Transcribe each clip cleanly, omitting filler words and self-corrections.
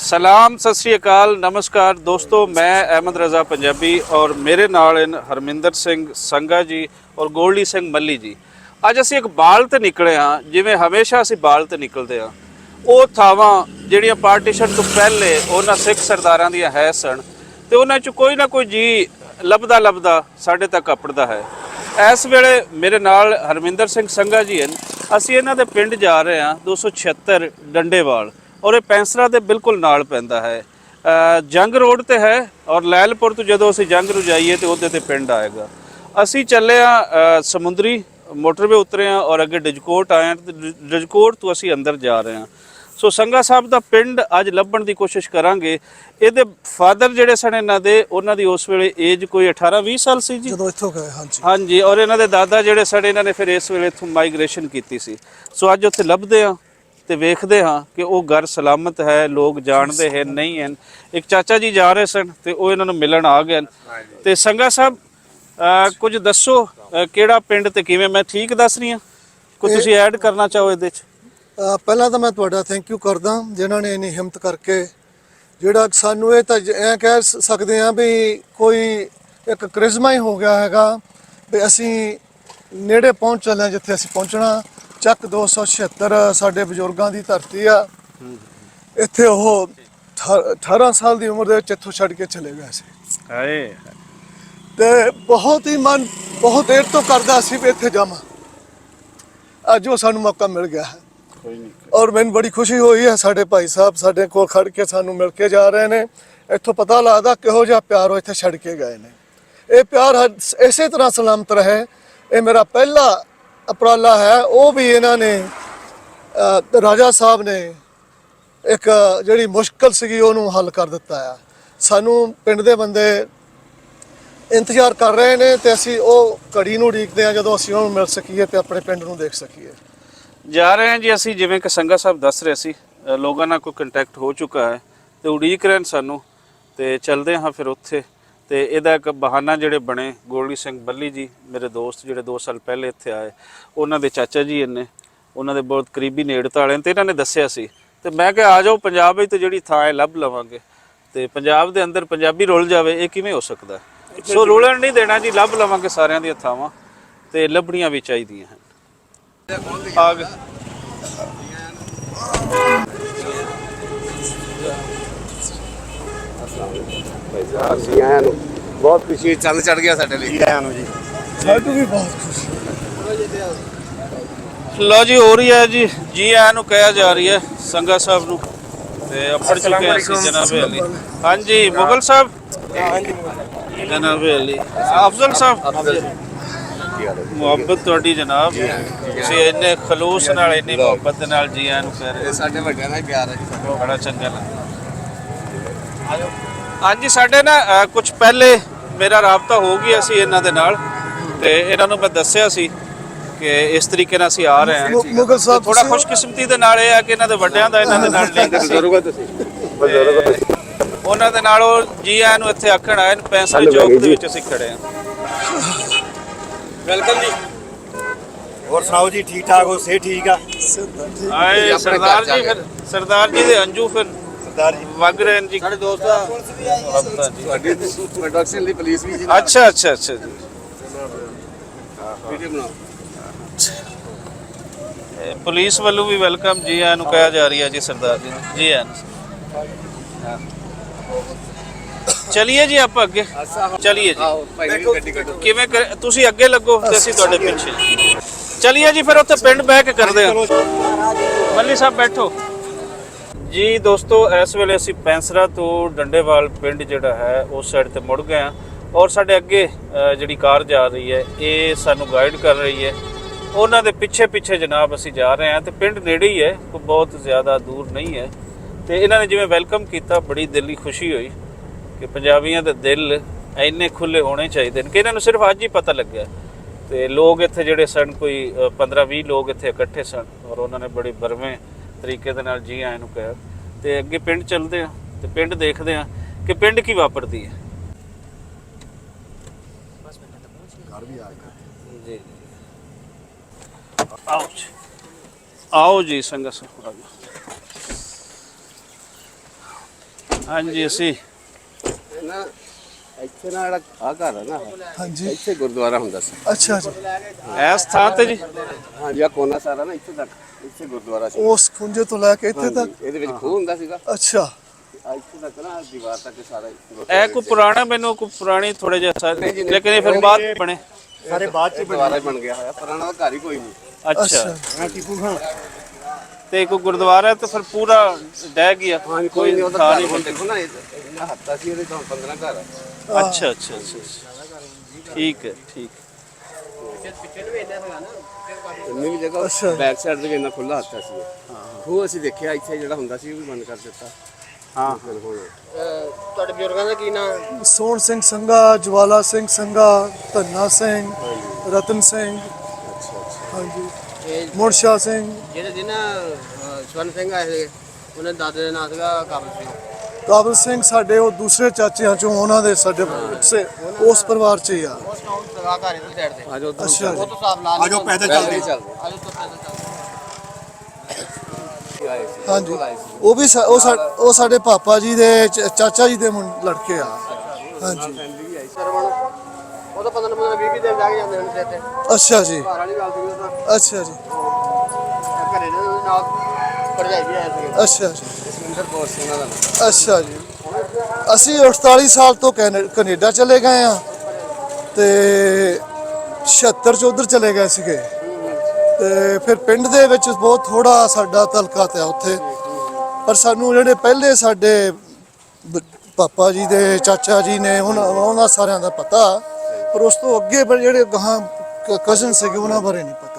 सलाम सत श्री अकाल नमस्कार दोस्तों, मैं अहमद रज़ा पंजाबी और मेरे नाल हरमिंदर सिंह संघा जी और गोल्डी सिंह मल्ली जी। ਅੱਜ ਅਸੀਂ ਇੱਕ ਬਾਲ ਤੇ ਨਿਕਲੇ ਹਾਂ, ਜਿਵੇਂ ਹਮੇਸ਼ਾ ਅਸੀਂ ਬਾਲ ਤੇ ਨਿਕਲਦੇ ਹਾਂ। ਉਹ ਥਾਵਾਂ ਜਿਹੜੀਆਂ ਪਾਰਟੀਸ਼ਨ ਤੋਂ ਪਹਿਲੇ ਉਹਨਾਂ ਸਿੱਖ ਸਰਦਾਰਾਂ ਦੀਆਂ ਹੈ ਸਨ ਤੇ ਉਹਨਾਂ 'ਚ ਕੋਈ ਨਾ ਕੋਈ ਜੀ ਲੱਭਦਾ ਸਾਡੇ ਤੱਕ ਅਪੜਦਾ ਹੈ। ਇਸ ਵੇਲੇ ਮੇਰੇ ਨਾਲ ਹਰਮਿੰਦਰ ਸਿੰਘ ਸੰਘਾ ਜੀ ਹਨ। ਅਸੀਂ ਇਹਨਾਂ ਦੇ ਪਿੰਡ ਜਾ ਰਹੇ ਹਾਂ 276 ਡੰਡੇਵਾਲ, और ये पैंसरा के बिल्कुल नाल पैंदा है। जंग रोड ते है और लैलपुर तो जदों असीं जंग नु जाइए तो उहदे ते पिंड आएगा। असीं चले समुंदरी मोटरवे उतरे हैं और अगे डिजकोट आए हैं तो डिजकोट तो असीं अंदर जा रहे हैं। सो संघा साहब का पिंड अज लभण की कोशिश करांगे। ਇਹਦੇ ਫਾਦਰ ਜਿਹੜੇ ਸਨ ਇਹਨਾਂ ਦੇ, ਉਹਨਾਂ ਦੀ ਉਸ ਵੇਲੇ ਏਜ ਕੋਈ 18-20 ਸਾਲ ਸੀ ਜੀ ਜਦੋਂ ਇੱਥੋਂ ਗਏ। ਹਾਂਜੀ, ਔਰ ਇਹਨਾਂ ਦੇ ਦਾਦਾ ਜਿਹੜੇ ਸਨ ਇਹਨਾਂ ਨੇ ਫਿਰ ਇਸ ਵੇਲੇ ਇੱਥੋਂ ਮਾਈਗ੍ਰੇਸ਼ਨ ਕੀਤੀ ਸੀ। ਸੋ ਅੱਜ ਉੱਥੇ ਲੱਭਦੇ ਆ ਤੇ ਵੇਖਦੇ ਹਾਂ ਕਿ ਉਹ ਘਰ ਸਲਾਮਤ ਹੈ, ਲੋਕ ਜਾਣਦੇ ਹਨ ਨਹੀਂ ਹਨ। ਇੱਕ ਚਾਚਾ ਜੀ ਜਾ ਰਹੇ ਸਨ ਤੇ ਉਹ ਇਹਨਾਂ ਨੂੰ ਮਿਲਣ ਆ ਗਏ ਤੇ ਸੰਘਾ ਸਾਹਿਬ ਕੁਝ ਦੱਸੋ ਕਿਹੜਾ ਪਿੰਡ ਤੇ ਕਿਵੇਂ? ਮੈਂ ਠੀਕ ਦੱਸ ਰਹੀ ਹਾਂ? ਕੋਈ ਤੁਸੀਂ ਐਡ ਕਰਨਾ ਚਾਹੋ ਇਹਦੇ 'ਚ? ਪਹਿਲਾਂ ਤਾਂ ਮੈਂ ਤੁਹਾਡਾ ਥੈਂਕ ਯੂ ਕਰਦਾ ਜਿਨ੍ਹਾਂ ਨੇ ਇੰਨੀ ਹਿੰਮਤ ਕਰਕੇ ਜਿਹੜਾ ਸਾਨੂੰ ਇਹ ਤਾਂ ਐਂ ਕਹਿ ਸਕਦੇ ਹਾਂ ਵੀ ਕੋਈ ਇੱਕ ਕ੍ਰਿਜ਼ਮਾ ਹੀ ਹੋ ਗਿਆ ਹੈਗਾ ਵੀ ਅਸੀਂ ਨੇੜੇ ਪਹੁੰਚ ਚੱਲੇ ਜਿੱਥੇ ਅਸੀਂ ਪਹੁੰਚਣਾ। ਚੱਕ 276 ਸਾਡੇ ਬਜ਼ੁਰਗਾਂ ਦੀ ਧਰਤੀ ਆ। ਇੱਥੇ ਉਹ 18 ਸਾਲ ਦੀ ਉਮਰ ਦੇ ਵਿੱਚ ਇੱਥੋਂ ਛੱਡ ਕੇ ਚਲੇ ਗਏ ਸੀ। ਹਾਏ, ਤੇ ਬਹੁਤ ਹੀ ਮਨ ਬਹੁਤ ਦੇਰ ਤੋਂ ਕਰਦਾ ਸੀ ਵੀ ਇੱਥੇ ਜਾਵਾਂ। ਅੱਜ ਉਹ ਸਾਨੂੰ ਮੌਕਾ ਮਿਲ ਗਿਆ ਹੈ ਔਰ ਮੈਨੂੰ ਬੜੀ ਖੁਸ਼ੀ ਹੋਈ ਹੈ। ਸਾਡੇ ਭਾਈ ਸਾਹਿਬ ਸਾਡੇ ਕੋਲ ਖੜ ਕੇ ਸਾਨੂੰ ਮਿਲ ਕੇ ਜਾ ਰਹੇ ਨੇ। ਇੱਥੋਂ ਪਤਾ ਲੱਗਦਾ ਕਿਹੋ ਜਿਹਾ ਪਿਆਰ ਉਹ ਇੱਥੇ ਛੱਡ ਕੇ ਗਏ ਨੇ। ਇਹ ਪਿਆਰ ਇਸੇ ਤਰ੍ਹਾਂ ਸਲਾਮਤ ਰਹੇ। ਇਹ ਮੇਰਾ ਪਹਿਲਾ ਉਪਰਾਲਾ ਹੈ। ਉਹ ਵੀ ਇਹਨਾਂ ਨੇ ਰਾਜਾ ਸਾਹਿਬ ਨੇ ਇੱਕ ਜਿਹੜੀ ਮੁਸ਼ਕਲ ਸੀਗੀ ਉਹਨੂੰ ਹੱਲ ਕਰ ਦਿੱਤਾ ਆ। ਸਾਨੂੰ ਪਿੰਡ ਦੇ ਬੰਦੇ ਇੰਤਜ਼ਾਰ ਕਰ ਰਹੇ ਨੇ ਤੇ ਅਸੀਂ ਉਹ ਘੜੀ ਨੂੰ ਉਡੀਕਦੇ ਹਾਂ ਜਦੋਂ ਅਸੀਂ ਉਹਨੂੰ ਮਿਲ ਸਕੀਏ ਤੇ ਆਪਣੇ ਪਿੰਡ ਨੂੰ ਦੇਖ ਸਕੀਏ। ਜਾ ਰਹੇ ਹਾਂ ਜੀ ਅਸੀਂ, ਜਿਵੇਂ ਕਿ ਸੰਘਾ ਸਾਹਿਬ ਦੱਸ ਰਹੇ ਸੀ, ਲੋਕਾਂ ਨਾਲ ਕੋਈ ਕੰਟੈਕਟ ਹੋ ਚੁੱਕਾ ਹੈ ਤੇ ਉਡੀਕ ਰਹੇ ਨੇ ਸਾਨੂੰ ਤੇ ਚੱਲਦੇ ਹਾਂ ਫਿਰ ਉੱਥੇ। ਤੇ ਇਹਦਾ ਇੱਕ ਬਹਾਨਾ ਜਿਹੜੇ ਬਣੇ, ਗੋਲਡੀ ਸਿੰਘ ਬੱਲੀ ਜੀ ਮੇਰੇ ਦੋਸਤ ਜਿਹੜੇ 2 ਸਾਲ ਪਹਿਲੇ ਇੱਥੇ ਆਏ, ਉਹਨਾਂ ਦੇ ਚਾਚਾ ਜੀ ਨੇ, ਉਹਨਾਂ ਦੇ ਬਹੁਤ ਕਰੀਬੀ ਨੇੜਤਾ ਵਾਲੇ ਤੇ ਇਹਨਾਂ ਨੇ ਦੱਸਿਆ ਸੀ ਤੇ ਮੈਂ ਕਿਹਾ ਆ ਜਾਓ ਪੰਜਾਬ ਵਿੱਚ ਤੇ ਜਿਹੜੀ ਥਾਂ ਹੈ ਲੱਭ ਲਵਾਂਗੇ। ਤੇ ਪੰਜਾਬ ਦੇ ਅੰਦਰ ਪੰਜਾਬੀ ਰੁਲ ਜਾਵੇ ਇਹ ਕਿਵੇਂ ਹੋ ਸਕਦਾ? ਸੋ ਰੁਲਣ ਨਹੀਂ ਦੇਣਾ ਜੀ, ਲੱਭ ਲਵਾਂਗੇ ਸਾਰਿਆਂ ਦੀਆਂ ਥਾਵਾਂ ਤੇ ਲੱਭਣੀਆਂ ਵੀ ਚਾਹੀਦੀਆਂ ਹਨ। ਆ ਗਏ ਅਸੀਂ ਆਇਆਂ ਨੂੰ ਬਹੁਤ ਖੁਸ਼ੀ, ਚੰਦ ਚੜ ਗਿਆ ਸਾਡੇ ਲਈ। ਆਇਆਂ ਨੂੰ ਜੀ ਸਾਨੂੰ ਵੀ ਬਹੁਤ ਖੁਸ਼ੀ। ਲਓ ਜੀ, ਹੋ ਰਹੀ ਹੈ ਜੀ ਆਇਆਂ ਨੂੰ ਕਿਹਾ ਜਾ ਰਹੀ ਹੈ ਸੰਘਾ ਸਾਹਿਬ ਨੂੰ ਤੇ ਅਪੜ ਚੁੱਕੇ ਹਾਂ ਅਸੀਂ ਜਨਾਬੇ ਅਲੀ। ਹਾਂਜੀ ਮੁਗਲ ਸਾਹਿਬ, ਜਨਾਬੇ ਅਲੀ ਅਫਜ਼ਲ ਸਾਹਿਬ, ਮੁਹੱਬਤ ਤੁਹਾਡੀ ਜਨਾਬ। ਤੁਸੀਂ ਇੰਨੇ ਖਲੂਸ ਨਾਲ ਇੰਨੀ ਮੁਹੱਬਤ ਦੇ ਨਾਲ ਜੀ ਆਇਆਂ ਨੂੰ ਕਹਿ ਰਹੇ। ਸਾਡੇ ਵੱਡਿਆਂ ਦਾ ਪਿਆਰ ਹੈ ਜੀ, ਬੜਾ ਚੰਗਾ ਲੱਗਦਾ। ਹਾਂਜੀ, ਸਾਡੇ ਨਾ ਕੁਝ ਪਹਿਲੇ ਮੇਰਾ ਰਾਬਤਾ ਹੋ ਗਿਆ ਸੀ ਇਹਨਾਂ ਦੇ ਨਾਲ ਤੇ ਇਹਨਾਂ ਨੂੰ ਮੈਂ ਦੱਸਿਆ ਸੀ ਕਿ ਇਸ ਤਰੀਕੇ ਨਾਲ ਅਸੀਂ ਆ ਰਹੇ ਹਾਂ। ਮੁਗਲ ਸਾਹਿਬ ਥੋੜਾ ਖੁਸ਼ਕਿਸਮਤੀ ਦੇ ਨਾਲ ਇਹ ਹੈ ਕਿ ਇਹਨਾਂ ਦੇ ਵੱਡਿਆਂ ਦਾ ਇਹਨਾਂ ਦੇ ਨਾਲ ਲਿੰਕ ਸੀ। ਉਹਨਾਂ ਦੇ ਨਾਲ ਉਹ ਜੀ ਆਇਆਂ ਨੂੰ ਇੱਥੇ ਆਖਣ ਆਏ ਨੇ। ਪੈਂਸਰਾ ਚੌਕ ਦੇ ਵਿੱਚ ਅਸੀਂ ਖੜੇ ਹਾਂ। ਵੈਲਕਮ ਜੀ। ਹੋਰ ਸੁਣਾਓ ਜੀ, ਠੀਕ ਠਾਕ ਹੋ? ਸੇ ਠੀਕ ਆ? ਆਏ ਸਰਦਾਰ ਜੀ, ਫਿਰ ਸਰਦਾਰ ਜੀ ਦੇ ਅੰਜੂ ਫਿਰ ਸਰਦਾਰ ਜੀ ਵਗ ਰਹੇ ਨੇ ਜੀ। ਸਾਡੇ ਦੋਸਤ ਆ, ਪੁਲਿਸ ਵੀ ਆਈ ਹੈ ਤੁਹਾਡੀ ਪ੍ਰੋਡਕਸ਼ਨ ਦੀ ਪੁਲਿਸ ਵੀ ਜੀ। ਅੱਛਾ ਜੀ, ਵੀਡੀਓ ਬਣਾਓ। ਪੁਲਿਸ ਵੱਲੋਂ ਵੀ ਵੈਲਕਮ ਜੀ ਆਇਆਂ ਨੂੰ ਕਿਹਾ ਜਾ ਰਹੀ ਹੈ ਜੀ ਸਰਦਾਰ ਜੀ ਨੂੰ। ਜੀ ਆਇਆਂ ਨੂੰ। ਚਲਿਏ ਜੀ ਆਪਾਂ ਅੱਗੇ ਚਲਿਏ ਜੀ। ਕਿਵੇਂ ਤੁਸੀਂ ਅੱਗੇ ਲੱਗੋ ਤੇ ਅਸੀਂ ਤੁਹਾਡੇ ਪਿੱਛੇ ਚਲਿਏ ਜੀ। ਫਿਰ ਉੱਥੇ ਪਿੰਡ ਬਹਿ ਕੇ ਕਰਦੇ ਹਾਂ। ਮੱਲੀ ਸਾਹਿਬ ਬੈਠੋ ਜੀ। ਦੋਸਤੋ, ਇਸ ਵੇਲੇ ਅਸੀਂ ਪੈਂਸਰਾ ਤੋਂ ਡੰਡੇਵਾਲ ਪਿੰਡ ਜਿਹੜਾ ਹੈ ਉਸ ਸਾਈਡ ਤੇ ਮੁੜ ਗਏ ਹਾਂ ਔਰ ਸਾਡੇ ਅੱਗੇ ਜਿਹੜੀ ਕਾਰ ਜਾ ਰਹੀ ਹੈ ਇਹ ਸਾਨੂੰ ਗਾਈਡ ਕਰ ਰਹੀ ਹੈ। ਉਹਨਾਂ ਦੇ ਪਿੱਛੇ ਜਨਾਬ ਅਸੀਂ ਜਾ ਰਹੇ ਹਾਂ ਤੇ ਪਿੰਡ ਨੇੜੇ ਹੀ ਹੈ, ਕੋਈ ਬਹੁਤ ਜ਼ਿਆਦਾ ਦੂਰ ਨਹੀਂ ਹੈ। ਤੇ ਇਹਨਾਂ ਨੇ ਜਿਵੇਂ ਵੈਲਕਮ ਕੀਤਾ, ਬੜੀ ਦਿਲੀ ਖੁਸ਼ੀ ਹੋਈ ਕਿ ਪੰਜਾਬੀਆਂ ਦੇ ਦਿਲ ਇੰਨੇ ਖੁੱਲੇ ਹੋਣੇ ਚਾਹੀਦੇ ਨੇ ਕਿ ਇਹਨਾਂ ਨੂੰ ਸਿਰਫ ਅੱਜ ਹੀ ਪਤਾ ਲੱਗਿਆ। ਤੇ ਲੋਕ ਇੱਥੇ ਜਿਹੜੇ ਸਨ ਕੋਈ 15-20 ਲੋਕ ਇੱਥੇ ਇਕੱਠੇ ਸਨ ਔਰ ਉਹਨਾਂ ਨੇ ਬੜੇ ਬਰਵੇਂ ਤਰੀਕੇ ਦੇ ਨਾਲ ਜੀ ਆਇਆਂ ਨੂੰ ਕਿਹਾ। ਤੇ ਅੱਗੇ ਪਿੰਡ ਚੱਲਦੇ ਆ ਤੇ ਪਿੰਡ ਦੇਖਦੇ ਆ ਕਿ ਪਿੰਡ ਕੀ ਵਾਪਰਦੀ ਹੈ। ਜੀ आओ जी संगत ਹਾਂਜੀ ਅਸੀਂ ਨਾ ਇੱਥੇ ਨਾ ਜਿਹੜਾ ਆ ਘਰ ਹੈ ਨਾ, ਹਾਂਜੀ ਇੱਥੇ ਗੁਰਦੁਆਰਾ ਹੁੰਦਾ ਸੀ। ਅੱਛਾ ਜੀ। ਇਸ ਥਾਂ ਤੇ ਜੀ ਹਾਂਜੀ ਆ ਕੋਨਾ ਸਾਰਾ ਨਾ ਇੱਥੇ ਤੱਕ, ਇੱਥੇ ਗੁਰਦੁਆਰਾ ਸੀ। ਉਸ ਖੁੰਝੇ ਤੋਂ ਲੈ ਕੇ ਇੱਥੇ ਤੱਕ। ਹਾਂਜੀ, ਇਹਦੇ ਵਿੱਚ ਖੂਹ ਹੁੰਦਾ ਸੀਗਾ। ਅੱਛਾ ਇੱਥੇ ਤੱਕ ਨਾ ਦੀਵਾਰ ਤੱਕ ਸਾਰਾ ਇਹ ਕੋਈ ਪੁਰਾਣਾ, ਮੈਨੂੰ ਕੋਈ ਪੁਰਾਣੀ ਥੋੜੇ ਜਿਹਾ, ਲੇਕਿਨ ਇਹ ਫਿਰ ਬਾਅਦ ਚ ਬਣੇ। ਸਾਰੇ ਬਾਅਦ ਚ ਦੁਬਾਰਾ ਬਣ ਗਿਆ ਹੋਇਆ, ਪੁਰਾਣਾ ਤਾਂ ਘਰ ਹੀ ਕੋਈ ਨਹੀਂ। ਅੱਛਾ ਤੇ ਕੋਈ ਗੁਰਦੁਆਰਾ ਤੇ ਫਿਰ ਪੂਰਾ ਡਹਿ ਗਿਆ। ਹਾਂਜੀ ਕੋਈ ਨਹੀਂ, ਉਹਦਾ ਘਰ ਹੁਣ ਦੇਖੋ ਨਾ, ਇਹਨਾਂ ਹੱਥਾਂ ਸੀ ਇਹਦੇ ਤੋਂ 15 ਘਰ ਆ। ਅੱਛਾ ਅੱਛਾ ਅੱਛਾ ਠੀਕ ਹੈ ਠੀਕ। ਇੰਨੀ ਵੀ ਜਗ੍ਹਾ ਬੈਕ ਸਾਈਡ ਤੇ ਵੀ ਇੰਨਾ ਖੁੱਲਾ ਹੱਥਾ ਸੀ। ਖੂਹ ਅਸੀਂ ਦੇਖਿਆ ਇੱਥੇ ਜਿਹੜਾ ਹੁੰਦਾ ਸੀ, ਉਹ ਵੀ ਬੰਦ ਕਰ ਦਿੱਤਾ। ਹਾਂ ਤੁਹਾਡੇ ਬਜ਼ੁਰਗਾਂ ਦਾ ਕੀ ਨਾਮ? ਸੋਹਣ ਸਿੰਘ ਸੰਘਾ, ਜਵਾਲਾ ਸਿੰਘ ਸੰਘਾ, ਧੰਨਾ ਸਿੰਘ, ਰਤਨ ਸਿੰਘ, ਹਾਂਜੀ, ਮੁਰਸ਼ਾ ਸਿੰਘ। ਜਿਹੜੇ ਜਿਹਨਾਂ ਸਵਰਨ ਸਿੰਘ ਆਏ ਸੀ, ਉਹਨਾਂ ਦਾਦੇ ਦਾ ਨਾਮ ਸੀਗਾ ਕਾਬਲ ਸਿੰਘ। ਕਾਬਲ ਸਿੰਘ ਸਾਡੇ ਉਹ ਦੂਸਰੇ ਚਾਚਿਆਂ ਚੋਂ, ਉਹਨਾਂ ਦੇ ਸਾਡੇ ਉਸ ਪਰਿਵਾਰ ਚ ਹੀ ਆ। ਅੱਛਾ ਜੀ। ਆਜੋ ਪੈਦਲ ਚੱਲਦੇ ਹਾਂਜੀ ਉਹ ਵੀ ਉਹ ਸਾਡੇ ਪਾਪਾ ਜੀ ਦੇ ਚਾਚਾ ਜੀ ਦੇ ਲੜਕੇ ਆ। ਹਾਂਜੀ ਉਹ ਤਾਂ 15-20 ਦਿਨ ਲੱਗ ਜਾਂਦੇ ਨੇ ਇੱਥੇ। ਅੱਛਾ ਜੀ। ਘਰ ਵਾਲੀ ਗੱਲ ਸੀ ਉਹ ਤਾਂ ਅੱਛਾ ਜੀ। ਘਰੇ ਦੇ ਨਾਲ ਭਰਜਾਈ ਵੀ ਆਏ ਸੀ। ਅੱਛਾ ਜੀ। ਸੁੰਦਰ ਕੌਰ ਸਿੰਘ ਉਹਨਾਂ ਦਾ। ਅੱਛਾ ਜੀ। ਅਸੀਂ 48 ਸਾਲ ਤੋਂ ਕੈਨੇਡਾ ਚਲੇ ਗਏ ਆ ਤੇ 76 ਚ ਉਧਰ ਚਲੇ ਗਏ ਸੀਗੇ ਤੇ ਫਿਰ ਪਿੰਡ ਦੇ ਵਿੱਚ ਬਹੁਤ ਥੋੜਾ ਸਾਡਾ ਤਲਕਾ ਤੇ ਉੱਥੇ, ਪਰ ਸਾਨੂੰ ਜਿਹੜੇ ਪਹਿਲੇ ਸਾਡੇ ਪਾਪਾ ਜੀ ਦੇ ਚਾਚਾ ਜੀ ਨੇ ਉਹਨਾਂ ਸਾਰਿਆਂ ਦਾ ਪਤਾ, ਪਰ ਉਸ ਤੋਂ ਅੱਗੇ ਜਿਹੜੇ ਗਾਹਾਂ ਕਜ਼ਨ ਸੀਗੇ ਉਹਨਾਂ ਬਾਰੇ ਨਹੀਂ ਪਤਾ।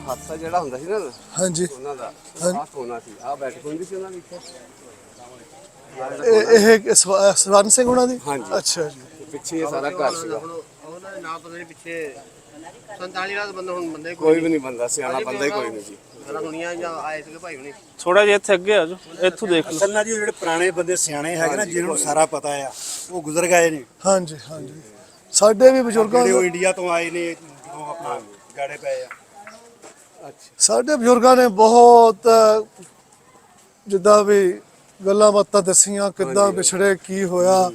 ਹਾਦਸਾ ਜਿਹੜਾ ਹੁੰਦਾ ਸੀ ਨਾ ਹਾਂਜੀ ਉਹਨਾਂ ਦਾ, ਆਹ ਸੋਨਾ ਸੀ, ਆਹ ਬੈਠ ਹੁੰਦੀ ਸੀ ਉਹਨਾਂ ਦੀ ਇੱਥੇ। ਇਹ ਸਵਰਨ ਸਿੰਘ ਉਹਨਾਂ ਦੀ। ਹਾਂਜੀ। ਅੱਛਾ ਜੀ। ਪਿੱਛੇ ਇਹ ਸਾਰਾ ਘਰ ਸੀਗਾ। ਉਹਨਾਂ ਦੇ ਨਾਮ ਪਤਾ ਨਹੀਂ ਪਿੱਛੇ 47 ਰਾਤ ਬੰਦਾ, ਹੁਣ ਬੰਦੇ ਕੋਈ ਵੀ ਨਹੀਂ ਬੰਦਾ, ਸਿਆਣਾ ਬੰਦਾ ਹੀ ਕੋਈ ਨਹੀਂ ਸੀ। ਗੱਲਾਂ ਸੁਣੀਆਂ ਜਾਂ ਆਏ ਸੀਗੇ ਭਾਈ ਹੁਣੀ। ਥੋੜਾ ਜਿਹਾ ਇੱਥੇ ਅੱਗੇ ਆ ਜਾਓ, ਇੱਥੋਂ ਦੇਖ ਲਓ। ਅਸਲ ਨਾਲ ਜੀ ਜਿਹੜੇ ਪੁਰਾਣੇ ਬੰਦੇ ਸਿਆਣੇ ਹੈਗੇ ਨਾ, ਜਿਹਨਾਂ ਨੂੰ ਸਾਰਾ ਪਤਾ ਆ, ਉਹ ਗੁਜ਼ਰ ਗਏ ਨੇ। ਹਾਂਜੀ ਹਾਂਜੀ। ਸਾਡੇ ਵੀ ਬਜ਼ੁਰਗਾਂ ਜਿਹੜੇ ਉਹ ਨੇ, ਇੰਡੀਆ ਤੋਂ ਆਏ ਨੇ, ਜਦੋਂ ਆਪਣਾ ਗਾੜੇ ਪਏ ਆ। ਸਾਡੇ ਬਜ਼ੁਰਗਾਂ ਨੇ ਬਹੁਤ ਜਿੱਦਾਂ ਵੀ ਗੱਲਾਂ ਬਾਤਾਂ ਦੱਸੀਆਂ, ਕਿੱਦਾਂ ਵਿਛੜੇ, ਕੀ ਹੋਇਆ,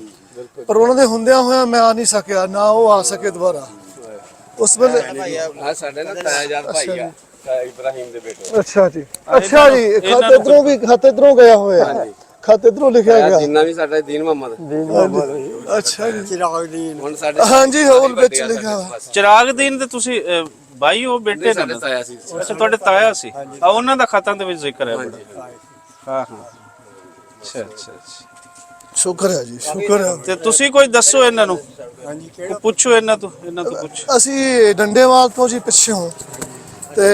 ਪਰ ਉਹਨਾਂ ਦੇ ਹੁੰਦਿਆਂ ਹੋਇਆਂ ਮੈਂ ਆ ਨਹੀਂ ਸਕਿਆ, ਨਾ ਉਹ ਆ ਸਕੇ ਦੁਬਾਰਾ ਉਸ ਵੇਲੇ। ਆਹ ਸਾਡੇ ਨਾਲ ਤਾਇਆਜ਼ਾਦ ਭਾਈ ਆ, ਤਾਇਆ ਇਬਰਾਹੀਮ ਦੇ ਬੇਟੇ। ਅੱਛਾ ਜੀ। ਅੱਛਾ ਜੀ। ਖਤ ਇਧਰੋਂ ਵੀ, ਖਤ ਇਧਰੋਂ ਗਿਆ ਹੋਇਆ, ਖਤ ਇਧਰੋਂ ਲਿਖਿਆ ਗਿਆ। ਜਿੰਨਾ ਵੀ ਸਾਡਾ ਦੀਨ ਮੁਹੰਮਦ। ਅੱਛਾ ਜੀ। ਚਿਰਾਗ ਦੀਨ ਹੁਣ ਸਾਡੇ ਹਾਂਜੀ ਹੋਰ ਵਿੱਚ ਲਿਖਿਆ ਹੋਇਆ। ਚਿਰਾਗ ਦੀਨ ਦੇ ਤੁਸੀਂ ਬਾਈ ਉਹ ਬੇਟੇ ਨੇ ਸਾਡੇ ਤਾਇਆ ਸੀ। ਅੱਛਾ ਤੁਹਾਡੇ ਤਾਇਆ ਸੀ, ਆ ਉਹਨਾਂ ਦਾ ਖਾਤਾਂ ਦੇ ਵਿੱਚ ਜ਼ਿਕਰ ਹੈ ਬੜਾ। ਹਾਂ ਹਾਂ ਅੱਛਾ ਅੱਛਾ ਅੱਛਾ। ਸ਼ੁਕਰ ਹੈ ਜੀ, ਸ਼ੁਕਰ ਹੈ। ਤੇ ਤੁਸੀਂ ਕੋਈ ਦੱਸੋ ਇਹਨਾਂ ਨੂੰ, ਹਾਂਜੀ। ਕੋਈ ਪੁੱਛੋ ਇਹਨਾਂ ਤੋਂ ਪੁੱਛੋ। ਅਸੀਂ ਡੰਡੇਵਾਲ ਤੋਂ ਜੀ ਪਿੱਛੋਂ ਤੇ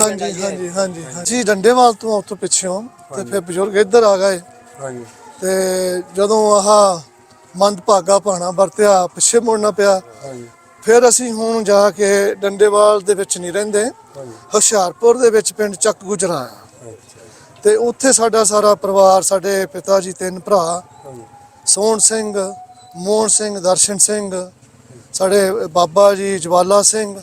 ਹਾਂਜੀ ਹਾਂਜੀ ਹਾਂਜੀ ਹਾਂਜੀ ਡੰਡੇਵਾਲ ਤੋਂ ਉੱਥੋਂ ਪਿੱਛੋਂ ਤੇ ਫਿਰ ਬਜ਼ੁਰਗ ਇੱਧਰ ਆ ਗਏ। ਹਾਂਜੀ। ਤੇ ਜਦੋਂ ਆਹ ਮੰਦਭਾਗਾ ਭਾਣਾ ਵਰਤਿਆ, ਪਿੱਛੇ ਮੁੜਨਾ ਪਿਆ। ਫਿਰ ਅਸੀਂ ਹੁਣ ਜਾ ਕੇ ਡੰਡੇਵਾਲ ਦੇ ਵਿੱਚ ਨਹੀਂ ਰਹਿੰਦੇ, ਹੁਸ਼ਿਆਰਪੁਰ ਦੇ ਵਿੱਚ ਪਿੰਡ ਚੱਕ ਗੁਜਰਾ ਆ ਤੇ ਉੱਥੇ ਸਾਡਾ ਸਾਰਾ ਪਰਿਵਾਰ, ਸਾਡੇ ਪਿਤਾ ਜੀ 3 ਭਰਾ, ਸੋਹਣ ਸਿੰਘ, ਮੋਹਨ ਸਿੰਘ, ਦਰਸ਼ਨ ਸਿੰਘ, ਸਾਡੇ ਬਾਬਾ ਜੀ ਜਵਾਲਾ ਸਿੰਘ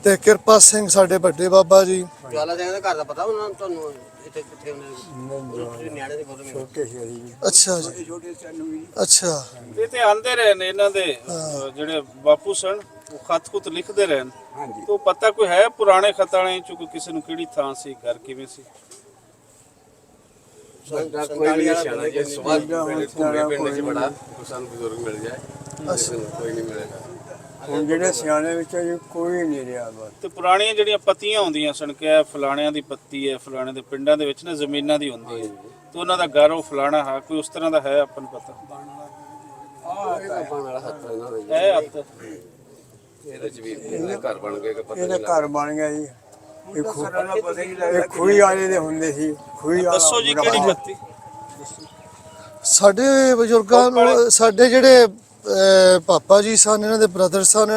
ਤੇ ਕਿਰਪਾ ਸਿੰਘ ਸਾਡੇ ਵੱਡੇ ਬਾਬਾ ਜੀ। ਜਵਾਲਾ ਸਿੰਘ ਦੇ ਘਰ ਦਾ ਪਤਾ ਉਹਨਾਂ ਨੂੰ, ਤੁਹਾਨੂੰ ਇੱਥੇ ਕਿੱਥੇ ਹੁੰਦੇ ਨਿਆਣੇ ਦੇ ਕੋਲ ਛੋਟੇ ਸੀ ਅਸੀਂ। ਅੱਛਾ ਜੀ। ਅੱਛਾ। ਇਹ ਤੇ ਆਂਦੇ ਰਹੇ ਨੇ ਇਹਨਾਂ ਦੇ ਜਿਹੜੇ ਬਾਪੂ ਸਨ, ਉਹ ਖਤ ਖੁਤ ਲਿਖਦੇ ਰਹੇ। ਹਾਂਜੀ। ਤੋਂ ਪਤਾ ਕੋਈ ਹੈ ਪੁਰਾਣੇ ਖਤਾਂ ਵਾਲੇ ਚੋਂ ਕੋਈ ਕਿਸੇ ਨੂੰ ਕਿਹੜੀ ਥਾਂ ਸੀ, ਘਰ ਕਿਵੇਂ ਸੀ? ਸਾਡਾ ਕੋਈ ਵੀ ਨਹੀਂ ਸਿਆਣਾ ਜੇ ਸਵਾਲ ਘੁੰਮੇ ਪਿੰਡ 'ਚ ਬੜਾ ਸਾਨੂੰ ਬਜ਼ੁਰਗ ਮਿਲ ਜਾਏ, ਕੋਈ ਨਹੀਂ ਮਿਲੇਗਾ। ਹੁਣ ਜਿਹੜੇ ਸਿਆਣੇ ਵਿੱਚੋਂ ਜੀ ਕੋਈ ਨਹੀਂ ਰਿਹਾ ਬਸ। ਤੇ ਪੁਰਾਣੀਆਂ ਜਿਹੜੀਆਂ ਪੱਤੀਆਂ ਹੁੰਦੀਆਂ ਸਨ ਕਿ ਇਹ ਫਲਾਣਿਆਂ ਦੀ ਪੱਤੀ ਹੈ, ਫਲਾਣੇ ਦੇ ਪਿੰਡਾਂ ਦੇ ਵਿੱਚ ਨਾ ਜ਼ਮੀਨਾਂ ਦੀ ਹੁੰਦੀ ਹੈ, ਤੇ ਉਹਨਾਂ ਦਾ ਘਰ ਉਹ ਫਲਾਣਾ ਹੈ, ਕੋਈ ਉਸ ਤਰ੍ਹਾਂ ਦਾ ਹੈ ਆਪਾਂ ਨੂੰ ਪਤਾ? ਪਾਣ ਵਾਲਾ ਹੱਥ ਇਹਨਾਂ ਦਾ ਜੀ। ਹੈ ਹੱਥ ਇਹਦੇ 'ਚ ਵੀ ਇਹਦੇ ਘਰ ਬਣ ਗਏ ਕਿ ਪਤਾ ਇਹਦਾ ਨਹੀਂ ਘਰ ਬਣ ਗਿਆ ਜੀ। ਇਹ ਖੂਹੀ ਵਾਲੇ ਦੇ ਹੁੰਦੇ ਸੀ। ਖੂਹੀ ਵਾਲਾ ਦੱਸੋ ਜੀ ਕਿਹੜੀ ਪੱਤੀ? ਸਾਡੇ ਬਜ਼ੁਰਗਾਂ ਨੂੰ, ਸਾਡੇ ਜਿਹੜੇ ਪਾਪਾ ਜੀ ਸਨ, ਇਹਨਾਂ ਦੇ ਬ੍ਰਦਰ ਸਨ,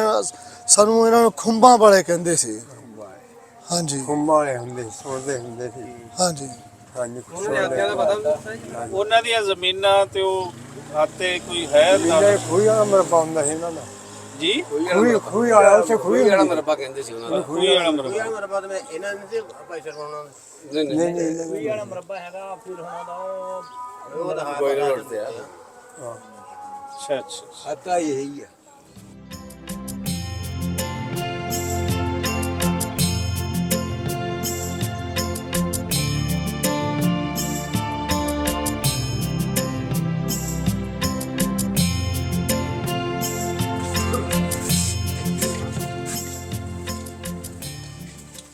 ਸਾਨੂੰ ਇਹਨਾਂ ਨੂੰ ਖੁੰਬਾਂ ਵਾਲੇ ਕਹਿੰਦੇ ਸੀ। ਹਾਂਜੀ ਖੁੰਬਾਂ ਵਾਲੇ ਹੁੰਦੇ ਸੀ, ਸੁਣਦੇ ਹੁੰਦੇ ਸੀ। ਹਾਂਜੀ ਹਾਂਜੀ ਉਹਨਾਂ ਦੀਆਂ ਜ਼ਮੀਨਾਂ ਤੇ ਉਹ ਆਤੇ ਕੋਈ ਹੈ ਜਿਹੜੇ ਖੂਹੀ ਵਾਲਾ ਮਰਬਾ ਹੁੰਦਾ ਸੀ ਇਹਨਾਂ ਦਾ। ਜੀ ਖੂਹੀ ਵਾਲਾ ਉੱਥੇ ਖੂਹੀ ਵਾਲਾ ਮਰਬਾ ਕਹਿੰਦੇ ਸੀ ਉਹਨਾਂ ਦਾ। ਖੂਹੀ ਵਾਲਾ ਮਰਬਾ। ਯਾਰ ਮੇਰੇ ਬਾਅਦ ਮੈਂ ਇਹਨਾਂ ਨੇ ਭਾਈ ਸਰਵਾਉਣਾ ਨਹੀਂ ਨਹੀਂ ਨਹੀਂ ਵਾਲਾ ਮਰਬਾ ਹੈਗਾ ਫਿਰ ਹੋਣਾ ਦਾ ਉਹ ਦਾ ਕੋਈ ਨਾ ਲੜਦੇ ਆ। ਅੱਛਾ ਅੱਛਾ आता यही है।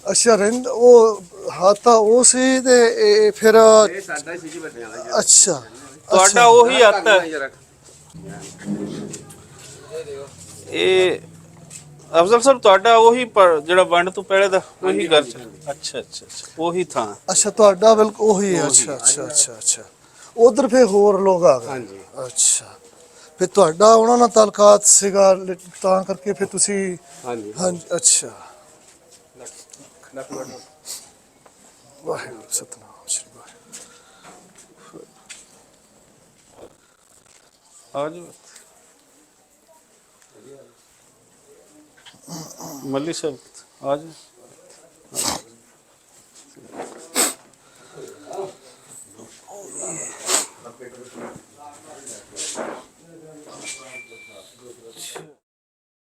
ਅੱਛਾ ਰਹਿੰਦ ਉਹ ਹਾਤਾ ਉਹ ਸੀ ਤੇ ਇਹ ਫਿਰ ਇਹ ਸਾਡਾ ਹੀ ਸੀ ਜੀ ਵੱਡਿਆਂ ਦਾ। ਅੱਛਾ ਤੁਹਾਡਾ ਉਹੀ ਹੱਥ ਹੈ ਇਹ ਅਫਜ਼ਲ ਸਾਹਿਬ, ਤੁਹਾਡਾ ਉਹੀ ਜਿਹੜਾ ਵੰਡ ਤੋਂ ਪਹਿਲੇ ਦਾ ਉਹੀ ਘਰ ਚ? ਅੱਛਾ ਅੱਛਾ ਅੱਛਾ, ਉਹੀ ਥਾਂ। ਅੱਛਾ ਤੁਹਾਡਾ ਬਿਲਕੁਲ ਉਹੀ ਹੈ। ਅੱਛਾ ਅੱਛਾ ਅੱਛਾ ਅੱਛਾ ਉਧਰ ਫਿਰ ਹੋਰ ਲੋਕ ਆ ਗਏ। ਹਾਂਜੀ। ਅੱਛਾ ਫਿਰ ਤੁਹਾਡਾ ਉਹਨਾਂ ਨਾਲ ਤਾਲੁਕਾਤ ਸੀਗਾ ਤਾਂ ਕਰਕੇ ਫਿਰ ਤੁਸੀਂ ਹਾਂਜੀ ਹਾਂਜੀ ਅੱਛਾ ਲੱਖ ਵਾਹਿਗੁਰੂ ਸਤਨਾਮ ਸ਼੍ਰੀ ਵਾਹਿਗੁਰੂ। ਆ ਜਾਓ ਮੱਲੀ ਸਾਹਿਬ, ਆ ਜਾਓ।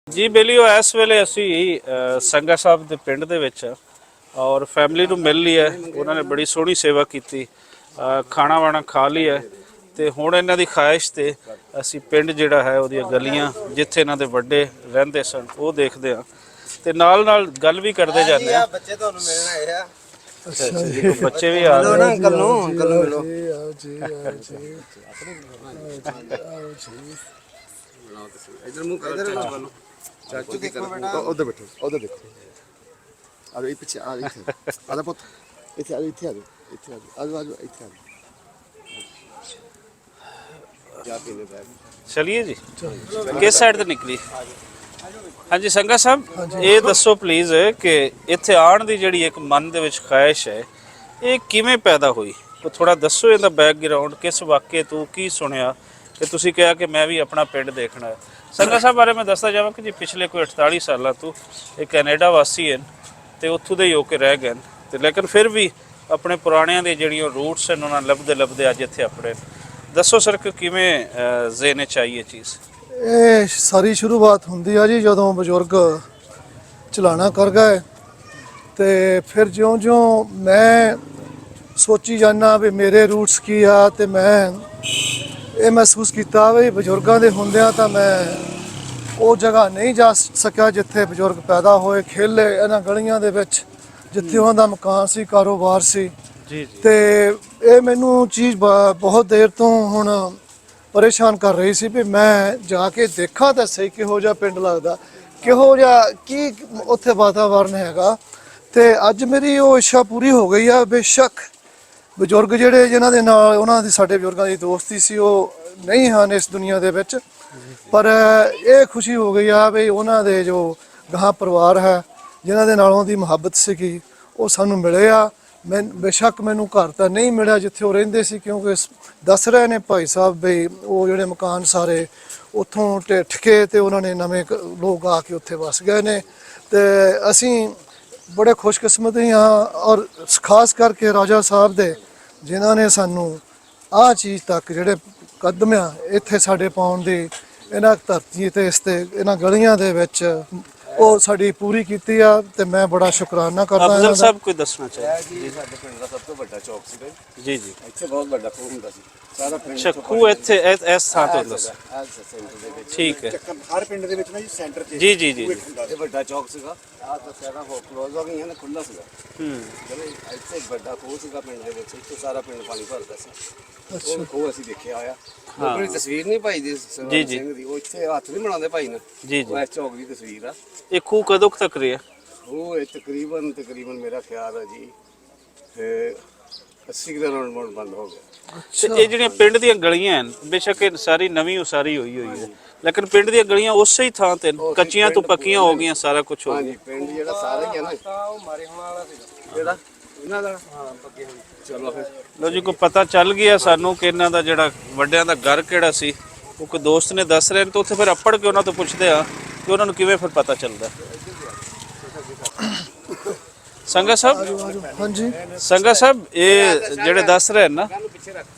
ਜੀ ਬੇਲੀਓ, ਇਸ ਵੇਲੇ ਅਸੀਂ ਸੰਗਾ ਸਾਹਿਬ ਦੇ ਪਿੰਡ ਦੇ ਵਿੱਚ ਆ ਔਰ ਫੈਮਿਲੀ ਨੂੰ ਮਿਲ ਲਈ ਹੈ। ਉਹਨਾਂ ਨੇ ਬੜੀ ਸੋਹਣੀ ਸੇਵਾ ਕੀਤੀ, ਖਾਣਾ ਵਾਣਾ ਖਾ ਲਈ ਹੈ ਤੇ ਹੁਣ ਇਹਨਾਂ ਦੀ ਖਾਹਿਸ਼ ਤੇ ਅਸੀਂ ਪਿੰਡ ਜਿਹੜਾ ਹੈ ਉਹਦੀਆਂ ਗਲੀਆਂ ਜਿੱਥੇ ਇਹਨਾਂ ਦੇ ਵੱਡੇ ਰਹਿੰਦੇ ਸਨ ਉਹ ਦੇਖਦੇ ਹਾਂ ਤੇ ਨਾਲ ਨਾਲ ਗੱਲ ਵੀ ਕਰਦੇ ਜਾਂਦੇ ਆ। ਬੱਚੇ ਤੁਹਾਨੂੰ ਮਿਲਣ ਆਏ ਆ। ਅੱਛਾ ਜੀ, ਕੋਈ ਬੱਚੇ ਵੀ ਆ ਰਹੇ ਨੇ। ਅੰਕਲ ਨੂੰ ਮਿਲੋ। ਆਓ ਜੀ ਆਓ ਜੀ इधर मुंह करो चाचू की तरफ। उधर बैठो, उधर देखो। आ जाओ पीछे, आ इथे आजा पुत, इथे आ जाओ, इथे आ जाओ, इथे आ जाओ, आ जाओ इथे आ जाओ। क्या पीने बैग ਚਲਿਏ ਜੀ, ਕਿਸ ਸਾਈਡ ਤੇ ਨਿਕਲੀ? ਹਾਂਜੀ ਸੰਗਾ ਸਾਹਿਬ, ਇਹ ਦੱਸੋ ਪਲੀਜ਼ ਕਿ ਇੱਥੇ ਆਉਣ ਦੀ ਜਿਹੜੀ ਇੱਕ ਮਨ ਦੇ ਵਿੱਚ ਖਾਹਿਸ਼ ਹੈ ਇਹ ਕਿਵੇਂ ਪੈਦਾ ਹੋਈ? ਉਹ ਥੋੜਾ ਦੱਸੋ ਇਹਦਾ ਬੈਕਗ੍ਰਾਉਂਡ, ਕਿਸ ਵਾਕਿਏ ਤੋਂ ਕੀ ਸੁਣਿਆ ਕਿ ਤੁਸੀਂ ਕਿਹਾ ਕਿ ਮੈਂ ਵੀ ਆਪਣਾ ਪਿੰਡ ਦੇਖਣਾ ਹੈ? ਸੰਗਾ ਸਾਹਿਬ ਬਾਰੇ ਮੈਂ ਦੱਸਦਾ ਜਾਵਾਂ ਕਿ ਜੀ ਪਿਛਲੇ ਕੋਈ 48 ਸਾਲਾਂ ਤੋਂ ਇਹ ਕੈਨੇਡਾ ਵਾਸੀ ਹਨ ਤੇ ਉੱਥੋਂ ਦੇ ਹੀ ਹੋ ਕੇ ਰਹਿ ਗਏ ਤੇ ਲੇਕਿਨ ਫਿਰ ਵੀ ਆਪਣੇ ਪੁਰਾਣਿਆਂ ਦੇ ਜਿਹੜੀਆਂ ਰੂਟਸ ਹਨ ਉਹਨਾਂ ਲੱਭਦੇ ਲੱਭਦੇ ਅੱਜ ਇੱਥੇ ਆਪਣੇ। ਦੱਸੋ ਸਰ ਕਿ ਕਿਵੇਂ ਜ਼ੇਨੇ ਚਾਹੀਏ ਚੀਜ਼? ਇਹ ਸਾਰੀ ਸ਼ੁਰੂਆਤ ਹੁੰਦੀ ਆ ਜੀ ਜਦੋਂ ਬਜ਼ੁਰਗ ਚਲਾਣਾ ਕਰ ਗਏ ਤੇ ਫਿਰ ਜਿਉਂ-ਜਿਉਂ ਮੈਂ ਸੋਚੀ ਜਾਂਦਾ ਵੀ ਮੇਰੇ ਰੂਟਸ ਕੀ ਆ ਤੇ ਮੈਂ ਇਹ ਮਹਿਸੂਸ ਕੀਤਾ ਵੀ ਬਜ਼ੁਰਗਾਂ ਦੇ ਹੁੰਦਿਆਂ ਤਾਂ ਮੈਂ ਉਹ ਜਗ੍ਹਾ ਨਹੀਂ ਜਾ ਸਕਿਆ ਜਿੱਥੇ ਬਜ਼ੁਰਗ ਪੈਦਾ ਹੋਏ, ਖੇਲੇ ਇਹਨਾਂ ਗਲੀਆਂ ਦੇ ਵਿੱਚ ਜਿੱਥੇ ਉਹਨਾਂ ਦਾ ਮਕਾਨ ਸੀ, ਕਾਰੋਬਾਰ ਸੀ। ਜੀ ਜੀ। ਤੇ ਇਹ ਮੈਨੂੰ ਚੀਜ਼ ਬਹੁਤ ਦੇਰ ਤੋਂ ਹੁਣ ਪਰੇਸ਼ਾਨ ਕਰ ਰਹੀ ਸੀ ਵੀ ਮੈਂ ਜਾ ਕੇ ਦੇਖਾਂ ਤਾਂ ਸਹੀ ਕਿਹੋ ਜਿਹਾ ਪਿੰਡ ਲੱਗਦਾ, ਕਿਹੋ ਜਿਹਾ ਕੀ ਉੱਥੇ ਵਾਤਾਵਰਨ ਹੈਗਾ। ਤੇ ਅੱਜ ਮੇਰੀ ਉਹ ਇੱਛਾ ਪੂਰੀ ਹੋ ਗਈ ਆ। ਬੇਸ਼ੱਕ ਬਜ਼ੁਰਗ ਜਿਹੜੇ ਜਿਨ੍ਹਾਂ ਦੇ ਨਾਲ ਉਹਨਾਂ ਦੀ ਸਾਡੇ ਬਜ਼ੁਰਗਾਂ ਦੀ ਦੋਸਤੀ ਸੀ ਉਹ ਨਹੀਂ ਹਨ ਇਸ ਦੁਨੀਆ ਦੇ ਵਿੱਚ, ਪਰ ਇਹ ਖੁਸ਼ੀ ਹੋ ਗਈ ਆ ਵੀ ਉਹਨਾਂ ਦੇ ਜੋ ਗਾਹਾਂ ਪਰਿਵਾਰ ਹੈ ਜਿਨ੍ਹਾਂ ਦੇ ਨਾਲ ਉਹਦੀ ਮੁਹੱਬਤ ਸੀਗੀ ਉਹ ਸਾਨੂੰ ਮਿਲੇ ਆ। ਮੈਂ ਬੇਸ਼ੱਕ ਮੈਨੂੰ ਘਰ ਤਾਂ ਨਹੀਂ ਮਿਲਿਆ ਜਿੱਥੇ ਉਹ ਰਹਿੰਦੇ ਸੀ, ਕਿਉਂਕਿ ਦੱਸ ਰਹੇ ਨੇ ਭਾਈ ਸਾਹਿਬ ਵੀ ਉਹ ਜਿਹੜੇ ਮਕਾਨ ਸਾਰੇ ਉੱਥੋਂ ਢਿੱਠ ਕੇ ਤੇ ਉਹਨਾਂ ਨੇ ਨਵੇਂ ਲੋਕ ਆ ਕੇ ਉੱਥੇ ਵਸ ਗਏ ਨੇ। ਤੇ ਅਸੀਂ ਬੜੇ ਖੁਸ਼ਕਿਸਮਤ ਹਾਂ ਔਰ ਖਾਸ ਕਰਕੇ ਰਾਜਾ ਸਾਹਿਬ ਦੇ ਜਿਨ੍ਹਾਂ ਨੇ ਸਾਨੂੰ ਆਹ ਚੀਜ਼ ਤੱਕ ਜਿਹੜੇ ਕਦਮ ਆ ਇੱਥੇ ਸਾਡੇ ਪਾਉਣ ਦੀ ਇਹਨਾਂ ਧਰਤੀ ਤੇ ਇਸ ਤੇ ਇਹਨਾਂ ਗਲੀਆਂ ਦੇ ਵਿੱਚ ਉਹ ਸਾਡੀ ਪੂਰੀ ਕੀਤੀ ਆ ਤੇ ਮੈਂ ਬੜਾ ਸ਼ੁਕਰਾਨਾ ਕਰਦਾ ਅਫਜ਼ਲ ਇਹਨਾਂ ਦਾ। ਸਾਹਿਬ ਕੋਈ ਦੱਸਣਾ ਚਾਹੀਏ? ਜੀ ਸਾਡੇ ਪਿੰਡ ਦਾ ਸਭ ਤੋਂ ਵੱਡਾ ਚੌਕ ਸੀ ਜੀ ਜੀ। ਇੱਥੇ ਬਹੁਤ ਵੱਡਾ ਖੂਹ ਹੁੰਦਾ ਸੀ। ਸਾਰਾ ਪਿੰਡ ਚੱਕੂ ਇੱਥੇ ਇਸ ਥਾਂ ਤੇ ਹੁੰਦਾ ਸੀ? ਅੱਜ ਸੈਂਟਰ ਦੇ ਵਿੱਚ ਠੀਕ ਹੈ ਹਰ ਪਿੰਡ ਦੇ ਵਿੱਚ ਨਾ ਜੀ ਸੈਂਟਰ ਤੇ ਜੀ ਜੀ ਜੀ ਜੀ। ਇਹ ਵੱਡਾ ਚੌਕ ਸੀਗਾ। ਆਹ ਤਾਂ ਸਾਰਾ ਹੋ ਕਲੋਜ਼ ਹੋ ਗਈਆਂ ਨਾ, ਖੁੱਲਾ ਸੀਗਾ। ਹੂੰ। ਜਦੋਂ ਇੱਥੇ ਇੱਕ ਵੱਡਾ ਖੂਹ ਸੀਗਾ ਪਿੰਡ ਦੇ ਵਿੱਚ, ਇੱਥੇ ਸਾਰਾ ਪਿੰਡ ਪਾਣੀ ਭਰਦਾ ਸੀ। ਉਹ ਖੂਹ ਅਸੀਂ ਦੇਖਿਆ ਹੋਇਆ। ਉਹ ਤਸਵੀਰ ਨਹੀਂ ਭਾਈ ਦੀ ਸਰਵਨ ਸਿੰਘ ਦੀ, ਉਹ ਇੱਥੇ ਹੱਥ ਨਹੀਂ ਬਣਾਉਂਦੇ ਭਾਈ ਨੇ। ਜੀ ਜੀ। ਉਹ ਇਸ ਚੌਕ ਦੀ ਤਸਵੀਰ ਆ। ਇਹ ਖੂਹ ਕਦੋਂ ਕੁ ਤੱਕ ਰਿਹਾ? ਉਹ ਇਹ ਤਕਰੀਬਨ ਮੇਰਾ ਖਿਆਲ ਹੈ ਜੀ 80 ਦਾ ਰਾਉਂਡ ਬੰਦ ਹੋ ਗਿਆ। ਤੇ ਇਹ ਜਿਹੜੀਆਂ ਪਿੰਡ ਦੀਆਂ ਗਲੀਆਂ ਹਨ ਬੇਸ਼ੱਕ ਇਹ ਸਾਰੀ ਨਵੀਂ ਉਸਾਰੀ ਹੋਈ ਹੈ ਲੇਕਿਨ ਪਿੰਡ ਦੀਆਂ ਗਲੀਆਂ ਉਸੇ ਹੀ ਥਾਂ ਤੇ ਨੇ, ਕੱਚੀਆਂ ਤੋਂ ਪੱਕੀਆਂ ਹੋ ਗਈਆਂ, ਸਾਰਾ ਕੁਝ ਹੋ ਗਿਆ। ਹਾਂਜੀ ਪਿੰਡ ਜਿਹੜਾ ਸਾਰਾ ਹੀ ਹੈ ਨਾ ਉਹ ਮਾਰੇ ਹੋਣ ਵਾਲਾ ਸੀਗਾ ਜਿਹੜਾ ਇਹਨਾਂ ਦਾ ਹਾਂ ਪੱਕੇ ਹੋਏ। ਚਲੋ ਫਿਰ ਲੋ ਜੀ, ਕੋਈ ਪਤਾ ਚੱਲ ਗਿਆ ਸਾਨੂੰ ਕਿ ਇਹਨਾਂ ਦਾ ਜਿਹੜਾ ਵੱਡਿਆਂ ਦਾ ਘਰ ਕਿਹੜਾ ਸੀ। ਉਹ ਕੋਈ ਦੋਸਤ ਨੇ ਦੱਸ ਰਹੇ ਨੇ, ਤਾਂ ਉੱਥੇ ਫਿਰ ਅੱਪੜ ਕੇ ਉਹਨਾਂ ਤੋਂ ਪੁੱਛਦੇ ਆ ਕਿ ਉਹਨਾਂ ਨੂੰ ਕਿਵੇਂ ਫਿਰ ਪਤਾ ਚੱਲਦਾ। ਸੰਗਾ ਸਾਹਿਬ, ਹਾਂਜੀ ਸੰਗਾ ਸਾਹਿਬ, ਇਹ ਜਿਹੜੇ ਦੱਸ ਰਹੇ ਨੇ ਨਾ,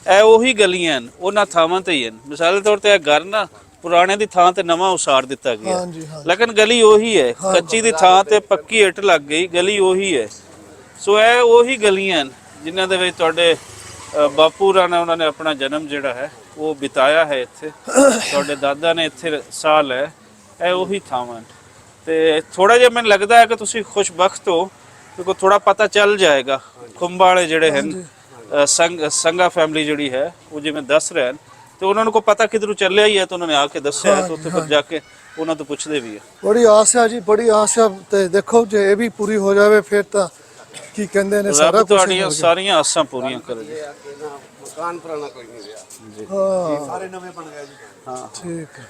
ਇਹ ਉਹੀ ਗਲੀਆਂ ਨੇ, ਉਹਨਾਂ ਥਾਵਾਂ ਤੇ ਹੀ ਹਨ। ਮਿਸਾਲ ਦੇ ਤੌਰ ਤੇ ਇਹ ਘਰ ਨਾ ਪੁਰਾਣੇ ਦੀ ਥਾਂ ਤੇ ਨਵਾਂ ਉਸਾਰ ਦਿੱਤਾ ਗਿਆ, ਹਾਂਜੀ ਹਾਂ ਲੇਕਿਨ ਗਲੀ ਉਹੀ ਹੈ। ਕੱਚੀ ਦੀ ਥਾਂ ਤੇ ਪੱਕੀ ਇੱਟ ਲੱਗ ਗਈ, ਗਲੀ ਉਹੀ ਹੈ। ਸੋ ਇਹ ਉਹੀ ਗਲੀਆਂ ਨੇ ਜਿਨ੍ਹਾਂ ਦੇ ਵਿੱਚ ਤੁਹਾਡੇ ਬਾਪੂ ਰਾਂ ਨੇ ਉਹਨਾਂ ਨੇ ਆਪਣਾ ਜਨਮ ਜਿਹੜਾ ਹੈ ਉਹ ਬਿਤਾਇਆ ਹੈ ਇੱਥੇ। ਤੁਹਾਡੇ ਦਾਦਾ ਨੇ ਇੱਥੇ ਸਾਹ ਲਿਆ। ਇਹ ਉਹੀ ਥਾਵਾਂ ਨੇ। ਤੇ ਥੋੜਾ ਜਿਹਾ ਮੈਨੂੰ ਲੱਗਦਾ ਹੈ ਕਿ ਤੁਸੀਂ ਖੁਸ਼ਬਖਤ ਹੋ, ਕਿਉਂਕਿ ਥੋੜਾ ਪਤਾ ਚੱਲ ਜਾਏਗਾ। ਖੁੰਬਾਂ ਵਾਲੇ ਜਿਹੜੇ ਹਨ, ਸੰਗਾ ਫੈਮਿਲੀ ਜਿਹੜੀ ਹੈ, ਉਹ ਜਿਵੇਂ ਦੱਸ ਰਹੇ ਹਨ, ਤੇ ਉਹਨਾਂ ਨੂੰ ਕੋਈ ਪਤਾ ਕਿਧਰੋਂ ਚੱਲਿਆ ਹੀ ਹੈ, ਤਾਂ ਉਹਨਾਂ ਨੇ ਆ ਕੇ ਦੱਸਿਆ ਹੈ। ਤੇ ਉੱਥੇ ਫਿਰ ਜਾ ਕੇ ਉਹਨਾਂ ਤੋਂ ਪੁੱਛਦੇ ਵੀ ਹੈ। ਬੜੀ ਆਸ ਹੈ ਜੀ, ਬੜੀ ਆਸ ਹੈ। ਤੇ ਦੇਖੋ ਜੇ ਇਹ ਵੀ ਪੂਰੀ ਹੋ ਜਾਵੇ ਫਿਰ ਤਾਂ ਕੀ ਕਹਿੰਦੇ ਨੇ ਸਾਰਾ ਰੱਬ ਕੁਝ ਤੁਹਾਡੀਆਂ ਸਾਰੀਆਂ ਆਸਾਂ ਪੂਰੀਆਂ ਕਰੇ ਜੀ। ਮਕਾਨ ਪੁਰਾਣਾ ਕੋਈ ਨਹੀਂ ਰਿਹਾ। ਹਾਂ ਸਾਰੇ ਨਵੇਂ ਬਣ ਗਏ ਜੀ। ਹਾਂ ਠੀਕ ਹੈ।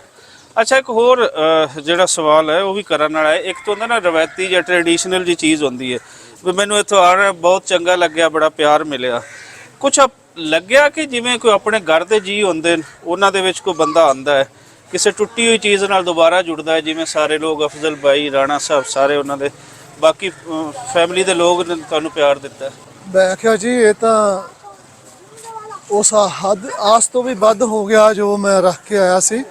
ਅੱਛਾ, ਇੱਕ ਹੋਰ ਜਿਹੜਾ ਸਵਾਲ ਹੈ ਉਹ ਵੀ ਕਰਨ ਵਾਲਾ ਹੈ। ਇੱਕ ਤਾਂ ਹੁੰਦਾ ਨਾ ਰਵਾਇਤੀ ਜਾਂ ਟ੍ਰੈਡੀਸ਼ਨਲ ਜੀ ਚੀਜ਼ ਹੁੰਦੀ ਹੈ ਵੀ ਮੈਨੂੰ ਇੱਥੋਂ ਆਉਣਾ ਬਹੁਤ ਚੰਗਾ ਲੱਗਿਆ, ਬੜਾ ਪਿਆਰ ਮਿਲਿਆ। ਕੁਛ ਲੱਗਿਆ ਕਿ ਜਿਵੇਂ ਕੋਈ ਆਪਣੇ ਘਰ ਦੇ ਜੀ ਹੁੰਦੇ ਨੇ, ਉਹਨਾਂ ਦੇ ਵਿੱਚ ਕੋਈ ਬੰਦਾ ਆਉਂਦਾ ਹੈ, ਕਿਸੇ ਟੁੱਟੀ ਹੋਈ ਚੀਜ਼ ਨਾਲ ਦੁਬਾਰਾ ਜੁੜਦਾ ਹੈ, ਜਿਵੇਂ ਸਾਰੇ ਲੋਕ ਅਫਜ਼ਲ ਭਾਈ, ਰਾਣਾ ਸਾਹਿਬ, ਸਾਰੇ ਉਹਨਾਂ ਦੇ ਬਾਕੀ ਫੈਮਿਲੀ ਦੇ ਲੋਕ ਨੇ ਤੁਹਾਨੂੰ ਪਿਆਰ ਦਿੱਤਾ। ਮੈਂ ਆਖਿਆ ਜੀ ਇਹ ਤਾਂ ਉਸ ਹੱਦ ਆਸ ਤੋਂ ਵੀ ਵੱਧ ਹੋ ਗਿਆ ਜੋ ਮੈਂ ਰੱਖ ਕੇ ਆਇਆ ਸੀ।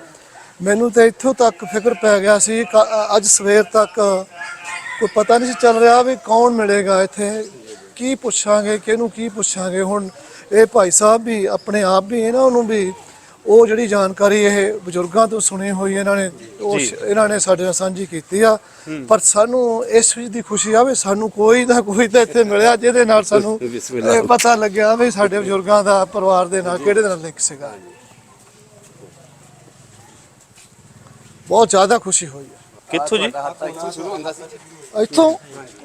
ਮੈਨੂੰ ਤਾਂ ਇੱਥੋਂ ਤੱਕ ਫਿਕਰ ਪੈ ਗਿਆ ਸੀ, ਅੱਜ ਸਵੇਰ ਤੱਕ ਕੋਈ ਪਤਾ ਨਹੀਂ ਸੀ ਚੱਲ ਰਿਹਾ ਵੀ ਕੌਣ ਮਿਲੇਗਾ ਇੱਥੇ, ਕੀ ਪੁੱਛਾਂਗੇ, ਕਿਹਨੂੰ ਕੀ ਪੁੱਛਾਂਗੇ। ਹੁਣ ਇਹ ਭਾਈ ਸਾਹਿਬ ਵੀ ਆਪਣੇ ਆਪ ਵੀ ਇਹਨਾਂ ਨੂੰ ਵੀ ਉਹ ਜਿਹੜੀ ਜਾਣਕਾਰੀ ਇਹ ਬਜ਼ੁਰਗਾਂ ਤੋਂ ਸੁਣੀ ਹੋਈ ਇਹਨਾਂ ਨੇ ਸਾਡੇ ਨਾਲ ਸਾਂਝੀ ਕੀਤੀ ਆ। ਪਰ ਸਾਨੂੰ ਇਸ ਚੀਜ਼ ਦੀ ਖੁਸ਼ੀ ਆ ਵੀ ਸਾਨੂੰ ਕੋਈ ਨਾ ਕੋਈ ਤਾਂ ਇੱਥੇ ਮਿਲਿਆ ਜਿਹਦੇ ਨਾਲ ਸਾਨੂੰ ਇਹ ਪਤਾ ਲੱਗਿਆ ਵੀ ਸਾਡੇ ਬਜ਼ੁਰਗਾਂ ਦਾ ਪਰਿਵਾਰ ਦੇ ਨਾਲ ਕਿਹੜੇ ਨਾਲ ਲਿੰਕ ਸੀਗਾ। ਬਹੁਤ ਜ਼ਿਆਦਾ ਖੁਸ਼ੀ ਹੋਈ ਹੈ। ਕਿੱਥੋਂ ਜੀ? ਇੱਥੋਂ ਸ਼ੁਰੂ ਹੁੰਦਾ ਸੀ। ਇੱਥੋਂ?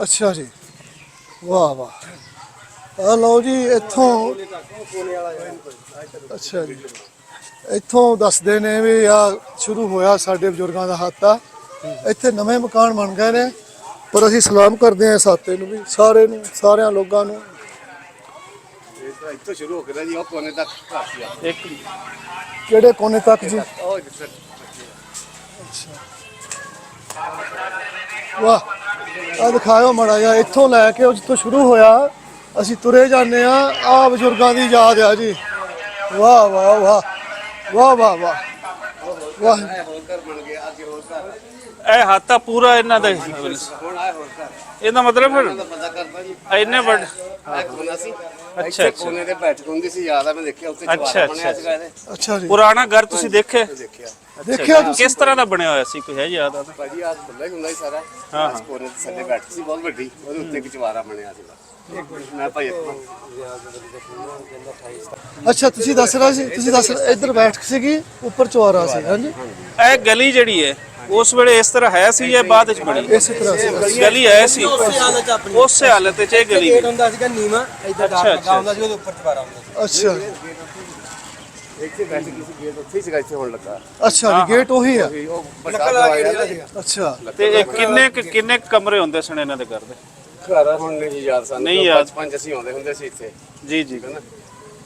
ਅੱਛਾ ਜੀ, ਵਾਹ ਵਾਹ। ਆ ਲਓ ਜੀ ਇੱਥੋਂ। ਅੱਛਾ ਜੀ, ਇੱਥੋਂ ਦੱਸਦੇ ਨੇ ਵੀ ਆ ਸ਼ੁਰੂ ਹੋਇਆ ਸਾਡੇ ਬਜ਼ੁਰਗਾਂ ਦਾ ਹੱਥ ਆ। ਇੱਥੇ ਨਵੇਂ ਮਕਾਨ ਬਣ ਗਏ ਨੇ, ਪਰ ਅਸੀਂ ਸਲਾਮ ਕਰਦੇ ਹਾਂ ਸਾਤੇ ਨੂੰ ਵੀ, ਸਾਰਿਆਂ ਲੋਕਾਂ ਨੂੰ। ਇੱਥੋਂ ਸ਼ੁਰੂ ਹੋ ਕੇ ਜੀ ਉਹ ਕੋਨੇ ਤੱਕ ਘਰ ਸੀ। ਇੱਕ ਕਿਹੜੇ ਕੋਨੇ ਤੱਕ ਜੀ? ਉਹ ਵਾਹ, ਆ ਦਿਖਾਇਓ ਮਾੜਾ ਜਿਹਾ ਇੱਥੋਂ ਲੈ ਕੇ ਜਿੱਥੋਂ ਸ਼ੁਰੂ ਹੋਇਆ ਅਸੀਂ ਤੁਰੇ ਜਾਂਦੇ ਆ। ਆ ਬਜ਼ੁਰਗਾਂ ਦੀ ਯਾਦ ਆ ਜੀ। ਵਾਹ ਵਾਹ ਵਾਹ ਵਾਹ ਵਾਹ ਵਾਹ ਵਾਹ। ਹੋਰ ਘਰ ਬਣ ਗਿਆ, ਅੱਜ ਹੋਰ ਘਰ। ਇਹ ਹੱਥ ਆ ਪੂਰਾ ਇਹਨਾਂ ਦਾ। ਹੁਣ ਆਏ ਹੋਰ ਘਰ। ਇਹਦਾ ਮਤਲਬ ਫਿਰ ਇਹਦਾ ਪਤਾ ਕਰਦਾ ਜੀ। ਇੰਨੇ ਵੱਡੇ। ਇਹ ਕੋਨਾ ਸੀ। ਅੱਛਾ, ਇੱਥੇ ਕੋਨੇ ਤੇ ਬੈਠਕ ਹੁੰਦੀ ਸੀ, ਯਾਦ ਆ ਮੈਂ ਦੇਖਿਆ ਉੱਥੇ ਚਵਾਰਾ ਬਣਿਆ ਸੀਗਾ ਇਹਦੇ। ਅੱਛਾ ਜੀ, ਪੁਰਾਣਾ ਘਰ ਤੁਸੀਂ ਦੇਖੇ? ਦੇਖਿਆ ਦੇਖਿਆ ਤੁਸੀਂ? ਕਿਸ ਤਰ੍ਹਾਂ ਦਾ ਬਣਿਆ ਹੋਇਆ ਸੀ, ਕੋਈ ਹੈ ਯਾਦ ਆ? ਭਾਜੀ ਆਜ ਖੁੱਲਾ ਹੀ ਹੁੰਦਾ ਸੀ ਸਾਰਾ। ਹਾਂ ਕੋਨੇ ਤੇ ਸਾਡੇ ਬੈਠਕ ਸੀ ਬਹੁਤ ਵੱਡੀ, ਉਹਦੇ ਉੱਤੇ ਇੱਕ ਚਵਾਰਾ ਬਣਿਆ ਸੀਗਾ। ਮੈਂ ਭਾਈ ਅੱਛਾ ਤੁਸੀਂ ਦੱਸ ਰਹੇ ਸੀ, ਤੁਸੀਂ ਦੱਸ ਇੱਧਰ ਬੈਠਕ ਸੀਗੀ, ਉੱਪਰ ਚੁਆਰਾ ਸੀ। ਹਾਂਜੀ, ਇਹ ਗਲੀ ਜਿਹੜੀ ਹੈ ਉਸ ਵੇਲੇ ਇਸ ਤਰ੍ਹਾਂ ਹੈ ਸੀ ਜਾਂ ਬਾਅਦ ਵਿੱਚ ਬਣੀ? ਇਸੇ ਤਰ੍ਹਾਂ ਸੀ। ਗਲੀ ਹੈ ਸੀ ਉਸੇ ਹਾਲਤ ਵਿੱਚ ਇਹ ਗਲੀ ਗੇਟ ਹੁੰਦਾ ਸੀਗਾ ਨੀਵਾਂ, ਇੱਧਰ ਡਾਕ ਲੱਗਾ ਹੁੰਦਾ ਸੀ, ਉਹਦੇ ਉੱਪਰ ਚਵਾਰਾ ਹੁੰਦਾ ਸੀ। ਅੱਛਾ ਇੱਥੇ ਬੈਠ ਗਈ ਸੀ, ਗੇਟ ਉੱਥੇ ਹੀ ਸੀਗਾ, ਇੱਥੇ ਹੁਣ ਲੱਗਾ। ਅੱਛਾ ਜੀ, ਗੇਟ ਉਹੀ ਆ। ਉਹ ਵੱਡਾ ਦਰਵਾਜ਼ਾ ਸੀਗਾ। ਅੱਛਾ, ਤੇ ਇਹ ਕਿੰਨੇ ਕਮਰੇ ਹੁੰਦੇ ਸਨ ਇਹਨਾਂ ਦੇ ਘਰ ਦੇ? ਘਰ ਹੁਣ ਨਹੀਂ ਯਾਦ ਸਾਨੂੰ, ਨਹੀਂ ਯਾਦ। ਬਚਪਨ ਚ ਅਸੀਂ ਆਉਂਦੇ ਹੁੰਦੇ ਸੀ ਇੱਥੇ, ਜੀ ਜੀ। ਹੈ ਨਾ।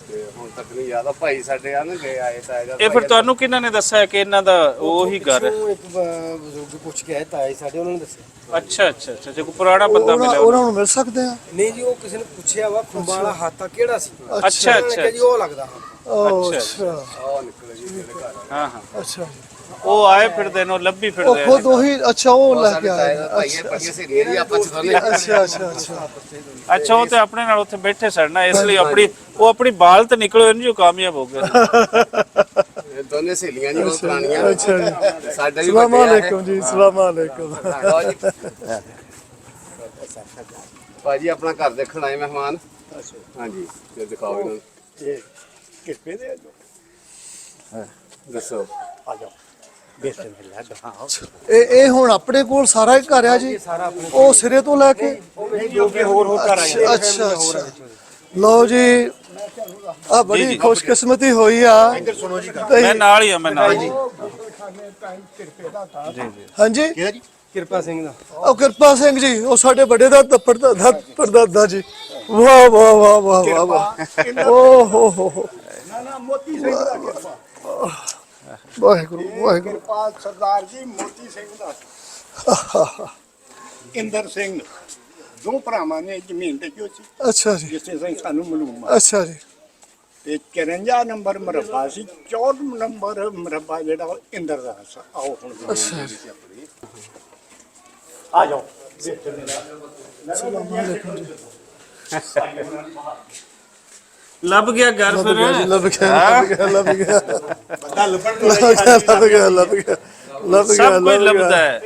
ਤੇ ਹੁਣ ਤੱਕ ਨਹੀਂ ਯਾਦ। ਆ ਭਾਈ ਸਾਡੇ ਆ ਨਾ ਗਏ ਆਏ ਤਾਂ ਇਹਦਾ ਇਹ ਫਿਰ ਤੁਹਾਨੂੰ ਕਿਹਨਾਂ ਨੇ ਦੱਸਿਆ ਕਿ ਇਹਨਾਂ ਦਾ ਉਹੀ ਘਰ ਹੈ? ਉਹ ਇੱਕ ਬਜ਼ੁਰਗ ਪੁੱਛ ਕੇ ਆਏ ਤਾਏ ਸਾਡੇ, ਉਹਨਾਂ ਨੇ ਦੱਸਿਆ। ਅੱਛਾ ਅੱਛਾ ਅੱਛਾ, ਜੇ ਕੋਈ ਪੁਰਾਣਾ ਬੰਦਾ ਮਿਲਿਆ ਹੋਵੇ। ਉਹਨਾਂ ਨੂੰ ਮਿਲ ਸਕਦੇ ਆ? ਨਹੀਂ ਜੀ, ਉਹ ਕਿਸੇ ਨੇ ਪੁੱਛਿਆ ਵਾ ਖੁੰਬਾਂ ਵਾਲਾ ਹੱਥ ਕਿਹੜਾ ਸੀ। ਅੱਛਾ ਉਹਨਾਂ ਨੇ ਕਿਹਾ ਜੀ ਉਹ ਲੱਗਦਾ ਹਾਂ। ਉਹ ਅੱਛਾ। ਅੱਛਾ ਆਹ ਨਿਕਲੇ ਜੀ ਇਹਦੇ ਘਰ। ਹਾਂ ਹਾਂ, ਅੱਛਾ, ਉਹ ਆਏ ਫਿਰਦੇ ਨੇ, ਉਹ ਲੱਭੀ ਉਹ ਫਿਰਦੇ ਖੁਦ ਉਹੀ। ਅੱਛਾ, ਉਹ ਲੈ ਕੇ ਤਾਏ ਆਏ। ਦਾ ਭਾਈ ਹੈ, ਪੜੀਆਂ ਸਹੇਲੀਆਂ ਜੀ ਆਪਾਂ ਚ ਦੋਨੇ। ਅੱਛਾ ਅੱਛਾ ਅੱਛਾ ਅੱਛਾ, ਉਹ ਤੇ ਆਪਣੇ ਨਾਲ ਉੱਥੇ ਬੈਠੇ ਸਨ ਨਾ, ਇਸ ਲਈ ਆਪਣੀ ਬਾਲ ਤੇ ਨਿਕਲੇ ਨਹੀਂ, ਜੋ ਕਾਮਯਾਬ ਹੋ ਗਏ। ਇਹ ਦੋਨੇ ਸਹੇਲੀਆਂ ਜੀ, ਉਹ ਪੁਰਾਣੀਆਂ। ਅੱਛਾ ਜੀ, ਸਾਡਾ ਵੀ ਸਲਾਮ ਅਲੈਕੁਮ ਜੀ, ਸਲਾਮ ਅਲੈਕੁਮ। ਭਾਜੀ ਆਪਣਾ ਘਰ ਦੇਖਣ ਆਏ ਮਹਿਮਾਨ। ਹਾਂਜੀ, ਤੇ ਦਿਖਾਓ ਇਹਨਾਂ ਨੂੰ। ਕਿਰਪੇ ਦੇ ਦੱਸੋ। ਆ ਜਾਓ। ਬਿਸਮਿਲ੍ਲਾ ਦਿਖਾਓ। ਇਹ ਹੁਣ ਆਪਣੇ ਕੋਲ ਸਾਰਾ ਹੀ ਘਰ ਆ ਜੀ? ਉਹ ਸਿਰੇ ਤੋਂ ਲੈ ਕੇ? ਜੋ ਕਿ ਹੋਰ ਘਰ ਆਏ। ਅੱਛਾ ਅੱਛਾ, ਲਓ ਜੀ, ਆ ਬੜੀ ਖੁਸ਼ਕਿਸਮਤੀ ਹੋਈ ਆ। ਇੱਧਰ ਸੁਣੋ ਜੀ। ਮੈਂ ਨਾਲ ਹੀ ਆ, ਮੈਂ ਨਾਲ ਹੀ। ਸਾਡੇ ਟਾਈਮ ਕਿਰਪੇ ਦਾ ਥਾ ਜੀ ਜੀ ਹਾਂਜੀ ਕਿਰਪਾ ਸਿੰਘ ਦਾ ਉਹ ਕਿਰਪਾ ਸਿੰਘ ਜੀ ਉਹ ਸਾਡੇ ਵੱਡੇ ਦਾ ਪੜਦਾਦਾ ਜੀ। ਵਾਹ ਵਾਹ ਵਾਹ ਵਾਹ ਵਾਹ ਵਾਹ ਓ ਹੋ ਨਾ ਮੋਤੀ ਸਿੰਘ ਦਾ ਕਿਰਪਾ ਵਾਹਿਗੁਰੂ ਵਾਹਿਗੁਰੂ। ਕਿਰਪਾ ਸਰਦਾਰ ਜੀ ਮੋਤੀ ਸਿੰਘ ਦਾ ਇੰਦਰ ਸਿੰਘ ਦੋ ਭਰਾਵਾਂ ਨੇ ਜ਼ਮੀਨ ਤੇ ਕਿਉਂ ਸੀ ਅੱਛਾ ਜੀ ਜਿਸੇ ਸਿੰਘ ਸਾਨੂੰ ਮਾਲੂਮ ਆ ਅੱਛਾ ਜੀ ਤੇ 54 ਨੰਬਰ ਮਰਬਾ ਸੀ 64 ਨੰਬਰ ਮਰਬਾ ਜਿਹੜਾ ਉਹ ਇੰਦਰ ਦਾ ਸੀ। ਆਓ ਹੁਣ ਅੱਛਾ ਜੀ ਆ ਜਾਓ ਲੱਭ ਗਿਆ ਘਰ ਫਿਰ ਲੱਭ ਗਿਆ ਲੱਭ ਗਿਆ ਸਭ ਕੁਝ ਲੱਭਦਾ ਹੈ।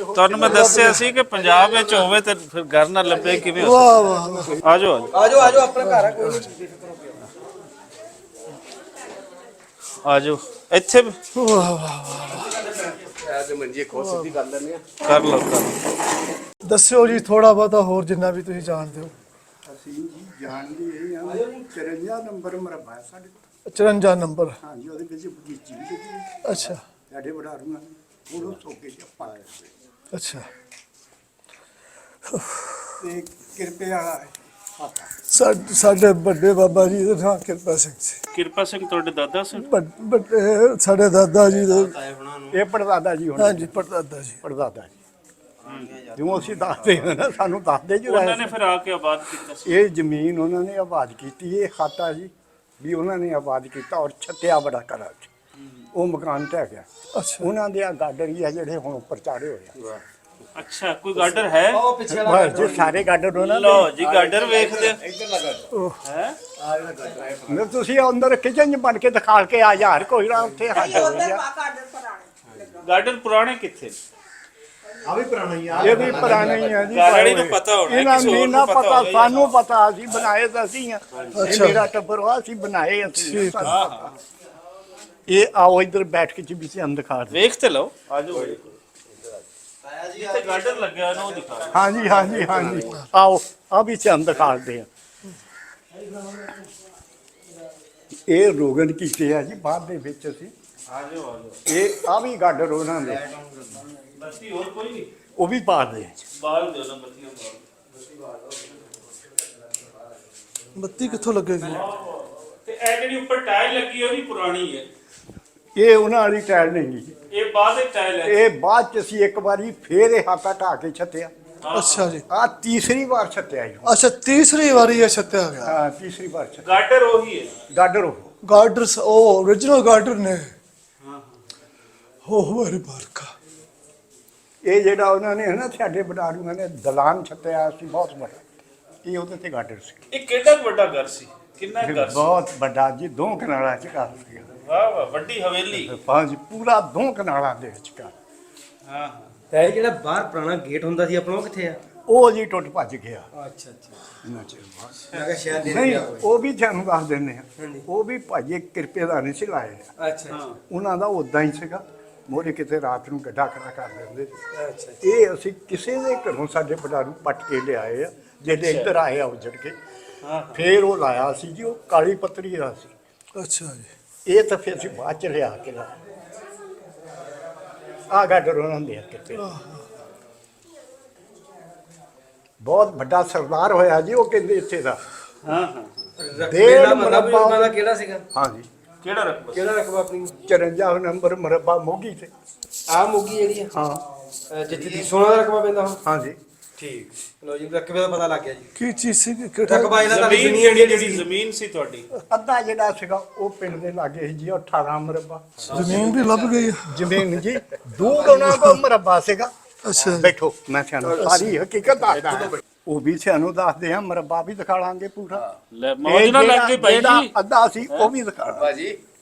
ਤੁਹਾਨੂੰ ਮੈਂ ਦੱਸਿਆ ਸੀ ਕਿ ਪੰਜਾਬ ਵਿੱਚ ਹੋਵੇ ਤੇ ਫਿਰ ਘਰ ਨਾ ਲੱਭੇ ਕਿਵੇਂ ਹੋ ਵਾਹ ਵਾਹ ਸਕਦਾ। ਆਜੋ ਆਜੋ ਆਜੋ ਆਪਣਾ ਘਰ ਆ ਕੋਈ ਨਹੀਂ। ਆਜੋ ਇੱਥੇ ਵੀ ਵਾਹ ਵਾਹ ਤੇ ਮੰਜੀ ਖੋ ਸਿੱਧੀ ਕਰ ਲੈਂਦੇ ਆ। ਕਰ ਲਓ ਕਰ ਲਓ। ਦੱਸਿਓ ਜੀ ਥੋੜਾ ਬਹੁਤਾ ਹੋਰ ਜਿੰਨਾ ਵੀ ਤੁਸੀਂ ਜਾਣਦੇ ਹੋ। ਅਸੀਂ ਜੀ ਜਾਣਦੇ ਇਹ ਆ 54 ਨੰਬਰ ਮਰਬਾ ਸਾਡੇ 54 ਨੰਬਰ ਹਾਂਜੀ ਉਹਦੇ ਵਿੱਚ ਬਗੀਚੀ ਵੀ ਲੱਗੀ ਅੱਛਾ ਸਾਡੇ ਵਡਾਰੂਆਂ ਉਹਨੂੰ ਸੋਕੇ ਚ ਪਾ ਕੇ ਅੱਛਾ ਤੇ ਕਿਰਪੇ ਵਾਲਾ ਸਾਡੇ ਵੱਡੇ ਬਾਬਾ ਜੀ ਦਾ ਨਾਮ ਕਿਰਪਾ ਸਿੰਘ ਸੀ। ਕਿਰਪਾ ਸਿੰਘ ਤੁਹਾਡੇ ਦਾਦਾ ਸੀ? ਵੱਡੇ ਸਾਡੇ ਦਾਦਾ ਜੀ ਦੇ ਇਹ ਪੜਦਾਦਾ ਜੀ ਹੁਣ ਹਾਂਜੀ ਪੜਦਾਦਾ ਜੀ ਪੜਦਾਦਾ ਜੀ ਜਿਉਂ ਅਸੀਂ ਦੱਸਦੇ ਹਾਂ ਨਾ ਸਾਨੂੰ ਦੱਸਦੇ ਜੀ ਉਹਨਾਂ ਨੇ ਫਿਰ ਆ ਕੇ ਆਬਾਦ ਕੀਤਾ ਸੀ। ਇਹ ਜ਼ਮੀਨ ਉਹਨਾਂ ਨੇ ਆਬਾਦ ਕੀਤੀ ਇਹ ਖਾਤਾ ਜੀ ਵੀ ਉਹਨਾਂ ਨੇ ਆਬਾਦ ਕੀਤਾ ਔਰ ਛੱਤਿਆ ਬੜਾ ਕਰਾ ਚ ਉਹ ਮਕਾਨ ਢਹਿ ਗਿਆ ਅੱਛਾ ਉਹਨਾਂ ਦੇ ਆ ਗਾਡਰ ਹੀ ਆ ਜਿਹੜੇ ਹੁਣ ਉੱਪਰ ਚਾੜੇ ਹੋਏ ਆ ਅੱਛਾ ਕੋਈ ਗਾਰਡਰ ਹੈ? ਬਸ ਜੀ ਸਾਰੇ ਗਾਡਰ ਉਹਨਾਂ ਦੇ ਲਓ ਜੀ ਗਾਰਡਰ ਵੇਖਦੇ ਹੈ। ਮੈਂ ਤੁਸੀਂ ਅੰਦਰ ਕਿਚਨ 'ਚ ਬਣ ਕੇ ਦਿਖਾ ਕੇ ਆ ਯਾਰ ਕੋਈ ਨਾ ਉੱਥੇ ਹੱਦ ਹੋਈ ਆ ਗਾਰਡਨ ਪੁਰਾਣੇ ਕਿੱਥੇ? ਇਹ ਵੀ ਪੁਰਾਣਾ ਹੀ ਆ ਜੀ ਗਾਰਡਨ ਨੂੰ ਪਤਾ ਹੋਣਾ ਇਹਨਾਂ ਕਿਸੇ ਹੋਰ ਨੂੰ ਨੂੰ ਨਾ ਪਤਾ ਪਤਾ ਹੋਵੇ। ਸਾਨੂੰ ਪਤਾ ਅਸੀਂ ਬਣਾਏ ਤਾਂ ਅਸੀਂ ਆ ਇਹ ਅੱਛਾ। ਮੇਰਾ ਟੱਬਰ ਵਾ ਅਸੀਂ ਬਣਾਏ ਅਸੀਂ ਸਾਨੂੰ ਪਤਾ। ਇਹ ਆਓ ਇੱਧਰ ਬੈਠ ਕੇ ਜੀ ਵਿੱਚ ਅੰਧਕਾਰ ਦੇ ਵੇਖ ਤੇ ਲਓ ਆਜੋ ਜਿੱਥੇ ਗਾਰਡਨ ਲੱਗਿਆ ਉਹਨੂੰ ਉਹ ਦਿਖਾ। ਹਾਂਜੀ ਹਾਂਜੀ ਹਾਂਜੀ ਆਓ ਆ ਵੀ ਚੰਦ ਦਿਖਾਉਂਦੇ ਆ ਇਹ ਰੋਗਨ ਕੀਤੇ ਆ ਜੀ ਬਾਅਦ ਦੇ ਵਿੱਚ ਅਸੀਂ ਆਜੋ ਆਜੋ ਇਹ ਆ ਵੀ ਗਾਡਰ ਉਹਨਾਂ ਦੇ ਬੱਤੀ ਹੋਰ ਕੋਈ ਨਹੀਂ ਉਹ ਵੀ ਪਾਦੇ ਬਾਲ ਦਿਓ ਨਾ ਬੱਤੀਆਂ ਬਾਲ। ਬੱਤੀ ਕਿੱਥੋਂ ਲੱਗੇਗੀ? ਤੇ ਇਹ ਜਿਹੜੀ ਉੱਪਰ ਟਾਇਲ ਲੱਗੀ ਉਹ ਵੀ ਪੁਰਾਣੀ ਹੈ। ਇਹ ਉਹਨਾਂ ਵਾਲੀ ਟਾਇਲ ਨਹੀਂ ਜੀ ਇਹ ਬਾਅਦ ਦੇ ਟਾਇਲ ਹੈ। ਇਹ ਬਾਅਦ ਚ ਅਸੀਂ ਇੱਕ ਵਾਰੀ ਫੇਰ ਇਹ ਹਾਤਾ ਢਾ ਕੇ ਛੱਤਿਆ ਅੱਛਾ ਜੀ ਆ ਤੀਸਰੀ ਵਾਰ ਛੱਤਿਆ ਜੀ ਅੱਛਾ ਤੀਸਰੀ ਵਾਰੀ ਇਹ ਛੱਤਿਆ ਗਿਆ। ਹਾਂ ਤੀਸਰੀ ਵਾਰ ਛੱਤਿਆ ਗਾਰਡਰ ਉਹੀ ਹੈ। ਗਾਡਰ ਉਹ ਗਾਰਡਰਸ ਉਹ origignal ਗਾਰਡਰ ਨੇ। ਹਾਂ ਹੋ ਵਾਰੀ ਬਾਰਕਾ ਇਹ ਜਿਹੜਾ ਉਹਨਾਂ ਨੇ ਨਾ ਸਾਡੇ ਬਡਾੜੂਆਂ ਨੇ ਦਲਾਨ ਛੱਤਿਆ ਸੀ ਬਹੁਤ ਵੱਡਾ ਇਹ ਉਹਦੇ ਤੇ ਗਾਡਰ ਸੀ ਇਹ ਕਿੰਨਾ ਕੁ ਵੱਡਾ ਘਰ ਸੀ? ਕਿੰਨਾ ਘਰ ਸੀ? ਬਹੁਤ ਵੱਡਾ ਜੀ ਦੋ ਕਨਾਲਾਂ ਚ ਘਰ ਸੀ ਵਾਹ ਵਾਹ ਵੱਡੀ ਹਵੇਲੀ। ਪੰਜ ਪੂਰਾ ਦੋ ਕਨਾਲਾਂ ਦੇ ਵਿੱਚ ਘਰ ਹਾਂ ਤੇ ਇਹ ਜਿਹੜਾ ਬਾਹਰ ਪੁਰਾਣਾ ਗੇਟ ਹੁੰਦਾ ਸੀ ਆਪਣਾ ਉਹ ਕਿੱਥੇ ਆ? ਉਹ ਜੀ ਟੁੱਟ ਭੱਜ ਗਿਆ ਅੱਛਾ ਅੱਛਾ ਇੰਨਾ ਚਿਰ ਬਾਅਦ ਮੈਂ ਕਿਹਾ ਸ਼ਾਇਦ ਦੇ ਨਹੀਂ ਗਿਆ ਹੋਵੇ। ਉਹ ਵੀ ਤੁਹਾਨੂੰ ਦੱਸ ਦਿੰਦੇ ਆ ਹਾਂਜੀ। ਉਹ ਵੀ ਭਾਜੀ ਕਿਰਪੇ ਦਾ ਨਹੀਂ ਸੀ ਲਾਏ ਅੱਛਾ ਅੱਛਾ ਉਹਨਾਂ ਦਾ ਉਦਾਂ ਹੀ ਸੀਗਾ ਮੋਰੇ ਕਿਤੇ ਰਾਤ ਨੂੰ ਗੱਡਾ ਖੜਾ ਕਰ ਦਿੰਦੇ ਸੀ। ਅੱਛਾ ਇਹ ਅਸੀਂ ਕਿਸੇ ਦੇ ਘਰੋਂ ਸਾਡੇ ਬਡਾਰੂ ਪੱਟ ਕੇ ਲਿਆਏ ਆ ਜਿਹੜੇ ਇੱਧਰ ਆਏ ਆ ਉਜੜ ਕੇ ਹਾਂ ਫੇਰ ਉਹ ਲਾਇਆ ਸੀ ਜੀ ਉਹ ਕਾਲੀ ਪੱਤਰੀ ਦਾ ਸੀ ਅੱਛਾ ਜੀ ਇਹ ਤਾਂ ਫਿਰ ਅਸੀਂ ਬਾਅਦ ਚ ਲਿਆ ਕੇ ਲਾਇਆ ਆ ਗਾਡਰ ਉਹਨਾਂ ਦੇ ਕਿਤੇ ਬਹੁਤ ਵੱਡਾ ਸਰਦਾਰ ਹੋਇਆ ਜੀ ਉਹ ਕਹਿੰਦੇ ਇੱਥੇ ਦਾ ਹਾਂ ਹਾਂ ਰਕਬੇ ਦਾ ਮਤਲਬ ਵੀ ਉਹਨਾਂ ਦਾ ਕਿਹੜਾ ਸੀਗਾ? ਹਾਂਜੀ ਕਿਹੜਾ ਰਕਬਾ? ਕਿਹੜਾ ਰਕਬਾ ਆਪਣੀ 54 ਨੰਬਰ ਮਰਬਾ ਮੋਗੀ ਤੇ ਆ ਮੁੱਗੀ ਜਿਹੜੀ ਆ ਹਾਂ ਜਿੱਥੇ ਦੀ ਸੋਨਾ ਦਾ ਰਕਬਾ ਪੈਂਦਾ ਹੁਣ ਹਾਂਜੀ ਠੀਕ ਲੋ ਜੀ ਰਕਬੇ ਦਾ ਪਤਾ ਲੱਗ ਗਿਆ ਜੀ ਕੀ ਚੀਜ਼ ਸੀ ਕਿਹੜਾ? ਰਕਬਾ ਇਹਨਾਂ ਦਾ ਜ਼ਮੀਨ ਜਿਹੜੀ ਜ਼ਮੀਨ ਸੀ ਤੁਹਾਡੀ ਅੱਧਾ ਜਿਹੜਾ ਸੀਗਾ ਉਹ ਪਿੰਡ ਦੇ ਲਾਗੇ ਸੀ ਜੀ ਉਹ 18 ਮਰਬਾ ਜ਼ਮੀਨ ਵੀ ਲੱਭ ਗਈ। ਜ਼ਮੀਨ ਜੀ ਦੂਰ ਉਹਨਾਂ ਕੋ ਮਰਬਾ ਸੀਗਾ ਅੱਛਾ ਬੈਠੋ ਮੈਂ ਤੁਹਾਨੂੰ ਸਾਰੀ ਹਕੀਕਤ ਦੱਸਦਾ ਉਹ ਵੀ ਤੁਹਾਨੂੰ ਦੱਸਦੇ ਆ ਮਰਬਾ ਵੀ ਦਿਖਾ ਲਾਂਗੇ ਪੂਰਾ ਲੈ ਮੌਜ ਨਾਲ ਲੱਗ ਗਈ ਭਾਈ ਜਿਹੜਾ ਜੀ। ਅੱਧਾ ਸੀ ਉਹ ਵੀ ਦਿਖਾ ਲਾਂਗੇ ਭਾਜੀ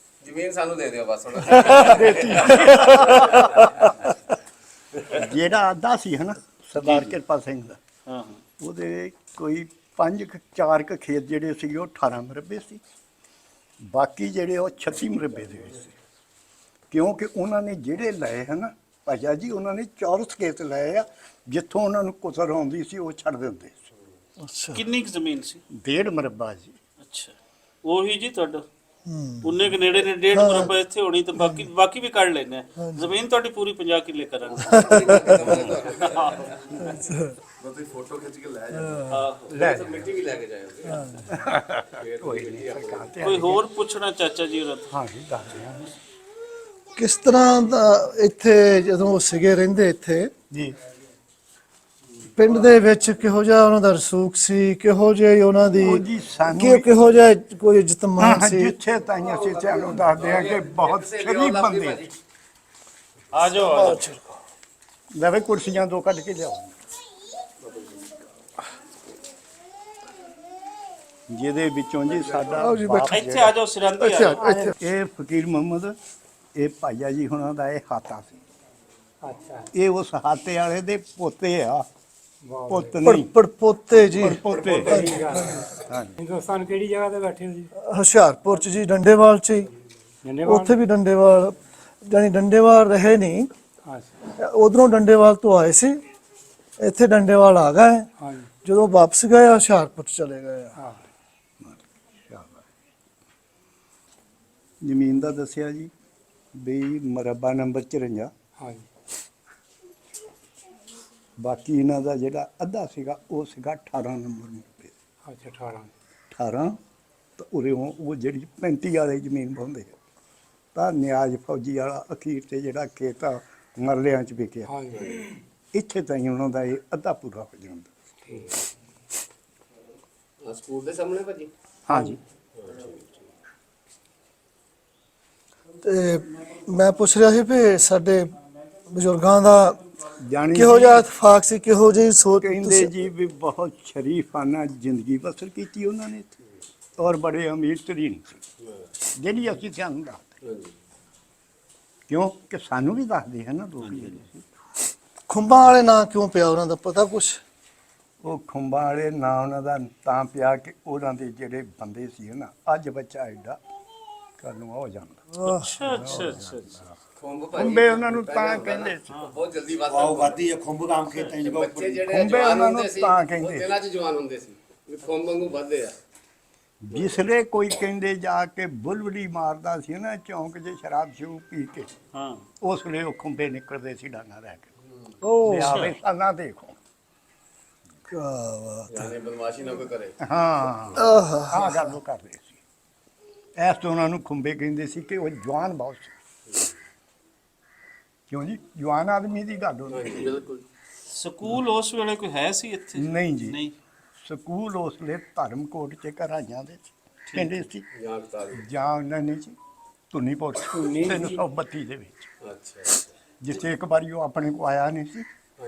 ਜ਼ਮੀਨ ਸਾਨੂੰ ਦੇ ਦਿਓ ਬਸ ਹੁਣ। ਜਿਹੜਾ ਅੱਧਾ ਸੀ ਹਨਾ ਸਰਦਾਰ ਕਿਰਪਾ ਸਿੰਘ ਦਾ ਹਾਂ ਹਾਂ ਉਹਦੇ ਕੋਈ 4 ਖੇਤ ਜਿਹੜੇ ਸੀ ਉਹ 18 ਮਰਬੇ ਸੀ ਬਾਕੀ ਜਿਹੜੇ ਉਹ 36 ਮਰਬੇ ਦੇ ਵਿੱਚ ਸੀ ਕਿਉਂਕਿ ਉਹਨਾਂ ਨੇ ਜਿਹੜੇ ਲਏ ਹਨ ਭਾਜਾ ਜੀ ਉਹਨਾਂ ਨੇ ਚੌਰਸ ਖੇਤ ਲਏ ਆ ਜਿੱਥੋਂ ਉਹਨਾਂ ਨੂੰ ਕੁਸਰ ਆਉਂਦੀ ਸੀ ਉਹ ਛੱਡ ਦਿੰਦੇ ਸੀ ਅੱਛਾ ਕਿੰਨੀ ਕੁ ਜ਼ਮੀਨ ਸੀ? 1.5 ਮਰਬਾ ਜੀ ਅੱਛਾ ਉਹੀ ਜੀ ਤੁਹਾਡਾ ਉਨੇ ਕੁ ਨੇੜੇ ਨੇ 1.5 ਮੁਰੱਬਾ ਇੱਥੇ ਹੋਣੀ ਤੇ ਬਾਕੀ ਵੀ ਕੱਢ ਲੈਣੇ ਜ਼ਮੀਨ ਤੁਹਾਡੀ ਪੂਰੀ 50 ਕਿੱਲੇ ਕਰਾਂਗੇ। ਤੁਸੀਂ ਫੋਟੋ ਖਿੱਚ ਕੇ ਲੈ ਜਾ। ਲੈ ਮਿੱਟੀ ਵੀ ਲੈ ਕੇ ਜਾਇਓ। ਕੋਈ ਹੋਰ ਪੁੱਛਣਾ ਚਾਚਾ ਜੀ ਉਹਨਾਂ ਤੋਂ? ਹਾਂ ਜੀ ਦੱਸ ਦਿਆਂ ਕਿਸ ਤਰ੍ਹਾਂ ਦਾ ਇੱਥੇ ਜਦੋਂ ਉਹ ਸੀਗੇ ਰਹਿੰਦੇ ਇੱਥੇ ਜੀ। ਪਿੰਡ ਦੇ ਵਿੱਚ ਕਿਹੋ ਜਿਹਾ ਉਹਨਾਂ ਦਾ ਰਸੂਖ ਸੀ, ਕਿਹੋ ਜਿਹੀ ਉਹਨਾਂ ਦੀ ਉਹ ਜੀ ਸਾਨੂੰ ਕਿਹੋ ਜਿਹਾ ਕੋਈ ਇੱਜ਼ਤਮਾਨ ਹਾਂ ਸੀ? ਜਿੱਥੇ ਤਾਈਂ ਅਸੀਂ ਤੁਹਾਨੂੰ ਦੱਸਦੇ ਹਾਂ ਕਿ ਬਹੁਤ ਸ਼ਰੀਫ ਬੰਦੇ ਆ ਜਾਓ ਲਵੇ ਕੁਰਸੀਆਂ ਦੋ ਕੱਢ ਕੇ ਲਿਆਓ ਜਿਹਦੇ ਵਿੱਚੋਂ ਜੀ ਸਾਡਾ ਆਓ ਜੀ, ਬਾਪ ਇੱਥੇ ਆ ਜਾਓ ਸਿਰੰਦੀ ਆ ਜਾਓ। ਇਹ ਫਕੀਰ ਮੁਹੰਮਦ ਇਹ ਭਾਈਆ ਜੀ ਹੁਣਾਂ ਦਾ ਇਹ ਹਾਤਾ ਸੀ। ਅੱਛਾ ਇਹ ਉਸ ਹਾਤੇ ਵਾਲੇ ਦੇ ਪੋਤੇ ਆ। ਪੁੱਤ ਨਹੀਂ ਪੜਪੋਤੇ ਜੀ। ਪੋਤੇ ਹਿੰਦੁਸਤਾਨ ਕਿਹੜੀ ਜਗ੍ਹਾ ਤੇ ਬੈਠੇ ਹੋ ਜੀ? ਹੁਸ਼ਿਆਰਪੁਰ ਚ ਜੀ, ਡੰਡੇਵਾਲ ਚ ਹੀ। ਉੱਥੇ ਵੀ ਡੰਡੇਵਾਲ ਜਾਨੀ ਡੰਡੇਵਾਲ ਰਹੇ ਨਹੀਂ, ਉਧਰੋਂ ਡੰਡੇਵਾਲ ਤੋਂ ਆਏ ਸੀ, ਇੱਥੇ ਡੰਡੇਵਾਲ ਆ ਗਏ। ਜਦੋਂ ਵਾਪਸ ਗਏ ਹੁਸ਼ਿਆਰਪੁਰ ਚਲੇ ਗਏ। ਜ਼ਮੀਨ ਦਾ ਦੱਸਿਆ ਜੀ ਵੀ ਮਰਬਾ ਨੰਬਰ 54। ਹਾਂਜੀ। ਬਾਕੀ ਇਹਨਾਂ ਦਾ ਜਿਹੜਾ ਅੱਧਾ ਸੀਗਾ ਉਹ ਸੀਗਾ 18 ਨੰਬਰ ਮਰਬੇ। ਅੱਛਾ 18 18 ਤਾਂ ਉਰੇ ਉਹ ਜਿਹੜੀ 35 ਵਾਲੀ ਜ਼ਮੀਨ ਪਾਉਂਦੇ ਤਾਂ ਨਿਆਜ਼ ਫੌਜੀ ਵਾਲਾ ਅਖੀਰ ਤੇ ਜਿਹੜਾ ਖੇਤ ਆ ਮਰਲਿਆਂ ਚ ਵਿਕਿਆ। ਹਾਂਜੀ। ਇੱਥੇ ਤਾਂ ਹੀ ਉਹਨਾਂ ਦਾ ਇਹ ਅੱਧਾ ਪੂਰਾ ਹੋ ਜਾਂਦਾ। ਸਕੂਲ ਦੇ ਸਾਹਮਣੇ ਭਾਜੀ? ਹਾਂਜੀ। ਤੇ ਮੈਂ ਪੁੱਛ ਰਿਹਾ ਸੀ ਵੀ ਸਾਡੇ ਬਜ਼ੁਰਗਾਂ ਦਾ ਜਾਣੀ ਕਿਹੋ ਜਿਹਾ ਇਤਫਾਕ ਸੀ, ਕਿਹੋ ਜਿਹੀ ਸੋਚ? ਕਹਿੰਦੇ ਜੀ ਵੀ ਬਹੁਤ ਸ਼ਰੀਫਾਨਾ ਜ਼ਿੰਦਗੀ ਬਸਰ ਕੀਤੀ ਉਹਨਾਂ ਨੇ ਇੱਥੇ ਔਰ ਬੜੇ ਅਮੀਰ ਤਰੀਨ ਸੀ ਜਿਹੜੀ ਅਸੀਂ ਤੁਹਾਨੂੰ ਦੱਸਦੇ ਕਿਉਂ ਕਿ ਸਾਨੂੰ ਵੀ ਦੱਸਦੇ ਹਨ ਨਾ ਲੋਕ ਜਿਹੜੇ ਖੁੰਬਾਂ ਵਾਲੇ ਨਾਂ ਕਿਉਂ ਪਿਆ ਉਹਨਾਂ ਦਾ ਪਤਾ ਕੁਛ? ਉਹ ਖੁੰਬਾਂ ਵਾਲੇ ਨਾਂ ਉਹਨਾਂ ਦਾ ਤਾਂ ਪਿਆ ਕਿ ਉਹਨਾਂ ਦੇ ਜਿਹੜੇ ਬੰਦੇ ਸੀ ਨਾ ਅੱਜ ਬੱਚਾ ਐਡਾ ਕੱਲ ਨੂੰ ਹੋ ਜਾਂਦਾ। ਅੱਛਾ ਅੱਛਾ ਅੱਛਾ ਖੁੰਬੇ ਉਹਨਾਂ ਨੂੰ ਤਾਂ ਕਹਿੰਦੇ ਸੀ। ਬਹੁਤ ਜਲਦੀ ਵੱਧ ਆਓ ਵਾਦੀ ਖੁੰਭ ਕੰਮ ਖੇਤਾਂ ਚ ਬੱਚੇ ਜਿਹੜੇ ਖੁੰਬੇ ਜਵਾਨ ਉਹਨਾਂ ਨੂੰ ਹੁੰਦੇ ਸੀ ਤਾਂ ਉਹ ਕਹਿੰਦੇ। ਦਿਨਾਂ 'ਚ ਜਵਾਨ ਹੁੰਦੇ ਸੀ ਵੀ ਖੁੰਭ ਵਾਂਗੂ ਵੱਧਦੇ ਆ। ਜਿਸਲੇ ਕੋਈ ਕਹਿੰਦੇ ਜਾ ਕੇ ਬੁਲਬੁਲੀ ਮਾਰਦਾ ਸੀ ਨਾ ਚੌਂਕ 'ਚ ਸ਼ਰਾਬ ਸ਼ੂ ਪੀ ਕੇ ਹਾਂ ਉਸ ਵੇਲੇ ਉਹ ਖੁੰਬੇ ਨਿਕਲਦੇ ਸੀ ਡਾਂਗਾ ਲੈ ਕੇ। ਉਹ ਲਿਆਵੇ ਸਾਨਾ ਦੇਖੋ। ਕਿਆ ਬਾਤ। ਯਾਨੀ ਬਦਮਾਸ਼ੀ ਨਾ ਕੋਈ ਕਰੇ। ਹਾਂ ਆਹਾ। ਆਹ ਗੱਲ ਉਹ ਕਰਦੇ ਸੀ। ਇਸ ਤੋਂ ਉਹਨਾਂ ਨੂੰ ਖੁੰਬੇ ਕਹਿੰਦੇ ਸੀ ਕਿ ਉਹ ਜਵਾਨ ਬਹੁਤ ਸੀ। ਕਿਉਂ ਜੀ ਜਵਾਨ ਆਦਮੀ ਦੀ ਗੱਲ ਹੁੰਦੀ। ਬਿਲਕੁਲ। ਸਕੂਲ ਉਸ ਵੇਲੇ ਕੋਈ ਹੈ ਸੀ ਇੱਥੇ? ਨਹੀਂ ਜੀ ਨਹੀਂ। ਸਕੂਲ ਉਸ ਵੇਲੇ ਧਰਮਕੋਟ ਚ ਘਰਾਈਆਂ ਦੇ ਕਹਿੰਦੇ ਸੀ ਜਾਂ 41। ਜਾਂ ਉਹਨਾਂ ਨੇ ਜੀ ਧੁਨੀਪੁਰ 332 ਦੇ ਵਿੱਚ। ਅੱਛਾ। ਜਿੱਥੇ ਇੱਕ ਵਾਰੀ ਉਹ ਆਪਣੇ ਕੋ ਆਇਆ ਨਹੀਂ ਸੀ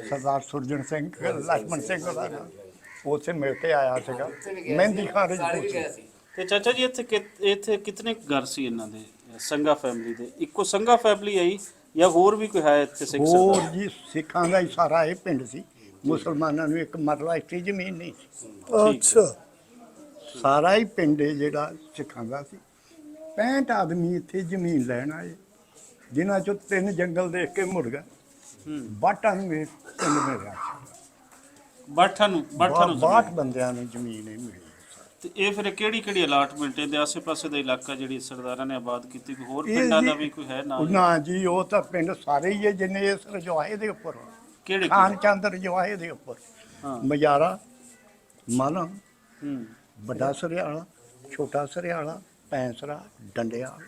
ਸਰਦਾਰ ਸੁਰਜਣ ਸਿੰਘ ਲక్ష్మణ ਸਿੰਘ ਦਾ ਨਾਮ ਉੱਥੇ ਮਿਲ ਕੇ ਆਇਆ ਸੀਗਾ ਮਹਿੰਦੀ ਖਾਂ ਦੇ ਸਾਰੇ ਵੀ ਗਏ ਸੀ। ਤੇ ਚਾਚਾ ਜੀ ਇੱਥੇ ਕਿਤਨੇ ਘਰ ਸੀ ਇਹਨਾਂ ਦੇ ਸੰਘਾ ਫੈਮਿਲੀ ਦੇ? ਇੱਕੋ ਸੰਘਾ ਫੈਮਿਲੀ ਆਈ ਜਾਂ ਹੋਰ ਵੀ ਕੋਈ ਹੈ ਇੱਥੇ ਸਿੱਖ ਹੋਰ ਸਰਦਾਰ? ਜੀ ਸਿੱਖਾਂ ਦਾ ਹੀ ਸਾਰਾ ਇਹ ਪਿੰਡ ਸੀ। ਮੁਸਲਮਾਨਾਂ ਨੂੰ ਇੱਕ ਮਰਲਾ ਇੱਥੇ ਜ਼ਮੀਨ ਨਹੀਂ ਸੀ। ਅੱਛਾ। ਸਾਰਾ ਹੀ ਪਿੰਡ ਇਹ ਜਿਹੜਾ ਸਿੱਖਾਂ ਦਾ ਸੀ। 65 ਆਦਮੀ ਇੱਥੇ ਜ਼ਮੀਨ ਲੈਣ ਆਏ ਜਿਨ੍ਹਾਂ ਚੋਂ 3 ਜੰਗਲ ਦੇਖ ਕੇ ਮੁੜ ਗਏ। ਬਾਟਾਂ ਨੂੰ ਇਹ ਪਿੰਡ ਮਿਲਿਆ ਬਾਠਾਂ ਨੂੰ 62 ਬੰਦਿਆਂ ਨੂੰ ਜ਼ਮੀਨ ਇਹ ਮਿਲੀ। ਤੇ ਇਹ ਫਿਰ ਕਿਹੜੀ ਅਲਾਟਮੈਂਟ ਇਹਦੇ ਆਸੇ-ਪਾਸੇ ਦਾ ਇਲਾਕਾ ਜਿਹੜੀ ਸਰਦਾਰਾਂ ਨੇ ਆਬਾਦ ਕੀਤੀ? ਕੋਈ ਹੋਰ ਇਹ ਪਿੰਡਾਂ ਜੀ- ਦਾ ਵੀ ਕੋਈ ਹੈ ਨਾ? ਨਾ ਜੀ ਉਹ ਤਾਂ ਪਿੰਡ ਸਾਰੇ ਹੀ ਹੈ ਜਿੰਨੇ ਇਸ ਰਜਵਾਹੇ ਦੇ ਉੱਪਰ ਕਿਹੜੇ ਖਾਨ ਚੰਦ ਰਜਵਾਹੇ ਦੇ ਉੱਪਰ ਹਾਂ। ਮਜਾਰਾ ਮਾਲਾ ਹੂੰ ਵੱਡਾ ਸਰਿਆਲਾ ਛੋਟਾ ਸਰਿਆਲਾ ਪੈਂਸਰਾ ਡੰਡਿਆਲ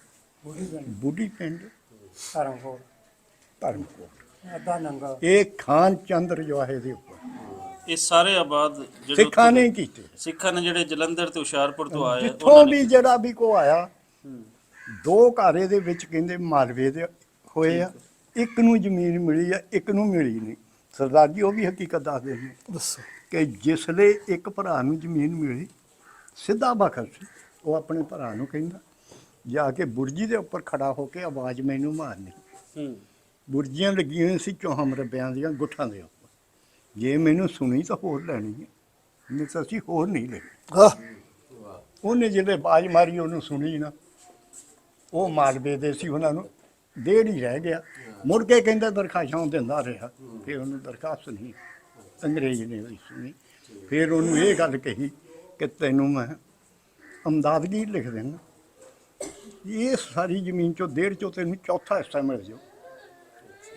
ਬੁੱਢੀ ਪਿੰਡ ਧਰਮਪੁਰ ਧਰਮਕੋਟ ਅੱਧਾ ਨੰਗਾ। ਇਹ ਖਾਨ ਚੰਦ ਰਜਵਾਹੇ ਦੇ ਉੱਪਰ ਇਹ ਸਾਰੇ ਆਬਾਦ ਜਿਹੜੇ ਸਿੱਖਾਂ ਉੱਥੇ ਨੇ ਦੇ- ਕੀਤੇ। ਸਿੱਖਾਂ ਨੇ ਜਿਹੜੇ ਜਲੰਧਰ ਤੇ ਹੁਸ਼ਿਆਰਪੁਰ ਤੋਂ ਆਏ ਜਿੱਥੋਂ ਵੀ ਜਿਹੜਾ ਵੀ ਕੋ ਆਇਆ 2 ਘਾਰੇ ਦੇ ਵਿੱਚ ਕਹਿੰਦੇ ਮਾਲਵੇ ਦੇ ਹੋਏ ਆ। ਇੱਕ ਨੂੰ ਜ਼ਮੀਨ ਮਿਲੀ ਆ ਇੱਕ ਨੂੰ ਮਿਲੀ ਨਹੀਂ। ਸਰਦਾਰ ਜੀ ਉਹ ਵੀ ਹਕੀਕਤ ਦੱਸਦੇ ਨੇ ਦੱਸੋ। ਕਿ ਜਿਸਲੇ ਇੱਕ ਭਰਾ ਨੂੰ ਜ਼ਮੀਨ ਮਿਲੀ ਸਿੱਧਾ ਬਖਲ ਸੀ ਉਹ ਆਪਣੇ ਭਰਾ ਨੂੰ ਕਹਿੰਦਾ ਜਾ ਕੇ ਬੁਰਜੀ ਦੇ ਉੱਪਰ ਖੜਾ ਹੋ ਕੇ ਆਵਾਜ਼ ਮੈਨੂੰ ਮਾਰਨੀ। ਹੂੰ ਬੁਰਜੀਆਂ ਲੱਗੀਆਂ ਹੋਈਆਂ ਸੀ ਚੌਹਾਂ ਮਰਬਿਆਂ ਦੀਆਂ ਗੁੱਠਾਂ ਦੇ ਉੱਪਰ। ਜੇ ਮੈਨੂੰ ਸੁਣੀ ਤਾਂ ਹੋਰ ਲੈਣੀ ਹੈ ਨਹੀਂ ਤਾਂ ਅਸੀਂ ਹੋਰ ਨਹੀਂ ਲੈਣੀ। ਹਾਂ। ਉਹਨੇ ਜਿਹੜੇ ਬਾਜ ਮਾਰੀ ਉਹਨੂੰ ਸੁਣੀ ਨਾ ਉਹ ਮਾਲਵੇ ਦੇ ਸੀ ਉਹਨਾਂ ਨੂੰ ਡੇਢ ਹੀ ਰਹਿ ਗਿਆ। ਮੁੜ ਕੇ ਕਹਿੰਦਾ ਦਰਖਾਸ਼ਾਂ ਦਿੰਦਾ ਰਿਹਾ ਫਿਰ ਉਹਨੂੰ ਦਰਖਾਸਤ ਨਹੀਂ ਅੰਗਰੇਜ਼ ਨੇ ਉਹਦੀ ਸੁਣੀ। ਫਿਰ ਉਹਨੂੰ ਇਹ ਗੱਲ ਕਹੀ ਕਿ ਤੈਨੂੰ ਮੈਂ ਅਮਦਾਦਗੀ ਲਿਖ ਦੇਣਾ ਇਹ ਸਾਰੀ ਜ਼ਮੀਨ ਚੋਂ 1.5 ਚੋਂ ਤੈਨੂੰ ਚੌਥਾ ਹਿੱਸਾ ਮਿਲ ਜਾਓ।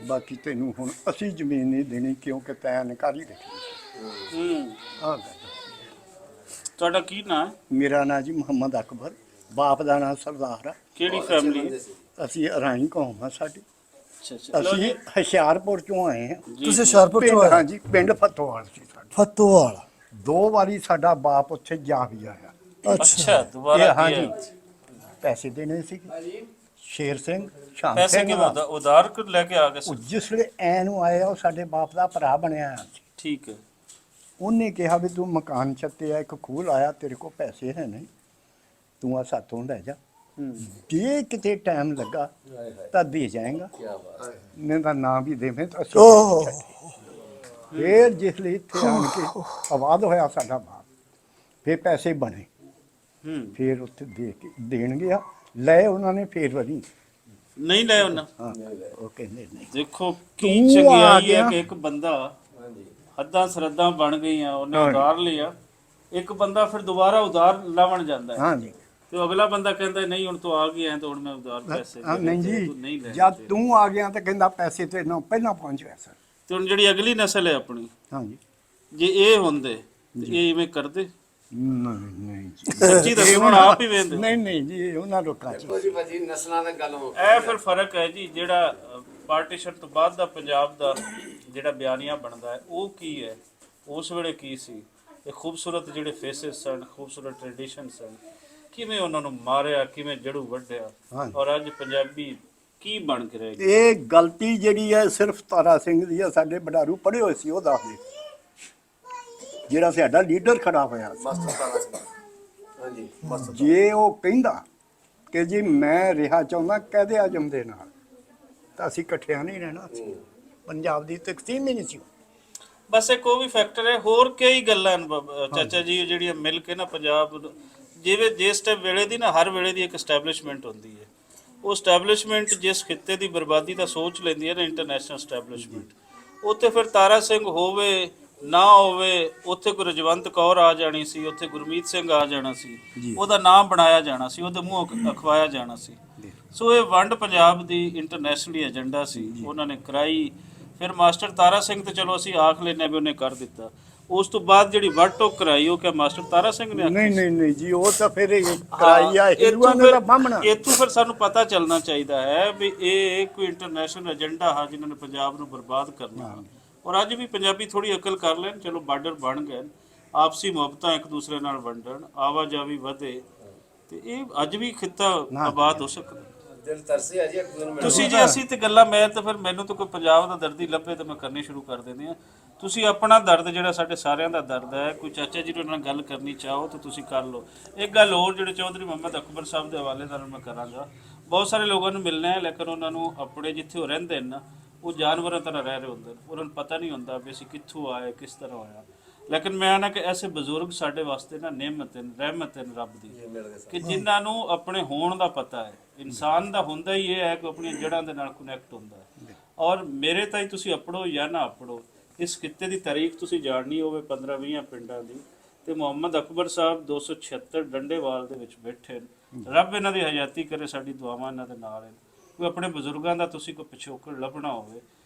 ਬਾਕੀ ਤੈਨੂੰ ਹੁਣ ਅਸੀਂ ਜ਼ਮੀਨ ਨਹੀਂ ਦੇਣੀ ਕਿਉਂਕਿ ਤੈਂ ਨਕਾਰੀ ਰੱਖੀ। ਆਹ ਗੱਲ ਤੁਹਾਡਾ ਕੀ ਨਾਂ ਹੈ? ਮੇਰਾ ਨਾਂ ਜੀ ਮੁਹੰਮਦ ਅਕਬਰ, ਬਾਪ ਦਾ ਨਾਂ ਸਰਦਾਰ ਆ। ਕਿਹੜੀ ਫੈਮਿਲੀ ਹੈ? ਅਸੀਂ ਅਰਾਈ ਕੌਮ ਆ ਸਾਡੀ। ਅੱਛਾ ਲਓ ਅਸੀਂ ਜੀ, ਹੁਸ਼ਿਆਰਪੁਰ ਚੋਂ ਆਏ ਹਾਂ। ਤੁਸੀਂ ਹੁਸ਼ਿਆਰਪੁਰ ਚੋਂ ਆਏ? ਹਾਂਜੀ, ਪਿੰਡ ਫਤੋਵਾਲ ਸੀ ਸਾਡਾ। ਫਤੋਵਾਲ। 2 ਵਾਰੀ ਸਾਡਾ ਬਾਪ ਉੱਥੇ ਜਾ ਵੀ ਆਇਆ। ਅੱਛਾ ਦੁਬਾਰਾ ਇਹ ਕੀ ਹਾਂਜੀ ਹੈ? ਪੈਸੇ ਦੇਣੇ ਸੀ ਸ਼ੇਰ ਸਿੰਘ, ਸ਼ਾਮ ਪੈਸੇ ਸਿੰਘ ਕਿਵੇਂ ਉਧਾਰ ਕਰ ਲੈ ਕੇ ਆ ਗਏ ਉਹ ਸੀ? ਜਿਸ ਵੇਲੇ ਐ ਨੂੰ ਆਇਆ ਉਹ ਸਾਡੇ ਬਾਪ ਦਾ ਭਰਾ ਬਣਿਆ ਹੋਇਆ ਸੀ। ਠੀਕ ਹੈ। ਉਹਨੇ ਕਿਹਾ ਵੀ ਤੂੰ ਮਕਾਨ ਚੱਤਿਆ, ਇੱਕ ਖੂਹ ਆਇਆ, ਤੇਰੇ ਕੋਲ ਪੈਸੇ ਹੈ ਨਹੀਂ, ਤੂੰ ਆ ਸਾਥੋਂ ਲੈ ਜਾ, ਜੇ ਕਿਤੇ ਟਾਈਮ ਲੱਗਾ ਤਾਂ ਦੇ ਜਾਏਗਾ, ਨਹੀਂ ਤਾਂ ਨਾ ਵੀ ਦੇਵੇਂ ਤਾਂ ਅਸੀਂ ਓਹ ਫਿਰ ਜਿਸ ਲਈ ਇੱਥੇ ਆਣ ਕੇ ਆਬਾਦ ਹੋਇਆ ਸਾਡਾ ਬਾਪ, ਫਿਰ ਪੈਸੇ ਬਣੇ, ਫਿਰ ਉੱਥੇ ਦੇ ਕੇ ਦੇਣਗੇ ਆ ਲੈ ਉਹਨਾਂ ਨੇ, ਫਿਰ ਵਰੀ ਨਹੀਂ ਲੈ ਉਹਨਾਂ। ਹਾਂ ਉਹ ਕਹਿੰਦੇ ਨਹੀਂ। ਦੇਖੋ ਕੀ ਤੂੰ ਆ ਚੰਗਿਆਈ ਹੈ ਗਿਆ। ਕਿ ਇੱਕ ਬੰਦਾ ਹੱਦਾਂ ਸਰਹੱਦਾਂ ਬਣ ਗਈਆਂ, ਉਹਨੇ ਉਧਾਰ ਲਿਆ, ਇੱਕ ਬੰਦਾ ਫਿਰ ਦੁਬਾਰਾ ਉਧਾਰ ਲਾਵਣ ਜਾਂਦਾ ਹੈ, ਹਾਂਜੀ ਤੇ ਅਗਲਾ ਬੰਦਾ ਕਹਿੰਦਾ ਨਹੀਂ ਹੁਣ ਤੂੰ ਆ ਗਿਆ ਤਾਂ ਹੁਣ ਮੈਂ ਉਧਾਰ ਪੈਸੇ ਹਾਂ ਨਹੀਂ ਤੂੰ ਨਹੀਂ ਜੀ, ਲੈਣੇ ਜਦ ਤੇ। ਤੂੰ ਆ ਗਿਆ ਤਾਂ ਕਹਿੰਦਾ ਪੈਸੇ ਤੇ ਨਾ ਪਹਿਲਾਂ ਪਹੁੰਚ ਗਿਆ ਸਰ। ਤੇ ਹੁਣ ਜਿਹੜੀ ਅਗਲੀ ਨਸਲ ਹੈ ਆਪਣੀ, ਹਾਂਜੀ ਜੇ ਇਹ ਹੁੰਦੇ ਤੇ ਇਹ ਇਵੇਂ ਕਰਦੇ? ਨਹੀਂ ਜੀ, ਸੱਚੀ ਦੱਸੋ ਹੁਣ ਆਪ ਹੀ ਵੇਖਦੇ। ਨਹੀਂ ਨਹੀਂ ਜੀ, ਇਹ ਉਹਨਾਂ ਲੋਕਾਂ ਚ ਦੇਖੋ ਜੀ ਭਾਜੀ ਨਸਲਾਂ ਦਾ ਗੱਲ ਹੋ ਇਹ ਫਿਰ ਫਰਕ ਹੈ ਜੀ, ਜਿਹੜਾ ਪਾਰਟੀਸ਼ਨ ਤੋਂ ਬਾਅਦ ਦਾ ਪੰਜਾਬ ਦਾ ਜਿਹੜਾ ਬਿਆਨੀਆ ਬਣਦਾ ਹੈ ਉਹ ਕੀ ਹੈ, ਉਸ ਵੇਲੇ ਕੀ ਸੀ, ਇਹ ਖੂਬਸੂਰਤ ਜਿਹੜੇ ਫੇਸਿਸ ਸਨ, ਖੂਬਸੂਰਤ ਟ੍ਰੈਡੀਸ਼ਨ ਸਨ, ਕਿਵੇਂ ਉਹਨਾਂ ਨੂੰ ਮਾਰਿਆ, ਕਿਵੇਂ ਜੜੂ ਵੱਢਿਆ, ਹਾਂਜੀ। ਔਰ ਅੱਜ ਪੰਜਾਬੀ ਕੀ ਬਣ ਕੇ ਰਹਿ ਗਏ? ਇਹ ਗਲਤੀ ਜਿਹੜੀ ਹੈ ਸਿਰਫ ਤਾਰਾ ਸਿੰਘ ਦੀ ਹੈ। ਸਾਡੇ ਬਡਾਰੂ ਪੜ੍ਹੇ ਹੋਏ ਸੀ ਉਹ ਦੱਸਦੇ, ਜਿਹੜਾ ਸਾਡਾ ਲੀਡਰ ਖੜਾ ਹੋਇਆ ਸੀ। ਮਾਸਟਰ ਤਾਰਾ ਸਿੰਘ ਹਾਂਜੀ ਮਾਸਟਰ ਜੇ ਉਹ ਕਹਿੰਦਾ ਕਿ ਜੀ ਮੈਂ ਰਿਹਾ ਚਾਹੁੰਦਾ ਕਹਦੇ ਆਜਮ ਦੇ ਨਾਲ, ਤਾਂ ਅਸੀਂ ਇਕੱਠਿਆਂ ਨਹੀਂ ਰਹਿਣਾ ਸੀ, ਪੰਜਾਬ ਦੀ ਤਕਸੀਮ ਹੀ ਨਹੀਂ ਸੀ। ਬਸ ਇੱਕ ਉਹ ਵੀ ਫੈਕਟਰ ਹੈ, ਹੋਰ ਕਈ ਗੱਲਾਂ ਹਨ ਚਾਚਾ ਜੀ ਜਿਹੜੀਆਂ ਮਿਲ ਕੇ ਨਾ ਪੰਜਾਬ ਨੂੰ, ਜਿਵੇਂ ਜਿਸ ਟਾਈਮ ਵੇਲੇ ਦੀ ਨਾ, ਹਰ ਵੇਲੇ ਦੀ ਇੱਕ ਐਸਟੈਬਲਿਸ਼ਮੈਂਟ ਹੁੰਦੀ ਹੈ, ਉਹ ਐਸਟੈਬਲਿਸ਼ਮੈਂਟ ਜਿਸ ਖਿੱਤੇ ਦੀ ਬਰਬਾਦੀ ਦਾ ਸੋਚ ਲੈਂਦੀ ਹੈ ਨਾ, ਇੰਟਰਨੈਸ਼ਨਲ ਐਸਟੈਬਲਿਸ਼ਮੈਂਟ, ਉੱਥੇ ਫਿਰ ਤਾਰਾ ਸਿੰਘ ਹੋਵੇ ਨਾ ਹੋਵੇ, ਉੱਥੇ ਕੋਈ ਰਜਵੰਤ ਕੌਰ ਆ ਜਾਣੀ ਸੀ, ਉੱਥੇ ਗੁਰਮੀਤ ਸਿੰਘ ਆ ਜਾਣਾ ਸੀ, ਉਹਦਾ ਨਾਮ ਬਣਾਇਆ ਜਾਣਾ ਸੀ, ਉਹਦੇ ਮੂੰਹ ਅਖਵਾਇਆ ਜਾਣਾ ਸੀ। ਸੋ ਇਹ ਵੰਡ ਪੰਜਾਬ ਦੀ ਇੰਟਰਨੈਸ਼ਨਲੀ ਏਜੰਡਾ ਸੀ, ਉਹਨਾਂ ਨੇ ਕਰਾਈ। ਫਿਰ ਮਾਸਟਰ ਤਾਰਾ ਸਿੰਘ ਤੇ ਚਲੋ ਅਸੀਂ ਆਖ ਲੈਨੇ ਵੀ ਉਹਨੇ ਕਰ ਦਿੱਤਾ, ਉਸ ਤੋਂ ਬਾਅਦ ਜਿਹੜੀ ਵੱਟ ਟੋਕ ਕਰਾਈ ਉਹ ਕਿ ਮਾਸਟਰ ਤਾਰਾ ਸਿੰਘ ਨੇ ਆਖੀ ਨਹੀਂ ਸੀ। ਨਹੀਂ ਨਹੀਂ ਜੀ, ਉਹ ਤਾਂ ਫਿਰ ਇਹ ਕਰਾਈ ਆ ਹਿੰਦੂਆਂ ਨੇ ਤਾਂ ਬਾਹਮਣਾ। ਇੱਥੋਂ ਫਿਰ ਸਾਨੂੰ ਪਤਾ ਚੱਲਣਾ ਚਾਹੀਦਾ ਹੈ ਵੀ ਇਹ ਕੋਈ ਇੰਟਰਨੈਸ਼ਨਲ ਏਜੰਡਾ ਹੈ ਜਿਨ੍ਹਾਂ ਨੇ ਪੰਜਾਬ ਨੂੰ ਬਰਬਾਦ ਕਰਨਾ। ਔਰ ਅੱਜ ਵੀ ਪੰਜਾਬੀ ਥੋੜੀ ਅਕਲ ਕਰ ਲੈਣ, ਚਲੋ ਬਾਰਡਰ ਬਣ ਗਏ, ਆਪਸੀ ਮੁਹੱਬਤਾਂ ਇੱਕ ਦੂਸਰੇ ਨਾਲ ਵੰਡਣ, ਆਵਾਜਾਈ ਵਧੇ, ਤੇ ਇਹ ਅੱਜ ਵੀ ਖਿੱਤਾ ਆਬਾਦ ਹੋ ਸਕਦਾ। ਦਿਲ ਤਰਸੇ ਆ ਜੀ ਇੱਕ ਦਿਨ ਤੁਸੀਂ ਜੇ ਅਸੀਂ ਤੇ ਗੱਲਾਂ, ਮੈਂ ਤਾਂ ਫਿਰ ਮੈਨੂੰ ਤਾਂ ਕੋਈ ਪੰਜਾਬ ਦਾ ਦਰਦ ਹੀ ਲੱਭੇ ਤਾਂ ਮੈਂ ਕਰਨੀ ਸ਼ੁਰੂ ਕਰ ਦਿੰਦੇ ਆ। ਤੁਸੀਂ ਆਪਣਾ ਦਰਦ ਜਿਹੜਾ ਸਾਡੇ ਸਾਰਿਆਂ ਦਾ ਦਰਦ ਹੈ, ਕੋਈ ਚਾਚਾ ਜੀ ਨਾਲ ਗੱਲ ਕਰਨੀ ਚਾਹੋ ਤਾਂ ਤੁਸੀਂ ਕਰ ਲਓ। ਇੱਕ ਗੱਲ ਹੋਰ ਜਿਹੜੇ ਚੌਧਰੀ ਮੁਹੰਮਦ ਅਕਬਰ ਸਾਹਿਬ ਦੇ ਹਵਾਲੇ ਨਾਲ ਮੈਂ ਕਰਾਂਗਾ, ਬਹੁਤ ਸਾਰੇ ਲੋਕਾਂ ਨੂੰ ਮਿਲਣਾ ਹੈ, ਲੇਕਿਨ ਉਹਨਾਂ ਨੂੰ ਆਪਣੇ ਜਿੱਥੇ ਉਹ ਰਹਿੰਦੇ ਨੇ ਨਾ, ਉਹ ਜਾਨਵਰਾਂ ਤਰ੍ਹਾਂ ਰਹਿ ਰਹੇ ਹੁੰਦੇ ਨੇ, ਉਹਨਾਂ ਨੂੰ ਪਤਾ ਨਹੀਂ ਹੁੰਦਾ ਵੀ ਅਸੀਂ ਕਿੱਥੋਂ ਆਏ, ਕਿਸ ਤਰ੍ਹਾਂ ਆਇਆ। ਲੇਕਿਨ ਮੈਂ ਨਾ ਕਿ ਐਸੇ ਬਜ਼ੁਰਗ ਸਾਡੇ ਵਾਸਤੇ ਨਾ ਨਿਮਤ ਹਨ, ਰਹਿਮਤ ਹਨ ਰੱਬ ਦੀ, ਕਿ ਜਿਨ੍ਹਾਂ ਨੂੰ ਆਪਣੇ ਹੋਣ ਦਾ ਪਤਾ ਹੈ। ਇਨਸਾਨ ਦਾ ਹੁੰਦਾ ਹੀ ਇਹ ਹੈ ਕਿ ਆਪਣੀਆਂ ਜੜ੍ਹਾਂ ਦੇ ਨਾਲ ਕਨੈਕਟ ਹੁੰਦਾ ਹੈ। ਔਰ ਮੇਰੇ ਤਾਈਂ ਤੁਸੀਂ ਆਪੜੋ ਜਾਂ ਨਾ ਆਪੜੋ, ਇਸ ਖਿੱਤੇ ਦੀ ਤਾਰੀਖ ਤੁਸੀਂ ਜਾਣਨੀ ਹੋਵੇ 15-20 ਪਿੰਡਾਂ ਦੀ, ਤੇ ਮੁਹੰਮਦ ਅਕਬਰ ਸਾਹਿਬ 276 ਡੰਡੇਵਾਲ ਦੇ ਵਿੱਚ ਬੈਠੇ ਨੇ। ਰੱਬ ਇਹਨਾਂ ਦੀ ਹਯਾਤੀ ਕਰੇ, ਸਾਡੀ ਦੁਆਵਾਂ ਇਹਨਾਂ ਦੇ ਨਾਲ ਹਨ। ਕੋਈ ਆਪਣੇ ਬਜ਼ੁਰਗਾਂ ਦਾ ਤੁਸੀਂ ਕੋਈ ਪਿਛੋਕੜ ਲੱਭਣਾ ਹੋਵੇ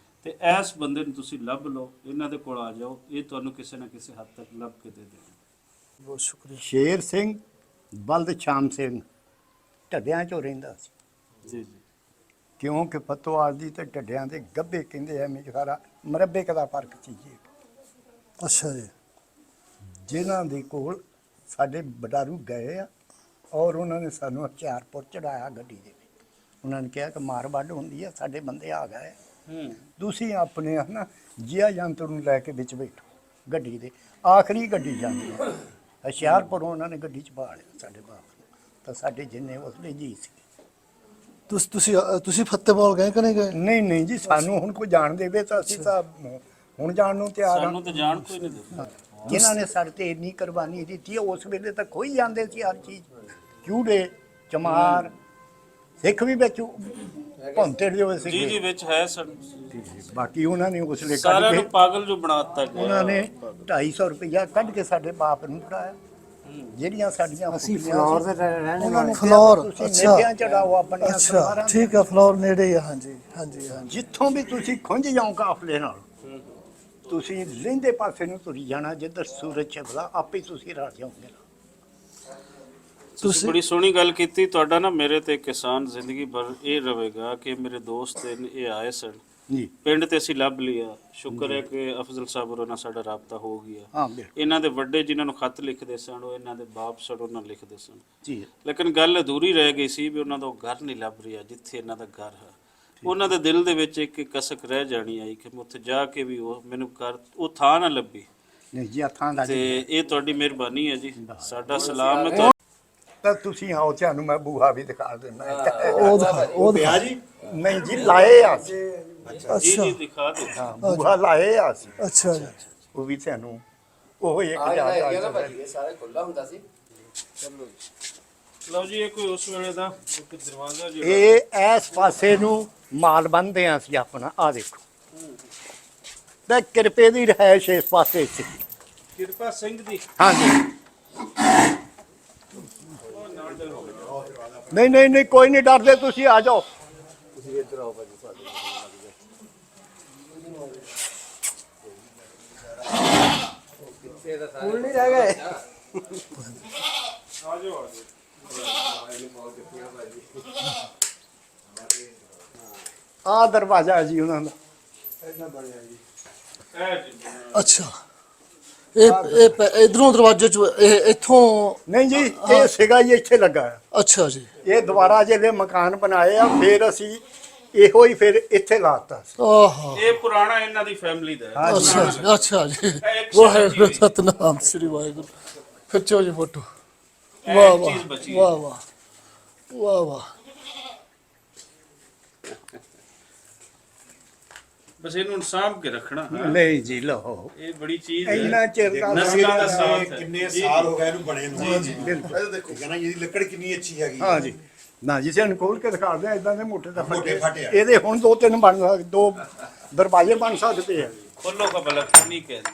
ਤੇ ਇਸ ਬੰਦੇ ਨੂੰ ਤੁਸੀਂ ਲੱਭ ਲਓ, ਇਹਨਾਂ ਦੇ ਕੋਲ ਆ ਜਾਓ, ਇਹ ਤੁਹਾਨੂੰ ਕਿਸੇ ਨਾ ਕਿਸੇ ਹੱਦ ਤੱਕ ਲੱਭ ਕੇ ਦੇ ਦੇਣਗੇ। ਬਹੁਤ ਸ਼ੁਕਰੀਆ। ਸ਼ੇਰ ਸਿੰਘ ਬਲਦ ਸ਼ਾਮ ਸਿੰਘ ਢੱਡਿਆਂ 'ਚੋਂ ਰਹਿੰਦਾ ਸੀ ਜੀ ਜੀ, ਕਿਉਂਕਿ ਫਤੋਹਾਲ ਦੀ ਤੇ ਢੱਡਿਆਂ ਦੇ ਗੱਭੇ ਕਹਿੰਦੇ ਐ, ਮੇਜਖਾਰਾ ਮਰੱਬੇ ਦਾ ਫਰਕ ਸੀ ਜੀ। ਅੱਛਾ ਜੀ। ਜਿਨ੍ਹਾਂ ਦੇ ਕੋਲ ਸਾਡੇ ਬਡਾਰੂ ਗਏ ਆ ਔਰ ਉਹਨਾਂ ਨੇ ਸਾਨੂੰ ਹੁਸ਼ਿਆਰਪੁਰ ਚੜਾਇਆ ਗੱਡੀ ਦੇ ਵਿੱਚ। ਉਹਨਾਂ ਨੇ ਕਿਹਾ ਕਿ ਮਾਰ ਵੱਢ ਹੁੰਦੀ ਆ, ਸਾਡੇ ਬੰਦੇ ਆ ਗਏ, ਤੁਸੀਂ ਆਪਣੇ ਨਾ ਜਿਆ ਜੰਤਰ ਨੂੰ ਲੈ ਕੇ ਵਿੱਚ ਬੈਠੋ ਗੱਡੀ ਦੇ। ਆਖਰੀ ਗੱਡੀ ਜਾਂਦੀ ਹੈ ਹੁਸ਼ਿਆਰਪੁਰ, ਉਹਨਾਂ ਨੇ ਗੱਡੀ 'ਚ ਪਾ ਲਿਆ ਸਾਡੇ ਬਾਪ ਨੂੰ, ਤਾਂ ਸਾਡੇ ਜਿੰਨੇ ਉਸਲੇ ਜੀ ਸੀ। ਤੁਸੀਂ ਫਤਿਹਵਾਲ ਗਏ ਕਿ ਨਹੀਂ ਗਏ? ਨਹੀਂ ਨਹੀਂ ਜੀ, ਸਾਨੂੰ ਹੁਣ ਕੋਈ ਜਾਣ ਦੇਵੇ ਤਾਂ ਅਸੀਂ ਤਾਂ ਹੁਣ ਜਾਣ ਨੂੰ ਤਿਆਰ ਹਾਂ। ਸਾਨੂੰ ਤਾਂ ਜਾਣ ਕੋਈ ਨਹੀਂ ਦਿੰਦਾ। ਜਿਨ੍ਹਾਂ ਨੇ ਸਾਡੇ ਤੇ ਇੰਨੀ ਕੁਰਬਾਨੀ ਦਿੱਤੀ, ਉਸ ਵੇਲੇ ਤਾਂ ਖੋਈ ਜਾਂਦੇ ਸੀ ਹਰ ਚੀਜ਼, ਚੂੜੇ ਚਮਾਰ, ਸਿੱਖ ਵੀ ਵਿੱਚ ਭੌਂਤੇ ਦੇ ਹੋਏ ਜੀ ਜੀ ਸੀ। ਵਿੱਚ ਹੈ ਸਰ, ਬਾਕੀ ਉਹਨਾਂ ਨੇ ਉਸ ਵੇਲੇ ਸਾਰਿਆਂ ਕੱਢ ਨੂੰ ਕੇ, ਪਾਗਲ ਜੋ ਬਣਾਤਾ ਗਿਆ। ਉਹਨਾਂ ਨੇ 250 ਰੁਪਇਆ ਕੱਢ ਕੇ ਸਾਡੇ ਬਾਪ ਨੂੰ ਫੜਾਇਆ। ਜਿਹੜੀਆਂ ਸਾਡੀਆਂ ਅਸੀਂ ਫੁੱਲੀਆਂ ਫਲੋਰ ਸੀ, ਦੇ ਰਹਿਣੇ ਉਹਨਾਂ ਨੂੰ ਫਲੋਰ, ਤੁਸੀਂ ਅੱਛਾ। ਮੇਲਿਆਂ ਚੜਾਓ ਆਪਣੀਆਂ ਅੱਛਾ ਸਲਵਾਰਾਂ ਠੀਕ ਹੈ, ਫਲੋਰ ਨੇੜੇ ਹੀ ਆ, ਹਾਂਜੀ ਹਾਂਜੀ ਹਾਂਜੀ। ਜਿੱਥੋਂ ਵੀ ਤੁਸੀਂ ਖੁੰਝ ਜਾਓ ਕਾਫਲੇ ਨਾਲ, ਤੁਸੀਂ ਲਹਿੰਦੇ ਪਾਸੇ ਨੂੰ ਤੁਰੀ ਜਾਣਾ, ਜਿੱਧਰ ਸੂਰਜ ਛਿਪਦਾ ਆਪੇ ਤੁਸੀਂ ਰਾਹ ਜਾਓਗੇ। ਤੁਸੀਂ ਬੜੀ ਸੋਹਣੀ ਗੱਲ ਕੀਤੀ। ਤੁਹਾਡਾ ਨਾ ਮੇਰੇ ਤੇ ਕਿਸਾਨ ਜ਼ਿੰਦਗੀ ਭਰ ਇਹ ਰਹੇਗਾ ਕਿ ਮੇਰੇ ਦੋਸਤ ਨੇ ਇਹ ਆਏ ਸਨ ਜੀ ਪਿੰਡ ਤੇ ਅਸੀਂ ਲੱਭ ਲਿਆ। ਸ਼ੁਕਰ ਹੈ ਕਿ ਅਫਜ਼ਲ ਸਾਹਿਬ ਔਰ ਨਾਲ ਸਾਡਾ ਰਾਬਤਾ ਹੋ ਗਿਆ। ਹਾਂ ਬਿਲਕੁਲ ਇਹਨਾਂ ਦੇ ਵੱਡੇ ਜਿਨ੍ਹਾਂ ਨੂੰ ਖੱਤ ਲਿਖਦੇ ਸਨ ਉਹ ਇਹਨਾਂ ਦੇ ਬਾਪ ਸਨ, ਉਹਨਾਂ ਲਿਖਦੇ ਸਨ। ਜੀ ਲੇਕਿਨ ਗੱਲ ਅਧੂਰੀ ਰਹਿ ਗਈ ਸੀ ਵੀ ਉਹਨਾਂ ਦਾ ਉਹ ਘਰ ਨਹੀਂ ਲੱਭ ਰਿਹਾ ਜਿੱਥੇ ਇਹਨਾਂ ਦਾ ਘਰ ਹੈ। ਉਹਨਾਂ ਦੇ ਦਿਲ ਦੇ ਵਿੱਚ ਇੱਕ ਕਸਕ ਰਹਿ ਜਾਣੀ ਆਈ ਕਿ ਮੈਂ ਉੱਥੇ ਜਾ ਕੇ ਵੀ ਉਹ ਮੈਨੂੰ ਘਰ ਉਹ ਥਾਂ ਨਾ ਲੱਭੀ। ਨਹੀਂ ਜੀ ਥਾਂ ਦਾ ਤੇ ਇਹ ਤੁਹਾਡੀ ਮਿਹਰਬਾਨੀ ਹੈ ਜੀ, ਸਾਡਾ ਸਲਾਮ ਹੈ। ਤਾਂ ਤੁਸੀਂ ਆਓ, ਤੁਹਾਨੂੰ ਮੈਂ ਬੂਹਾ ਵੀ ਦਿਖਾ ਦਿੰਦਾ। ਉਹ ਪਿਆ ਜੀ ਨਹੀਂ ਜੀ, ਲਾਏ ਆ ਸੀ। ਜੀ ਜੀ ਦਿਖਾ ਦਿਓ। ਹਾਂ ਬੂਹਾ ਲਾਏ ਆ ਸੀ, ਅੱਛਾ ਜੀ। ਉਹ ਵੀ ਤੁਹਾਨੂੰ ਉਹ ਇੱਕ ਆ ਜਾ ਏਰੀਆ ਨਾ ਭਾਜੀ ਇਹ ਸਾਰਾ ਖੁੱਲਾ ਹੁੰਦਾ ਸੀ। ਲਓ ਜੀ ਇਹ ਕੋਈ ਉਸ ਵੇਲੇ ਦਾ ਇੱਕ ਦਰਵਾਜ਼ਾ ਜਿਹੜਾ ਇਹ ਇਸ ਪਾਸੇ ਨੂੰ ਮਾਲ ਬੰਨਦੇ ਆ ਸੀ ਆਪਣਾ। ਆ ਦੇਖੋ ਤੇ ਕਿਰਪੇ ਦੀ ਰਹਿائش ਇਸ ਪਾਸੇ ਸੀ। ਕਿਰਪਾ ਸਿੰਘ ਦੀ। ਹਾਂਜੀ ਨਹੀਂ ਨਹੀਂ ਨਹੀਂ ਕੋਈ ਨਹੀਂ ਡਰਦੇ, ਤੁਸੀਂ ਆ ਜਾਓ। ਤੁਸੀਂ ਇੱਧਰ ਆਓ ਭਾਜੀ ਸਾਡੇ ਕਿੱਥੇ ਦਾ ਸਾਰਾ ਨਹੀਂ ਰਹਿ ਗਏ। ਆ ਜਾਓ ਆ ਜਾਓ। ਆ ਦਰਵਾਜ਼ਾ ਜੀ ਉਹਨਾਂ ਦਾ। ਇਹ ਜੀ ਅੱਛਾ ਇਹ ਇਧਰੋਂ ਦਰਵਾਜ਼ੇ ਚ ਇਹ ਇੱਥੋਂ। ਨਹੀਂ ਜੀ ਇਹ ਸੀਗਾ ਜੀ, ਇੱਥੇ ਲੱਗਾ ਹੈ। ਅੱਛਾ ਜੀ। ਇਹ ਦੁਬਾਰਾ ਜਿਹੜੇ ਮਕਾਨ ਬਣਾਏ ਆ ਫਿਰ ਅਸੀਂ ਇਹੋ ਹੀ ਫਿਰ ਇੱਥੇ ਲਾਤਾ ਸੀ। ਆਹਾ ਇਹ ਪੁਰਾਣਾ ਇਹਨਾਂ ਦੀ ਫੈਮਿਲੀ ਦਾ ਹੈ। ਅੱਛਾ ਜੀ, ਅੱਛਾ ਜੀ। ਇੱਕ ਵਾਹਿਗੁਰੂ ਚੀਜ਼ ਸਤਨਾਮ ਸ੍ਰੀ ਵਾਹਿਗੁਰੂ। ਖਿੱਚੋ ਜੀ ਫੋਟੋ। ਇਹ ਵਾਹ ਇੱਕ ਚੀਜ਼ ਵਾਹ ਬਚੀ ਵਾਹ ਵਾਹ ਵਾਹ ਵਾਹ। ਬਸ ਇਹਨੂੰ ਹੁਣ ਸਾਂਭ ਕੇ ਰੱਖਣਾ। ਨਹੀਂ ਜੀ ਲਓ, ਇਹ ਬੜੀ ਚੀਜ਼ ਹੈ। ਇੰਨਾ ਚਿਰ ਦਾ ਨਸਲਾਂ ਦਾ ਸਾਥ ਹੈ। ਕਿੰਨੇ ਜੀ, ਸਾਲ ਹੋ ਗਏ ਇਹਨੂੰ ਬਣੇ ਨੂੰ। ਬਿਲਕੁਲ। ਇਹ ਦੇਖੋ ਕਹਿੰਦਾ ਇਹਦੀ ਲੱਕੜ ਕਿੰਨੀ ਅੱਛੀ ਹੈਗੀ। ਹਾਂ ਜੀ ਨਾ ਜੀ ਸਾਨੂੰ ਖੋਲ ਕੇ ਦਿਖਾ ਦਿਆਂ, ਇਦਾਂ ਦੇ ਮੋਟੇ ਦਾ ਮੋਟੇ ਫੱਟੇ ਆ। ਇਹਦੇ ਹੁਣ ਦੋ ਤਿੰਨ ਬਣ ਸਕਦੇ, ਦੋ ਦਰਵਾਜ਼ੇ ਬਣ ਸਕਦੇ ਆ। ਖੋਲੋ ਕਾ ਬਲਕ ਨਹੀਂ ਕਹਿੰਦੇ।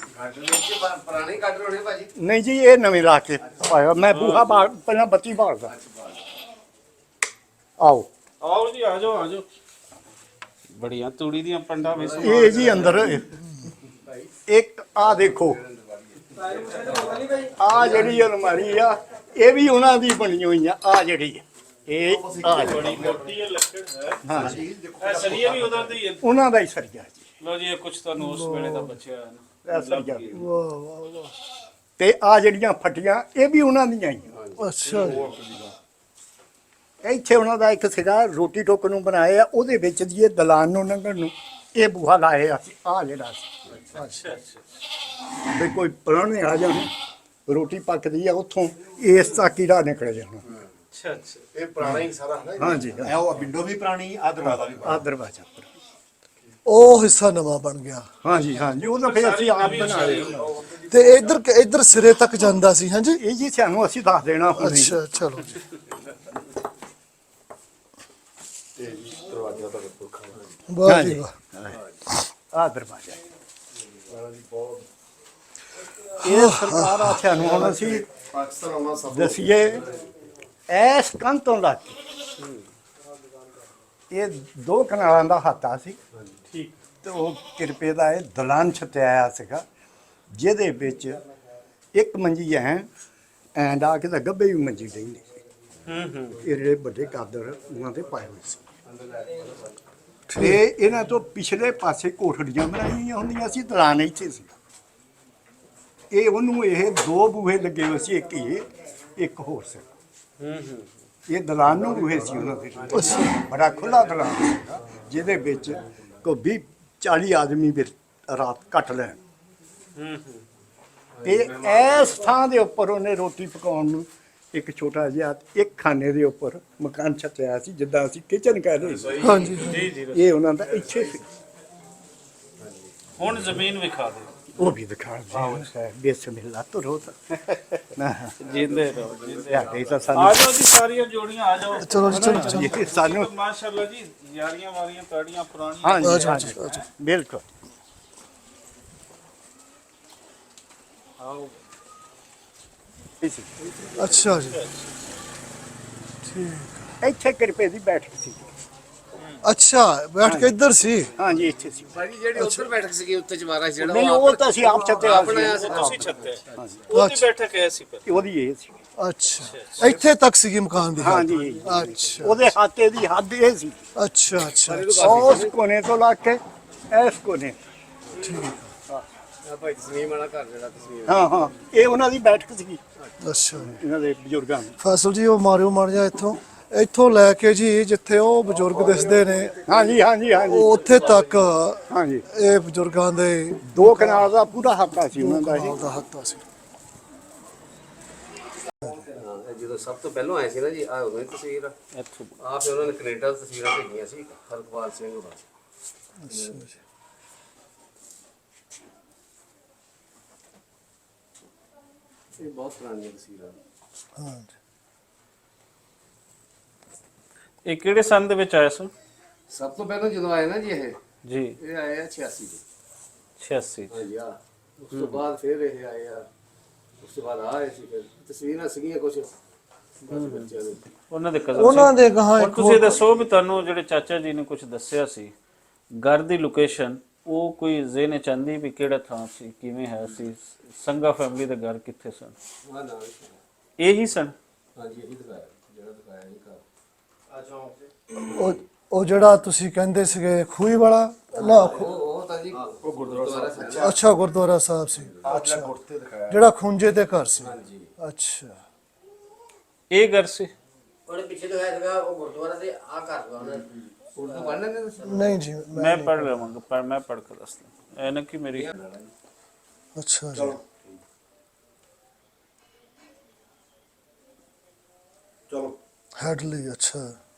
ਪੁਰਾਣੇ ਕੱਢ ਰਹੇ ਭਾਜੀ। ਨਹੀਂ ਜੀ ਇਹ ਨਵੇਂ ਲਾ ਕੇ ਪਾਇਆ ਮੈਂ ਬੂਹਾ ਪਹਿਲਾਂ ਬੱਤੀ ਬਾਲਦਾ। ਆਓ ਆਓ ਜੀ ਆ ਜਾਓ ਆ ਜਾਓ। ਬੜੀਆਂ ਤੂੜੀ ਦੀਆਂ ਪੰਡਾਂ ਵਿੱਚ ਇਹ ਜੀ ਅੰਦਰ ਇੱਕ ਆ ਦੇਖੋ, ਆ ਜਿਹੜੀ ਅਲਮਾਰੀ ਆ ਇਹ ਵੀ ਉਹਨਾਂ ਦੀ ਬਣੀ ਹੋਈ ਆ। ਆ ਜਿਹੜੀ ਇਹ ਆ ਬੜੀ ਮੋਟੀ ਹੈ ਲੱਕੜ ਹੈ। ਹਾਂ ਜੀ ਇਹ ਸਰੀਆ ਵੀ ਉਧਰ ਦੀ ਹੈ। ਉਹਨਾਂ ਦਾ ਹੀ ਸਰੀਆ ਜੀ। ਲਓ ਜੀ ਇਹ ਕੁਝ ਤੁਹਾਨੂੰ ਉਸ ਵੇਲੇ ਦਾ ਬਚਿਆ ਹੈ ਨਾ। ਇਹ ਸਰੀਆ ਵਾਹ ਵਾਹ ਵਾਹ। ਤੇ ਆ ਜਿਹੜੀਆਂ ਫੱਟੀਆਂ ਇਹ ਵੀ ਉਹਨਾਂ ਦੀਆਂ ਹੀ ਆ। ਅੱਛਾ ਜੀ। ਇੱਥੇ ਉਹਨਾਂ ਦਾ ਇੱਕ ਸੀਗਾ ਰੋਟੀ ਟੋਕ ਨੂੰ ਬਣਾਏ ਆ, ਉਹਦੇ ਵਿੱਚ ਦੀ ਇਹ ਦਲਾਨ ਨੂੰ ਲੰਘਣ ਨੂੰ ਇਹ ਬੂਹਾ ਲਾਏ ਆ। ਆ ਜਿਹੜਾ ਸੀ ਅੱਛਾ ਅੱਛਾ। ਵੀ ਕੋਈ ਪ੍ਰਾਹੁਣੇ ਆ ਜਾਣ, ਰੋਟੀ ਪੱਕਦੀ ਆ ਉੱਥੋਂ ਇਸ ਤੱਕ ਹੀ ਰਾਹ ਨਿਕਲ ਜਾਣਾ। ਅੱਛਾ ਅੱਛਾ। ਇਹ ਪੁਰਾਣਾ ਹੀ ਸਾਰਾ ਹੈ ਨਾ। ਹਾਂਜੀ ਇਹ ਉਹ ਵਿੰਡੋ ਵੀ ਪੁਰਾਣੀ, ਆ ਦਰਵਾਜ਼ਾ ਵੀ ਪੁਰਾਣਾ। ਆ ਦਰਵਾਜ਼ਾ ਉਹ ਹਿੱਸਾ ਨਵਾਂ ਬਣ ਗਿਆ ਹਾਂਜੀ ਹਾਂਜੀ ਉਹ ਤਾਂ ਫਿਰ ਅਸੀਂ ਆਪ ਬਣਾ ਲਏ। ਤੇ ਇੱਧਰ ਸਿਰੇ ਤੱਕ ਜਾਂਦਾ ਸੀ। ਹਾਂਜੀ ਇਹ ਜੀ ਸਾਨੂੰ ਅਸੀਂ ਦੱਸ ਦੇਣਾ ਹੁਣ। ਅੱਛਾ ਚਲੋ ਜੀ। ਦਰਵਾਜ਼ਾ ਤਾਂ ਬਿਲਕੁਲ ਖਾਣਾ। ਵਾਹ ਜੀ ਵਾਹ। ਆ ਦਰਵਾਜ਼ਾ ਇਹ ਸਰਕਾਰ ਆ ਸਾਨੂੰ ਹੁਣ ਅਸੀਂ ਪਾਕਿਸਤਾਨ ਆਉਣਾ ਸਭ ਦਸੀਏ ਐਸ ਕੰਨ ਤੋਂ ਲੱਗ ਕੇ ਇਹ ਦੋ ਕਨਾਲਾਂ ਦਾ ਹਾਤਾ ਸੀ। ਠੀਕ। ਤੇ ਉਹ ਕਿਰਪੇ ਦਾ ਇਹ ਦਲਾਨ ਛਤਿਆਇਆ ਸੀਗਾ, ਜਿਹਦੇ ਵਿੱਚ ਇੱਕ ਮੰਜੀ ਐਂ ਡਾ ਕੇ ਤਾਂ ਗੱਭੇ ਵੀ ਮੰਜੀ ਡੈਂਦੀ ਸੀ। ਇਹ ਜਿਹੜੇ ਵੱਡੇ ਕਾਦਰ ਉਹਨਾਂ ਤੇ ਪਾਏ ਹੋਏ ਸੀ। ਤੇ ਇਹਨਾਂ ਤੋਂ ਪਿਛਲੇ ਪਾਸੇ ਕੋਠੜੀਆਂ ਬਣਾਈਆਂ ਹੁੰਦੀਆਂ ਸੀ, ਦਲਾਨ ਇੱਥੇ ਸੀ। ਇਹ ਉਹਨੂੰ ਇਹ ਦੋ ਬੂਹੇ ਲੱਗੇ ਹੋਏ ਸੀ, ਇੱਕ ਇਹ ਇੱਕ ਹੋਰ ਸੀ। ਇਹ ਦਲਾਨ ਨੂੰ ਬੂਹੇ ਸੀ ਉਹਨਾਂ ਦੇ। ਬੜਾ ਖੁੱਲਾ ਦਲਾਨ ਸੀਗਾ, ਜਿਹਦੇ ਵਿੱਚ ਕੋਈ 20-40 ਆਦਮੀ ਵੀ ਰਾਤ ਕੱਟ ਲੈਣ। ਤੇ ਇਸ ਥਾਂ ਦੇ ਉੱਪਰ ਉਹਨੇ ਰੋਟੀ ਪਕਾਉਣ ਨੂੰ ਇੱਕ ਛੋਟਾ ਜਿਹਾ ਇੱਕ ਖਾਨੇ ਦੇ ਉੱਪਰ ਮਕਾਨ ਛੱਤਿਆ ਸੀ, ਜਿੱਦਾਂ ਅਸੀਂ ਕਿਚਨ ਕਹਿ ਰਹੇ ਸੀ। ਹਾਂਜੀ ਜੀ ਜੀ। ਇਹ ਉਹਨਾਂ ਦਾ ਇੱਥੇ ਸੀ। ਹੁਣ ਜ਼ਮੀਨ ਵਿਖਾ ਦਿਓ। ਉਹ ਵੀ ਦਿਖਾ ਦੇ ਬਿਸਮਿਲ੍ਲਾ ਤੁਰੋ ਤਾਂ ਜਿੰਦੇ ਰਹੋ ਜਿੰਦੇ ਯਾਰ ਇਹ ਤਾਂ ਆ ਸਾਨੂੰ ਜਾਓ ਜੀ, ਸਾਰੀਆਂ ਜੋੜੀਆਂ ਆ ਜਾਓ। ਚਲੋ ਜੀ ਚਲੋ। ਇਹ ਸਾਨੂੰ ਮਾਸ਼ਾਅੱਲਾ ਜੀ ਯਾਰੀਆਂ ਵਾਰੀਆਂ ਤਾੜੀਆਂ ਪੁਰਾਣੀਆਂ। ਹਾਂਜੀ ਆ ਜਾਓ, ਹਾਂਜੀ ਆ ਜਾਓ। ਬਿਲਕੁਲ। ਆਓ ਅੱਛਾ ਜੀ ਇੱਥੇ ਕਿਰਪੇ ਦੀ ਬੈਠਕ ਸੀ। ਅੱਛਾ ਬੈਠ ਕੇ ਇੱਧਰ ਸੀ। ਹਾਂਜੀ ਇੱਥੇ ਸੀ। ਭਾਜੀ ਜਿਹੜੀ ਉੱਧਰ ਬੈਠਕ ਸੀਗੀ ਉੱਤੇ ਚਵਾਰਾ ਜਿਹੜਾ ਨਹੀਂ ਉਹ ਤਾਂ ਅਸੀਂ ਆਪ ਛੱਤੇ ਆ ਸੀ। ਤੁਸੀਂ ਛੱਤੇ ਉਹਦੀ ਬੈਠਕ ਐ ਸੀ ਫਿਰ। ਉਹਦੀ ਇਹ ਸੀ। ਅੱਛਾ ਇੱਥੇ ਤੱਕ ਸੀਗੀ ਮਕਾਨ ਦੀ ਹੱਦ? ਹਾਂਜੀ ਅੱਛਾ ਉਹਦੇ ਖਾਤੇ ਦੀ ਹੱਦ ਇਹ ਸੀ। ਅੱਛਾ ਅੱਛਾ ਉਸ ਕੋਨੇ ਤੋਂ ਲਾ ਕੇ ਇਸ ਕੋਨੇ। ਭਾਈ ਤਸਲੀਮ ਵਾਲਾ ਘਰ ਜਿਹੜਾ ਤਸਲੀਮ ਹਾਂ ਇਹ ਉਹਨਾਂ ਦੀ ਬੈਠਕ ਸੀ, ਅੱਛਾ ਇਹਨਾਂ ਦੇ ਬਜ਼ੁਰਗਾਂ ਦੀ। ਫਸਲ ਜੀ ਉਹ ਮਾਰਿਓ ਮਰ ਜਾ ਇੱਥੋਂ ਲੈ ਕੇ ਜੀ ਜਿੱਥੇ ਉਹ ਬਜ਼ੁਰਗ ਦਿਸਦੇ ਨੇ ਹਾਂਜੀ ਹਾਂਜੀ ਹਾਂਜੀ ਉਹ ਉੱਥੇ ਤੱਕ ਹਾਂਜੀ ਇਹ ਬਜ਼ੁਰਗਾਂ ਦੇ 2 ਕਨਾਲ ਦਾ ਪੂਰਾ ਹੱਕਾ ਸੀ ਉਹਨਾਂ ਦਾ। ਦਾ ਹੱਤਾ ਸੀ। ਜਦੋਂ ਸਭ ਤੋਂ ਪਹਿਲਾਂ ਆਏ ਸੀ ਨਾ ਜੀ ਆ ਉਹਨਾਂ ਦੀ ਤਸਵੀਰ ਆ ਫਿਰ ਉਹਨਾਂ ਨੇ ਕੈਨੇਡਾ ਤੋਂ ਤਸਵੀਰਾਂ ਭੇਜੀਆਂ ਸੀ ਹਰਪਾਲ ਸਿੰਘ ਦਾ। ਅੱਛਾ ਜੀ ਇਹ ਬਹੁਤ ਪੁਰਾਣੀਆਂ ਤਸਵੀਰਾਂ ਹਾਂ ਜੀ। ਇਹ ਕਿਹੜੇ ਸੰਨ ਦੇ ਵਿੱਚ ਆਇਆ ਸੀ? ਸਭ ਤੋਂ ਪਹਿਲਾਂ ਜਦੋਂ ਆਏ ਨਾ ਜੀ ਜੀ ਇਹ ਆਏ ਆ 86 ਦੇ 86 ਹਾਂਜੀ ਆ ਉਸ ਤੋਂ ਬਾਅਦ ਫਿਰ ਇਹ ਆਏ ਆ ਉਸ ਤੋਂ ਬਾਅਦ ਆਏ ਸੀ ਫਿਰ ਤਸਵੀਰਾਂ ਸੀਗੀਆਂ ਕੁਝ ਬੱਚਿਆਂ ਦੇ ਉਹਨਾਂ ਦੇ ਕਜ਼ਨ ਉਹਨਾਂ ਦੇ ਗਾਹਾਂ ਹੁਣ ਤੁਸੀਂ ਦੱਸੋ ਵੀ ਤੁਹਾਨੂੰ ਜਿਹੜੇ ਚਾਚਾ ਜੀ ਨੇ ਕੁਝ ਦੱਸਿਆ ਸੀ ਘਰ ਦੀ ਲੋਕੇਸ਼ਨ ਉਹ ਕੋਈ ਜ਼ਿਹਨ ਚ ਆਂਦੀ ਵੀ ਕਿਹੜਾ ਥਾਂ ਸੀ ਕਿਵੇਂ ਹੈ ਸੀ ਸੰਗਾ ਫੈਮਿਲੀ ਦੇ ਘਰ ਕਿੱਥੇ ਸਨ? ਹਾਂ ਨਾਲ ਇਹੀ ਸਨ? ਹਾਂਜੀ ਇਹੀ ਦਿਖਾਇਆ ਜਿਹੜਾ ਦਿਖਾਇਆ ਇਹ ਘਰ ਉਹ ਜਿਹੜਾ ਤੁਸੀਂ ਕਹਿੰਦੇ ਸੀਗੇ ਖੂਹੀ ਵਾਲਾ ਨਾ ਉਹ ਤਾਂ ਜੀ ਉਹ ਗੁਰਦੁਆਰਾ ਸਾਹਿਬ ਅੱਛਾ ਗੁਰਦੁਆਰਾ ਸਾਹਿਬ ਸੀ। ਅੱਛਾ ਜਿਹੜਾ ਖੁੰਝੇ ਤੇ ਘਰ ਸੀ। ਅੱਛਾ ਇਹ ਘਰ ਸੀ? ਉਹਦੇ ਪਿੱਛੇ ਤੋਂ ਆਇਆ ਸੀਗਾ ਉਹ ਗੁਰਦੁਆਰਾ ਤੇ ਆ ਘਰ ਵਾ ਉਹਨਾਂ ਦਾ। ਉਰਦੂ ਪੜ੍ਹ ਲੈਂਦੇ ਤੁਸੀਂ? ਨਹੀਂ ਜੀ ਮੈਂ ਪੜ੍ਹ ਲਵਾਂਗਾ ਪਰ ਮੈਂ ਪੜ੍ਹ ਕੇ ਦੱਸਦਾ ਇਹ ਨਾ ਕਿ ਮੇਰੀ ਅੱਛਾ ਜੀ ਚਲੋ ਹੈਡਲੀ ਅੱਛਾ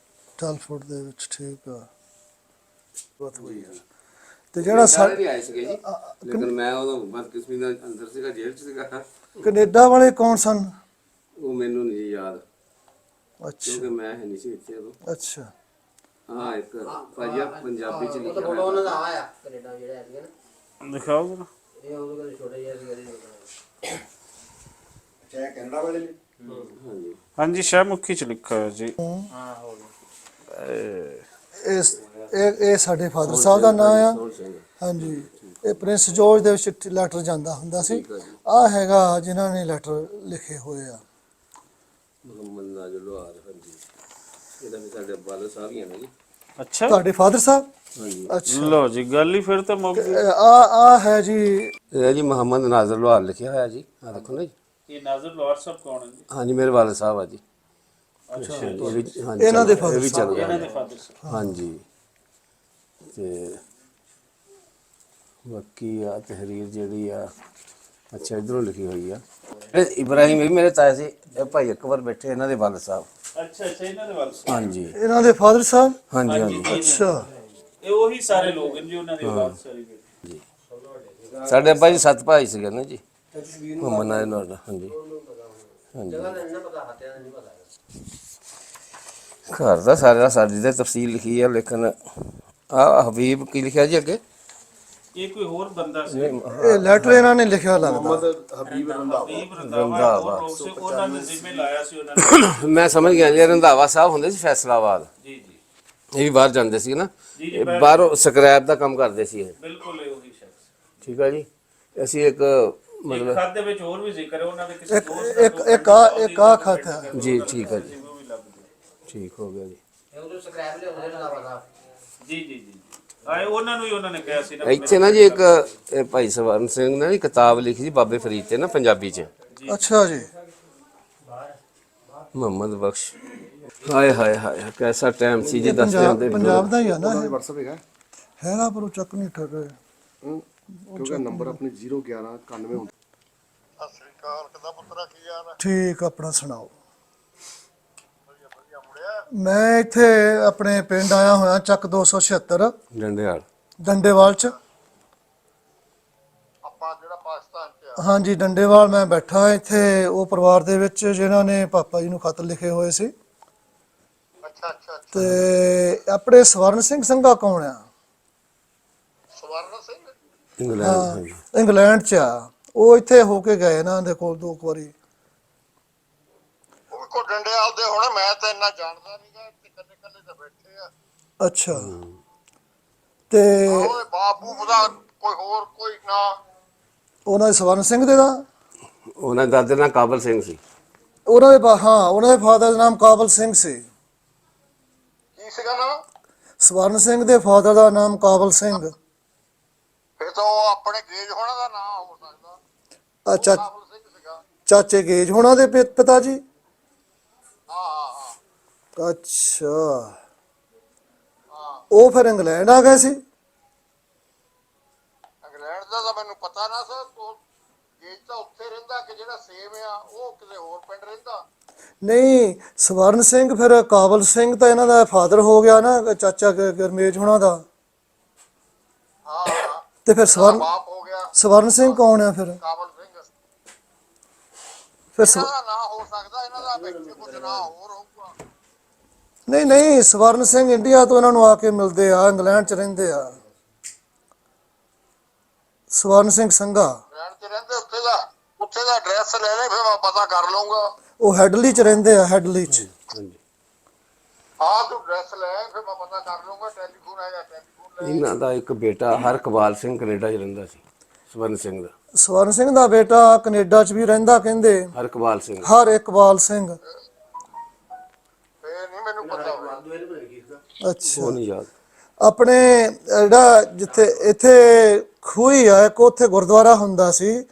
ਟੈਲਫੋਰਡ ਦੇ ਵਿੱਚ ਠੀਕ ਆ ਬਹੁਤ ਵਧੀਆ। ਤੇ ਜਿਹੜਾ ਸਾਰੇ ਨਹੀਂ ਆਏ ਸੀਗੇ ਜੀ ਲੇਕਿਨ ਮੈਂ ਉਦੋਂ ਬਦਕਿਸਮਤੀ ਨਾਲ ਅੰਦਰ ਸੀਗਾ ਜੇਲ੍ਹ 'ਚ ਸੀਗਾ ਕੈਨੇਡਾ ਵਾਲੇ ਕੌਣ ਸਨ? ਉਹ ਮੈਨੂੰ ਨਹੀਂ ਯਾਦ ਅੱਛਾ ਕਿਉਂਕਿ ਮੈਂ ਹੈ ਨਹੀਂ ਸੀ ਇੱਥੇ ਉਦੋਂ। ਅੱਛਾ ਹਾਂ ਇੱਕ ਭਾਜਾ ਪੰਜਾਬੀ 'ਚ ਉਹ ਤਾਂ ਲਿਖਿਆ ਫੋਟੋ ਉਹਨਾਂ ਹੋਇਆ ਦਾ ਆਇਆ ਕੈਨੇਡਾ ਜਿਹੜਾ ਸੀਗਾ ਨਾ ਦਿਖਾਓ ਜਰਾ। ਇਹ ਉਦੋਂ ਕਦੇ ਛੋਟੇ ਜਿਹਾ ਸੀਗਾ ਚਾਹੇ ਕੈਨੇਡਾ ਵਾਲੇ ਨੇ ਹਾਂਜੀ ਹਾਂਜੀ ਸ਼ਾਹਮੁਖੀ ਚ ਲਿਖਾ ਹੋਇਆ ਜੀ। ਇਹ ਸਾਡੇ ਫਾਦਰ ਸਾਹਿਬ ਦਾ ਨਾਮ ਆ। ਸੋਹਣ ਸਿੰਘ ਹਾਂਜੀ ਇਹ ਪ੍ਰਿੰਸ ਜੋਰਜ ਦੇ ਵਿੱਚ ਲੈਟਰ ਜਾਂਦਾ ਹੁੰਦਾ ਸੀ। ਆ ਹੈਗਾ ਜਿਨ੍ਹਾਂ ਨੇ ਲੈਟਰ ਲਿਖੇ ਹੋਏ ਆ ਮੁਹੰਮਦ ਨਾਜ਼ਰ ਲੋਹਾਰ ਹਾਂਜੀ ਇਹਦਾ ਵੀ ਸਾਡੇ ਬਾਲ ਸਾਹਿਬ ਹੀ ਆ ਨਾ ਜੀ ਅੱਛਾ ਤੁਹਾਡੇ ਫਾਦਰ ਸਾਹਿਬ? ਹਾਂਜੀ ਅੱਛਾ ਲਓ ਜੀ ਗੱਲ ਹੀ ਫਿਰ ਤਾਂ ਮੁੱਕ ਗਈ। ਆ ਹੈ ਜੀ ਇਹ ਜੀ ਮੁਹੰਮਦ ਨਾਜ਼ਰ ਲੋਹਾਰ ਲਿਖਿਆ ਹੋਇਆ ਜੀ ਆ ਦੇਖੋ ਨਾ ਜੀ ਇਹ ਨਾਜ਼ਰ ਲੋਹਾਰ ਸਾਹਿਬ ਕੌਣ ਹੈ ਜੀ? ਹਾਂਜੀ ਮੇਰੇ ਵਾਲੇ ਸਾਹਿਬ ਆ ਜੀ ਅੱਛਾ ਇਹ ਵੀ ਹਾਂਜੀ ਇਹਨਾਂ ਦੇ ਇਹ ਵੀ ਚੱਲ ਇਹਨਾਂ ਰਿਹਾ ਦੇ ਫਾਦਰ ਸਾਹਿਬ। ਹਾਂਜੀ ਤੇ ਬਾਕੀ ਆ ਤਹਿਰੀਰ ਜਿਹੜੀ ਆ ਅੱਛਾ ਇਧਰੋਂ ਲਿਖੀ ਹੋਈ ਆ ਇਹ ਇਬਰਾਹਿਮ ਇਹ ਮੇਰੇ ਤਾਏ ਸੀ ਇਹ ਭਾਈ ਅਕਬਰ ਬੈਠੇ ਇਹਨਾਂ ਦੇ ਵਾਲ ਸਾਹਿਬ ਅੱਛਾ ਅੱਛਾ ਇਹਨਾਂ ਦੇ ਵਾਲ ਸਾਹਿਬ। ਹਾਂਜੀ ਇਹਨਾਂ ਦੇ ਫਾਦਰ ਸਾਹਿਬ? ਹਾਂਜੀ ਹਾਂਜੀ ਅੱਛਾ ਇਹ ਉਹੀ ਸਾਰੇ ਲੋਕ ਨੇ ਜੀ ਉਹਨਾਂ ਦੇ ਵਾਲ ਸਾਰੀ ਜੀ ਸਾਡੇ ਅੱਬਾ ਜੀ 7 ਭਾਈ ਸੀਗੇ ਨਾ ਜੀ ਮੁਹੰਮਦ ਨਾਜ਼ਰ ਲੋਹਾਰ ਹਾਂਜੀ ਹਾਂਜੀ ਜਗ੍ਹਾ ਦਾ ਨਹੀਂ ਪਤਾ ਹੱਥਿਆਂ ਦਾ ਨਹੀਂ ਪਤਾ ਘਰ ਦਾ ਸਾਰਾ ਸਾਡੀ ਦਾ ਤਫਸੀਲ ਲਿਖੀ ਆ ਲੇਕਿਨ ਆ ਹਬੀਬ ਕੀ ਲਿਖਿਆ ਜੀ ਅੱਗੇ ਇਹ ਕੋਈ ਹੋਰ ਬੰਦਾ ਸੀ? ਇਹ ਲੈਟਰ ਇਹਨਾਂ ਨੇ ਲਿਖਿਆ ਲੱਗਦਾ। ਹਬੀਬ ਰੰਧਾਵਾ ਹਬੀਬ ਰੰਧਾਵਾ ਉਹ ਲੋਕ ਸੀ ਉਹਨਾਂ ਨੇ ਜ਼ਿੰਮੇ ਲਾਇਆ ਸੀ ਉਹਨਾਂ ਨੇ। ਮੈਂ ਸਮਝ ਗਿਆ ਜੀ ਰੰਧਾਵਾ ਸਾਹਿਬ ਹੁੰਦੇ ਸੀ ਫੈਸਲਾਬਾਦ ਜੀ ਜੀ ਇਹ ਵੀ ਬਾਹਰ ਜਾਂਦੇ ਸੀ ਨਾ ਜੀ, ਇਹ ਬਾਹਰੋਂ ਸਕ੍ਰੈਪ ਦਾ ਕੰਮ ਕਰਦੇ ਸੀ ਇਹ ਬਿਲਕੁਲ ਇਹ ਉਹੀ ਸ਼ਖਸ। ਠੀਕ ਆ ਜੀ ਅਸੀਂ ਇੱਕ ਇੱਕ ਮਤਲਬ ਖਤ ਦੇ ਵਿੱਚ ਹੋਰ ਵੀ ਜ਼ਿਕਰ ਹੈ ਉਹਨਾਂ ਦੇ ਕਿਸੇ ਇੱਕ ਦੋਸਤ ਦਾ ਇੱਕ ਇੱਕ ਆ ਖਤ ਹੈ। ਜੀ ਠੀਕ ਆ ਜੀ ਉਹ ਵੀ ਲੱਭ ਗਿਆ। ਠੀਕ ਹੋ ਗਿਆ ਜੀ ਇਹ ਉਦੋਂ ਸਕ੍ਰੈਪ ਲਿਆਉਂਦੇ ਨੇ ਨਾ ਪਤਾ ਜੀ ਜੀ ਜੀ ਆਏ ਉਹਨਾਂ ਨੂੰ ਹੀ ਉਹਨਾਂ ਨੇ ਕਿਹਾ ਸੀ ਨਾ ਇੱਥੇ ਨਾ ਜੀ ਇੱਕ ਇਹ ਭਾਈ ਸਵਰਨ ਸਿੰਘ ਨੇ ਕਿਤਾਬ ਲਿਖੀ ਸੀ ਬਾਬੇ ਫਰੀਦ ਤੇ ਨਾ ਪੰਜਾਬੀ ਚ ਅੱਛਾ ਜੀ ਮੁਹੰਮਦ ਬਖਸ਼ ਹਾਏ ਹਾਏ ਹਾਏ ਕੈਸਾ ਟਾਈਮ ਸੀ ਜੀ ਦੱਸਦੇ ਹੁੰਦੇ ਪੰਜਾਬ ਦਾ ਹੀ ਆ ਨਾ ਇਹ? WhatsApp ਹੈਗਾ ਹੈਗਾ ਪਰ ਉਹ ਚੱਕ ਨਹੀਂ ਠਰ ਰਿਹਾ। ਕਿਉਂਕਿ ਨੰਬਰ ਆਪਣੇ 01191 ਹੁੰਦਾ ਠੀਕ ਆਪਣਾ ਸੁਣਾਓ। ਮੈਂ ਇੱਥੇ ਆਪਣੇ ਪਿੰਡ ਆਇਆ ਹੋਇਆ ਚੱਕ 276 ਡੰਡੇਵਾਲ ਡੰਡੇਵਾਲ ਚ। ਹਾਂਜੀ ਡੰਡੇਵਾਲ ਮੈਂ ਬੈਠਾ ਇੱਥੇ ਉਹ ਪਰਿਵਾਰ ਦੇ ਵਿੱਚ ਜਿਨ੍ਹਾਂ ਨੇ ਪਾਪਾ ਜੀ ਨੂੰ ਖਤ ਲਿਖੇ ਹੋਏ ਸੀ। ਤੇ ਆਪਣੇ ਸਵਰਨ ਸਿੰਘ ਸੰਘਾ ਕੌਣ ਆ? ਇੰਗਲੈਂਡ ਹਾਂਜੀ ਇੰਗਲੈਂਡ ਚ ਆ ਉਹ ਇੱਥੇ ਹੋ ਕੇ ਗਏ ਨਾ ਦੇ ਕੋਲ 2 ਵਾਰੀ ਕੋ ਡੰਡੇ ਆਉਦੇ ਹੁਣ ਮੈਂ ਤਾਂ ਇੰਨਾ ਜਾਣਦਾ ਨਹੀਂਗਾ ਇਕੱਲੇ ਇਕੱਲੇ ਤਾਂ ਬੈਠੇ ਆ। ਅੱਛਾ ਤੇ ਓਏ ਬਾਪੂ ਉਹਦਾ ਕੋਈ ਹੋਰ ਕੋਈ ਨਾ ਉਹਨਾਂ ਦੇ ਸਵਰਨ ਸਿੰਘ ਦੇ ਦਾ ਉਹਨਾਂ ਦੇ ਦਾਦੇ ਨਾਲ ਕਾਬਲ ਸਿੰਘ ਸੀ। ਉਹਨਾਂ ਦੇ ਹਾਂ ਉਹਨਾਂ ਦੇ ਫਾਦਰ ਦਾ ਨਾਮ ਕਾਬਲ ਸਿੰਘ ਸੀ। ਕੀ ਸੀਗਾ ਨਾ ਸਵਰਨ ਸਿੰਘ ਦੇ ਫਾਦਰ ਦਾ ਨਾਮ ਕਾਬਲ ਸਿੰਘ। ਫਿਰ ਤਾਂ ਉਹ ਆਪਣੇ ਗੇਜ ਹੋਣਾ ਦਾ ਨਾਂ ਹੋ ਸਕਦਾ। ਅੱਛਾ ਕਾਬਲ ਸਿੰਘ ਸੀਗਾ। ਚਾਚੇ ਗੇਜ ਹੋਣਾ ਦੇ ਪਿਤਾ ਜੀ। ਹਾਂ ਹਾਂ ਹਾਂ ਅੱਛਾ ਉਹ ਫਿਰ ਇੰਗਲੈਂਡ ਆ ਗਏ ਸੀ। ਇੰਗਲੈਂਡ ਦਾ ਤਾਂ ਮੈਨੂੰ ਪਤਾ ਨਾ ਸਰ ਗੇਜ ਤਾਂ ਉੱਥੇ ਰਹਿੰਦਾ ਕਿ ਜਿਹੜਾ ਸੇਮ ਆ ਉਹ ਕਿਸੇ ਹੋਰ ਪਿੰਡ ਰਹਿੰਦਾ। ਨਹੀਂ ਸਵਰਨ ਸਿੰਘ ਫਿਰ ਕਾਬਲ ਸਿੰਘ ਤਾਂ ਇਹਨਾਂ ਦਾ ਫਾਦਰ ਹੋ ਗਿਆ ਨਾ ਚਾਚਾ ਗਰਮੇਜ ਹੋਣਾ ਦਾ। ਹਾਂ ਹਾਂ ਤੇ ਫਿਰ ਬਾਪ ਹੋ ਗਿਆ ਸਵਰਨ ਸਿੰਘ ਕੌਣ ਆ ਫਿਰ? ਕਾਬਲ ਸਿੰਘ। ਫਿਰ ਇਹਨਾਂ ਦਾ ਨਾਂ ਹੋ ਸਕਦਾ ਇਹਨਾਂ ਦਾ ਵਿੱਚ ਕੁਝ ਨਾਂ ਹੋਰ ਹੋਊਗਾ। ਨਹੀਂ ਨਹੀਂ ਸਵਰਨ ਸਿੰਘ ਇੰਡੀਆ ਤੋਂ ਇਹਨਾਂ ਨੂੰ ਆ ਕੇ ਮਿਲਦੇ ਆ ਇੰਗਲੈਂਡ ਚ ਰਹਿੰਦੇ ਆ। ਸਵਰਨ ਸਿੰਘ ਸੰਘਾ ਇੰਗਲੈਂਡ ਚ ਰਹਿੰਦੇ ਉੱਥੇ ਦਾ ਐਡਰੈਸ ਲੈ ਲੈ ਫਿਰ ਮੈਂ ਪਤਾ ਕਰ ਲਊਂਗਾ। ਉਹ ਹੈਡਲੀ ਚ ਰਹਿੰਦੇ ਆ ਹੈਡਲੀ ਚ। ਹਾਂ ਤੂੰ ਐਡਰੈਸ ਲੈ ਫਿਰ ਮੈਂ ਪਤਾ ਕਰ ਲਊਂਗਾ। ਟੈਲੀਫੋਨ ਹੈਗਾ ਟੈਲੀਫੋਨ ਲੈ। ਇਹਨਾਂ ਦਾ ਇੱਕ ਬੇਟਾ ਹਰਕਬਾਲ ਸਿੰਘ ਕੈਨੇਡਾ 'ਚ ਰਹਿੰਦਾ ਸੀ। ਸਵਰਨ ਸਿੰਘ ਦਾ ਸਵਰਨ ਸਿੰਘ ਦਾ ਬੇਟਾ ਕੈਨੇਡਾ ਚ ਵੀ ਰਹਿੰਦਾ ਕਹਿੰਦੇ। ਹਰਕਬਾਲ ਸਿੰਘ ਹਰ ਇਕਬਾਲ ਸਿੰਘ। ਫੇਰ ਨਹੀਂ ਮੈਨੂੰ ਪਤਾ ਹੋਇਆ। ਅੱਛਾ ਉਹ ਨਹੀਂ ਯਾਦ। ਆਪਣੇ ਜਿਹੜਾ ਜਿੱਥੇ ਇੱਥੇ ਖੂਹੀ ਆ ਇੱਕ ਉੱਥੇ ਗੁਰਦੁਆਰਾ ਹੁੰਦਾ ਸੀ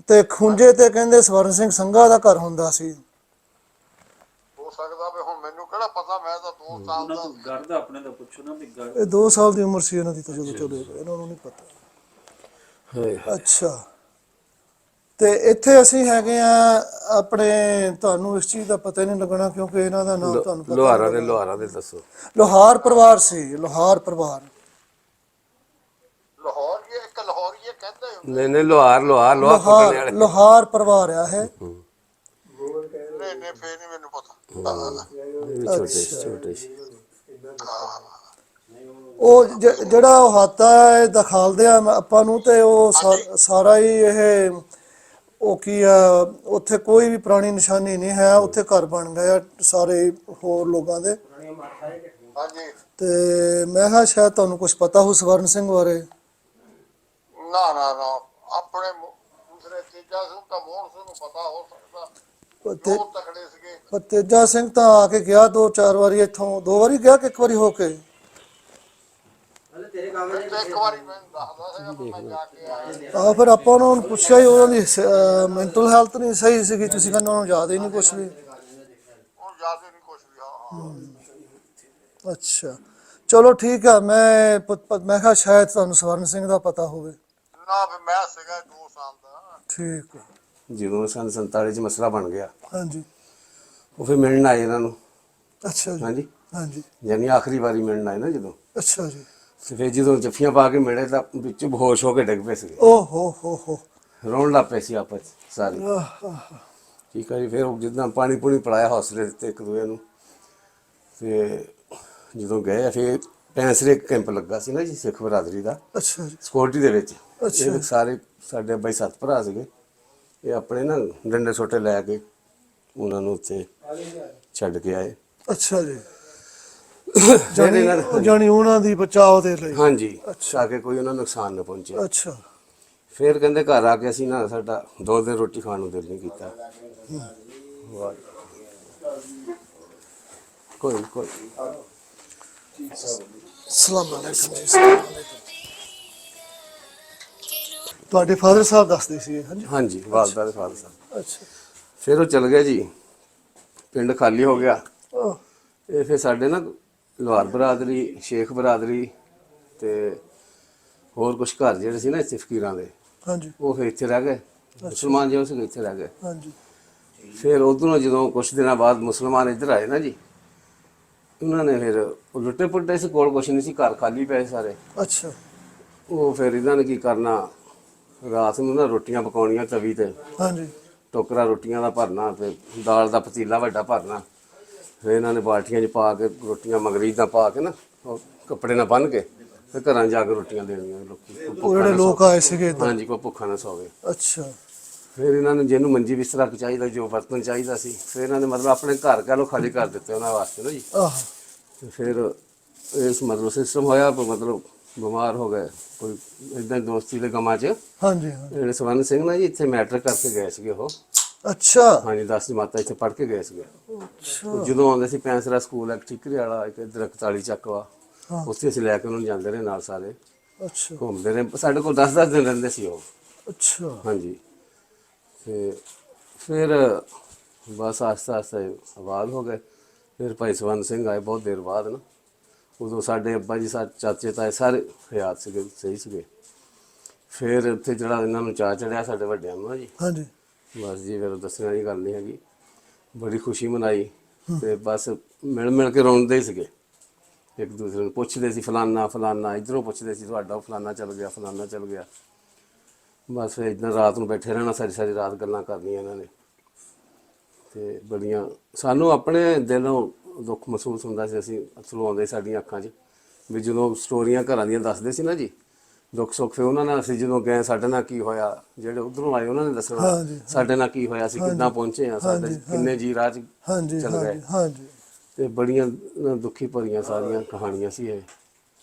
ਤੇ ਖੁੰਝੇ ਤੇ ਕਹਿੰਦੇ ਸਵਰਨ ਸਿੰਘ ਸੰਘਾ ਦਾ ਘਰ ਹੁੰਦਾ ਸੀ। ਹੋ ਸਕਦਾ ਵੀ ਹੁਣ ਮੈਨੂੰ ਕਿਹੜਾ ਪਤਾ ਮੈਂ ਤਾਂ 2 ਸਾਲ ਦਾ ਗੜ ਦਾ ਆਪਣੇ ਦਾ ਪੁੱਛੋ ਨਾ ਵੀ ਗੜ ਇਹ 2 ਸਾਲ ਦੀ ਉਮਰ ਸੀ ਇਹਨਾਂ ਦੀ ਤਾਂ ਜਦੋਂ ਚਲੇ ਗਏ ਇਹਨਾਂ ਨੂੰ ਨਹੀਂ ਪਤਾ। ਅੱਛਾ ਤੇ ਇੱਥੇ ਅਸੀਂ ਹੈਗੇ ਆ ਆਪਣੇ ਤੁਹਾਨੂੰ ਇਸ ਚੀਜ਼ ਦਾ ਪਤਾ ਹੀ ਨਹੀਂ ਲੱਗਣਾ ਕਿਉਂਕਿ ਇਹਨਾਂ ਦਾ ਨਾਮ ਤੁਹਾਨੂੰ ਪਤਾ ਲੋਹਾਰਾਂ ਦੇ ਦੱਸੋ। ਲੋਹਾਰ ਪਰਿਵਾਰ ਸੀ। ਲੋਹਾਰ ਪਰਿਵਾਰ ਲਾਹੌਰੀਏ ਇੱਕ ਲਾਹੌਰੀਏ ਕਹਿੰਦੇ ਹੁੰਦੇ। ਨਹੀਂ ਲੋਹਾ ਪਕੜਨੇ ਵਾਲੇ। ਲੋਹਾਰ ਪਰਿਵਾਰ ਆ ਇਹ। ਨਹੀਂ ਫੇਰ ਨਹੀਂ ਮੈਨੂੰ ਪਤਾ। ਛੋਟੇ ਸੀ। ਉਹ ਜਿਹੜਾ ਉਹ ਹਾਤਾ ਹੈ ਦਿਖਾਲਦੇ ਆ ਆਪਾਂ ਨੂੰ ਤੇ ਉਹ ਸਾਰਾ ਹੀ ਇਹ ਉਹ ਕੀ ਆ ਉੱਥੇ ਕੋਈ ਵੀ ਪੁਰਾਣੀ ਨਿਸ਼ਾਨੀ ਨਹੀਂ ਹੈ। ਉੱਥੇ ਘਰ ਬਣ ਗਏ ਆ ਸਾਰੇ ਹੋਰ ਲੋਕਾਂ ਦੇ। ਹਾਂਜੀ ਤੇ ਮੈਂ ਕਿਹਾ ਸ਼ਾਇਦ ਤੁਹਾਨੂੰ ਕੁਝ ਪਤਾ ਹੋ ਸਵਰਨ ਸਿੰਘ ਬਾਰੇ। ਨਾ ਆਪਣੇ ਦੂਸਰੇ ਤੇਜਾ ਸਿੰਘ ਤਾਂ ਮੋਹਨ ਸਿੰਘ ਨੂੰ ਪਤਾ ਹੋ ਸਕਦਾ। ਉਹ ਤਕੜੇ ਸੀਗੇ। ਪਰ ਤੇਜਾ ਸਿੰਘ ਤਾਂ ਆ ਕੇ ਗਿਆ 2-4 ਵਾਰੀ ਇੱਥੋਂ 2 ਵਾਰੀ ਗਿਆ ਕਿ 1 ਵਾਰੀ ਹੋ ਕੇ। ਇੱਕ ਵਾਰੀ ਮੈਨੂੰ ਦੱਸਦਾ ਸੀਗਾ ਵੀ ਮੈਂ ਜਾ ਕੇ ਆਇਆ। ਫਿਰ ਆਪਾਂ ਉਹਨਾਂ ਨੂੰ ਪੁੱਛਿਆ ਹੀ ਉਹਨਾਂ ਦੀ ਮੈਂਟਲ ਹੈਲਥ ਨਹੀਂ ਸਹੀ ਸੀਗੀ। ਤੁਸੀਂ ਕਹਿੰਦੇ ਉਹਨਾਂ ਨੂੰ ਯਾਦ ਹੀ ਨਹੀਂ ਕੁਝ ਵੀ। ਉਹ ਯਾਦ ਹੀ ਨਹੀਂ ਕੁਝ ਵੀ। ਹਾਂ ਅੱਛਾ ਚਲੋ ਠੀਕ ਆ। ਮੈਂ ਕਿਹਾ ਸ਼ਾਇਦ ਤੁਹਾਨੂੰ ਸਵਰਨ ਸਿੰਘ ਦਾ ਪਤਾ ਹੋਵੇ। ਨਾ ਵੀ ਮੈਂ ਸੀਗਾ 2 ਸਾਲ ਦਾ। ਠੀਕ ਆ। ਜਦੋਂ ਸੰਨ 47 ਚ ਮਸਲਾ ਬਣ ਗਿਆ ਹਾਂਜੀ ਉਹ ਫਿਰ ਮਿਲਣ ਆਏ ਇਹਨਾਂ ਨੂੰ। ਅੱਛਾ ਜੀ ਹਾਂਜੀ ਹਾਂਜੀ ਯਾਨੀ ਆਖਰੀ ਵਾਰੀ ਮਿਲਣ ਆਏ ਨਾ ਜਦੋਂ। ਅੱਛਾ ਜੀ। ਤੇ ਫਿਰ ਜਦੋਂ ਜੱਫੀਆਂ ਪਾ ਕੇ ਮਿਲੇ ਤਾਂ ਵਿੱਚ ਬੇਹੋਸ਼ ਹੋ ਕੇ ਡਿੱਗ ਪਏ ਸੀਗੇ। ਓ ਹੋ ਰੋਣ ਲੱਗ ਪਏ ਸੀ ਆਪਸ 'ਚ ਸਾਰੇ। ਠੀਕ ਹੈ ਜੀ। ਫਿਰ ਉਹ ਜਿੱਦਾਂ ਪਾਣੀ ਪੂਣੀ ਪਿਲਾਇਆ ਹੌਸਲੇ ਦਿੱਤੇ ਇੱਕ ਦੂਜੇ ਨੂੰ। ਤੇ ਜਦੋਂ ਗਏ ਫਿਰ ਪੈਂਸਰੇ ਕੈਂਪ ਲੱਗਾ ਸੀ ਨਾ ਜੀ ਸਿੱਖ ਬਰਾਦਰੀ ਦਾ। ਅੱਛਾ ਜੀ। ਸਿਕਿਉਰਿਟੀ ਦੇ ਵਿੱਚ। ਅੱਛਾ। ਇਹ ਸਾਰੇ ਸਾਡੇ ਬਾਈ 7 ਭਰਾ ਸੀਗੇ। ਇਹ ਆਪਣੇ ਨਾ ਡੰਡੇ ਸੋਟੇ ਲੈ ਕੇ ਉਹਨਾਂ ਨੂੰ ਉੱਥੇ ਛੱਡ ਕੇ ਆਏ। ਅੱਛਾ ਜੀ। ਫਿਰ ਜਾਣੀ ਉਹਨਾਂ ਦੀ ਬਚਾਓ ਦੇ ਲਈ। ਹਾਂਜੀ ਤਾਂ ਕਿ ਕੋਈ ਉਹਨਾਂ ਨੂੰ ਨੁਕਸਾਨ ਨਾ ਪਹੁੰਚੇ। ਅੱਛਾ ਫਿਰ ਕਹਿੰਦੇ ਘਰ ਆ ਕੇ ਅਸੀਂ ਨਾ ਸਾਡਾ 2 ਦਿਨ ਰੋਟੀ ਖਾਣ ਨੂੰ ਦਿਲ ਨਹੀਂ ਕੀਤਾ। ਕੋਈ ਸਲਾਮ ਅਲੈਕੁਮ ਜੀ। ਸਲਾਮ ਅਲੈਕੁਮ। ਤੁਹਾਡੇ ਫਾਦਰ ਸਾਹਿਬ ਦੱਸਦੇ ਸੀ ਹਾਂਜੀ। ਹਾਂਜੀ ਵਾਲਦਾ ਦੇ ਫਾਦਰ ਸਾਹਿਬ। ਅੱਛਾ ਫਿਰ ਉਹ ਚਲ ਗਏ ਜੀ। ਪਿੰਡ ਖਾਲੀ ਹੋ ਗਿਆ। ਉਹ ਇਹ ਫਿਰ ਸਾਡੇ ਨਾ ਲੋਹਾਰ ਬਰਾਦਰੀ ਸ਼ੇਖ ਬਰਾਦਰੀ ਤੇ ਹੋਰ ਕੁਝ ਘਰ ਜਿਹੜੇ ਸੀ ਨਾ ਇੱਥੇ ਫਕੀਰਾਂ ਦੇ ਹਾਂਜੀ ਉਹ ਫਿਰ ਇੱਥੇ ਰਹਿ ਗਏ। ਮੁਸਲਮਾਨ ਜਿਹੜੇ ਸੀ ਇੱਥੇ ਰਹਿ ਗਏ। ਹਾਂਜੀ ਫਿਰ ਉਧਰੋਂ ਜਦੋਂ ਕੁਝ ਦਿਨਾਂ ਬਾਅਦ ਮੁਸਲਮਾਨ ਇੱਧਰ ਆਏ ਨਾ ਜੀ ਉਹਨਾਂ ਨੇ ਫਿਰ ਉਹ ਲੁੱਟੇ ਪੁੱਟੇ ਸੀ। ਕੋਲ ਕੁਛ ਨਹੀਂ ਸੀ। ਘਰ ਖਾਲੀ ਪਏ ਸਾਰੇ। ਅੱਛਾ ਉਹ ਫਿਰ ਇਹਨਾਂ ਨੇ ਕੀ ਕਰਨਾ ਰਾਤ ਨੂੰ ਨਾ ਰੋਟੀਆਂ ਪਕਾਉਣੀਆਂ ਤਵੀ ਤੇ। ਹਾਂਜੀ ਟੋਕਰਾ ਰੋਟੀਆਂ ਦਾ ਭਰਨਾ ਤੇ ਦਾਲ ਦਾ ਪਤੀਲਾ ਵੱਡਾ ਭਰਨਾ। ਫਿਰ ਇਹਨਾਂ ਨੇ ਬਾਲਟੀਆਂ 'ਚ ਪਾ ਕੇ ਰੋਟੀਆਂ ਮਗਰੀਦਾਂ ਪਾ ਕੇ ਨਾ ਉਹ ਕੱਪੜੇ ਨਾਲ ਬੰਨ੍ਹ ਕੇ ਫਿਰ ਘਰਾਂ ਜਾ ਕੇ ਰੋਟੀਆਂ ਦੇਣੀਆਂ ਲੋਕੀ। ਉਹ ਜਿਹੜੇ ਲੋਕ ਆਏ ਸੀਗੇ ਇੱਧਰ। ਹਾਂਜੀ ਕੋਈ ਭੁੱਖਾ ਨਾ ਸੋਵੇ। ਅੱਛਾ ਫਿਰ ਇਹਨਾਂ ਨੂੰ ਜਿਹਨੂੰ ਮੰਜੀ ਬਿਸਤਰਾ ਚਾਹੀਦਾ, ਜੋ ਬਰਤਨ ਚਾਹੀਦਾ ਸੀ, ਫਿਰ ਇਹਨਾਂ ਨੇ ਮਤਲਬ ਆਪਣੇ ਘਰ ਕਹਿ ਲਓ ਖਾਲੀ ਕਰ ਦਿੱਤੇ ਉਹਨਾਂ ਵਾਸਤੇ ਨਾ ਜੀ। ਆਹ ਤੇ ਫਿਰ ਇਸ ਮਤਲਬ ਸਿਸਟਮ ਹੋਇਆ, ਮਤਲਬ ਬਿਮਾਰ ਹੋ ਗਏ ਕੋਈ ਇਦਾਂ ਦੋਸਤੀ ਦੇ ਕੰਮਾਂ 'ਚ। ਹਾਂਜੀ ਹਾਂ। ਜਿਹੜੇ ਸਵਰਨ ਸਿੰਘ ਨਾ ਜੀ ਇੱਥੇ ਮੈਟ੍ਰਿਕ ਕਰਕੇ ਗਏ ਸੀਗੇ ਉਹ। ਅੱਛਾ ਹਾਂਜੀ 10 ਜਮਾਤਾਂ ਇੱਥੇ ਪੜ੍ਹ ਕੇ ਗਏ ਸੀਗੇ। ਅੱਛਾ ਜਦੋਂ ਆਉਂਦੇ ਸੀ ਪੈਂਸਰਾ ਸਕੂਲ ਹੈ ਠੀਕਰੀ ਵਾਲਾ, ਇੱਕ ਇੱਧਰ 41 ਚੱਕ ਵਾ, ਹਾਂ। ਉੱਥੇ ਅਸੀਂ ਲੈ ਕੇ ਉਹਨਾਂ ਨੂੰ ਜਾਂਦੇ ਰਹੇ ਨਾਲ ਸਾਰੇ ਅੱਛਾ ਘੁੰਮਦੇ ਰਹੇ। ਸਾਡੇ ਕੋਲ 10-10 ਦਿਨ ਰਹਿੰਦੇ ਸੀ ਉਹ। ਅੱਛਾ ਹਾਂਜੀ ਤੇ ਫਿਰ ਬਸ ਆਸਤਾ ਆਸਤਾ ਆਬਾਦ ਹੋ ਗਏ। ਫਿਰ ਭਾਈ ਸਵਰਨ ਸਿੰਘ ਆਏ ਬਹੁਤ ਦੇਰ ਬਾਅਦ ਨਾ। ਉਦੋਂ ਸਾਡੇ ਅੱਬਾ ਜੀ ਚਾਚੇ ਤਾਏ ਸਾਰੇ ਹਯਾਤ ਸੀਗੇ, ਸਹੀ ਸੀਗੇ। ਫਿਰ ਉੱਥੇ ਜਿਹੜਾ ਇਹਨਾਂ ਨੂੰ ਚਾਅ ਚੜਿਆ ਸਾਡੇ ਵੱਡਿਆਂ ਨੂੰ ਨਾ ਜੀ, ਹਾਂਜੀ ਬਸ ਜੀ ਫਿਰ ਦੱਸਣ ਵਾਲੀ ਗੱਲ ਨਹੀਂ ਹੈਗੀ। ਬੜੀ ਖੁਸ਼ੀ ਮਨਾਈ ਤੇ ਬਸ ਮਿਲ ਮਿਲ ਕੇ ਰੋਂਦੇ ਹੀ ਸੀਗੇ, ਇੱਕ ਦੂਸਰੇ ਨੂੰ ਪੁੱਛਦੇ ਸੀ ਫਲਾਨਾ ਫਲਾਨਾ, ਇੱਧਰੋਂ ਪੁੱਛਦੇ ਸੀ ਤੁਹਾਡਾ ਫਲਾਨਾ ਚੱਲ ਗਿਆ, ਫਲਾਨਾ ਚੱਲ ਗਿਆ। ਬਸ ਫਿਰ ਇੱਦਾਂ ਰਾਤ ਨੂੰ ਬੈਠੇ ਰਹਿਣਾ, ਸਾਰੀ ਸਾਰੀ ਰਾਤ ਗੱਲਾਂ ਕਰਨੀਆਂ ਇਹਨਾਂ ਨੇ। ਤੇ ਬੜੀਆਂ ਸਾਨੂੰ ਆਪਣੇ ਦਿਲੋਂ ਦੁੱਖ ਮਹਿਸੂਸ ਹੁੰਦਾ ਸੀ, ਅਸੀਂ ਅਥਰੂ ਆਉਂਦੇ ਸਾਡੀਆਂ ਅੱਖਾਂ 'ਚ ਵੀ ਜਦੋਂ ਸਟੋਰੀਆਂ ਘਰਾਂ ਦੀਆਂ ਦੱਸਦੇ ਸੀ ਨਾ ਜੀ, ਦੁੱਖ ਸੁੱਖ। ਫਿਰ ਉਹਨਾਂ ਨਾਲ ਅਸੀਂ ਜਦੋਂ ਗਏ ਸਾਡੇ ਨਾਲ ਕੀ ਹੋਇਆ, ਜਿਹੜੇ ਉਧਰੋਂ ਆਏ ਉਹਨਾਂ ਨੇ ਦੱਸਣਾ ਹਾਂਜੀ, ਸਾਡੇ ਨਾਲ ਕੀ ਹੋਇਆ, ਅਸੀਂ ਕਿੱਦਾਂ ਪਹੁੰਚੇ ਆ, ਸਾਡੇ ਕਿੰਨੇ ਜੀ ਰਾਹ 'ਚ ਹਾਂਜੀ ਚੱਲ ਗਏ। ਹਾਂਜੀ ਤੇ ਬੜੀਆਂ ਦੁੱਖੀ ਭਰੀਆਂ ਸਾਰੀਆਂ ਕਹਾਣੀਆਂ ਸੀ ਇਹ।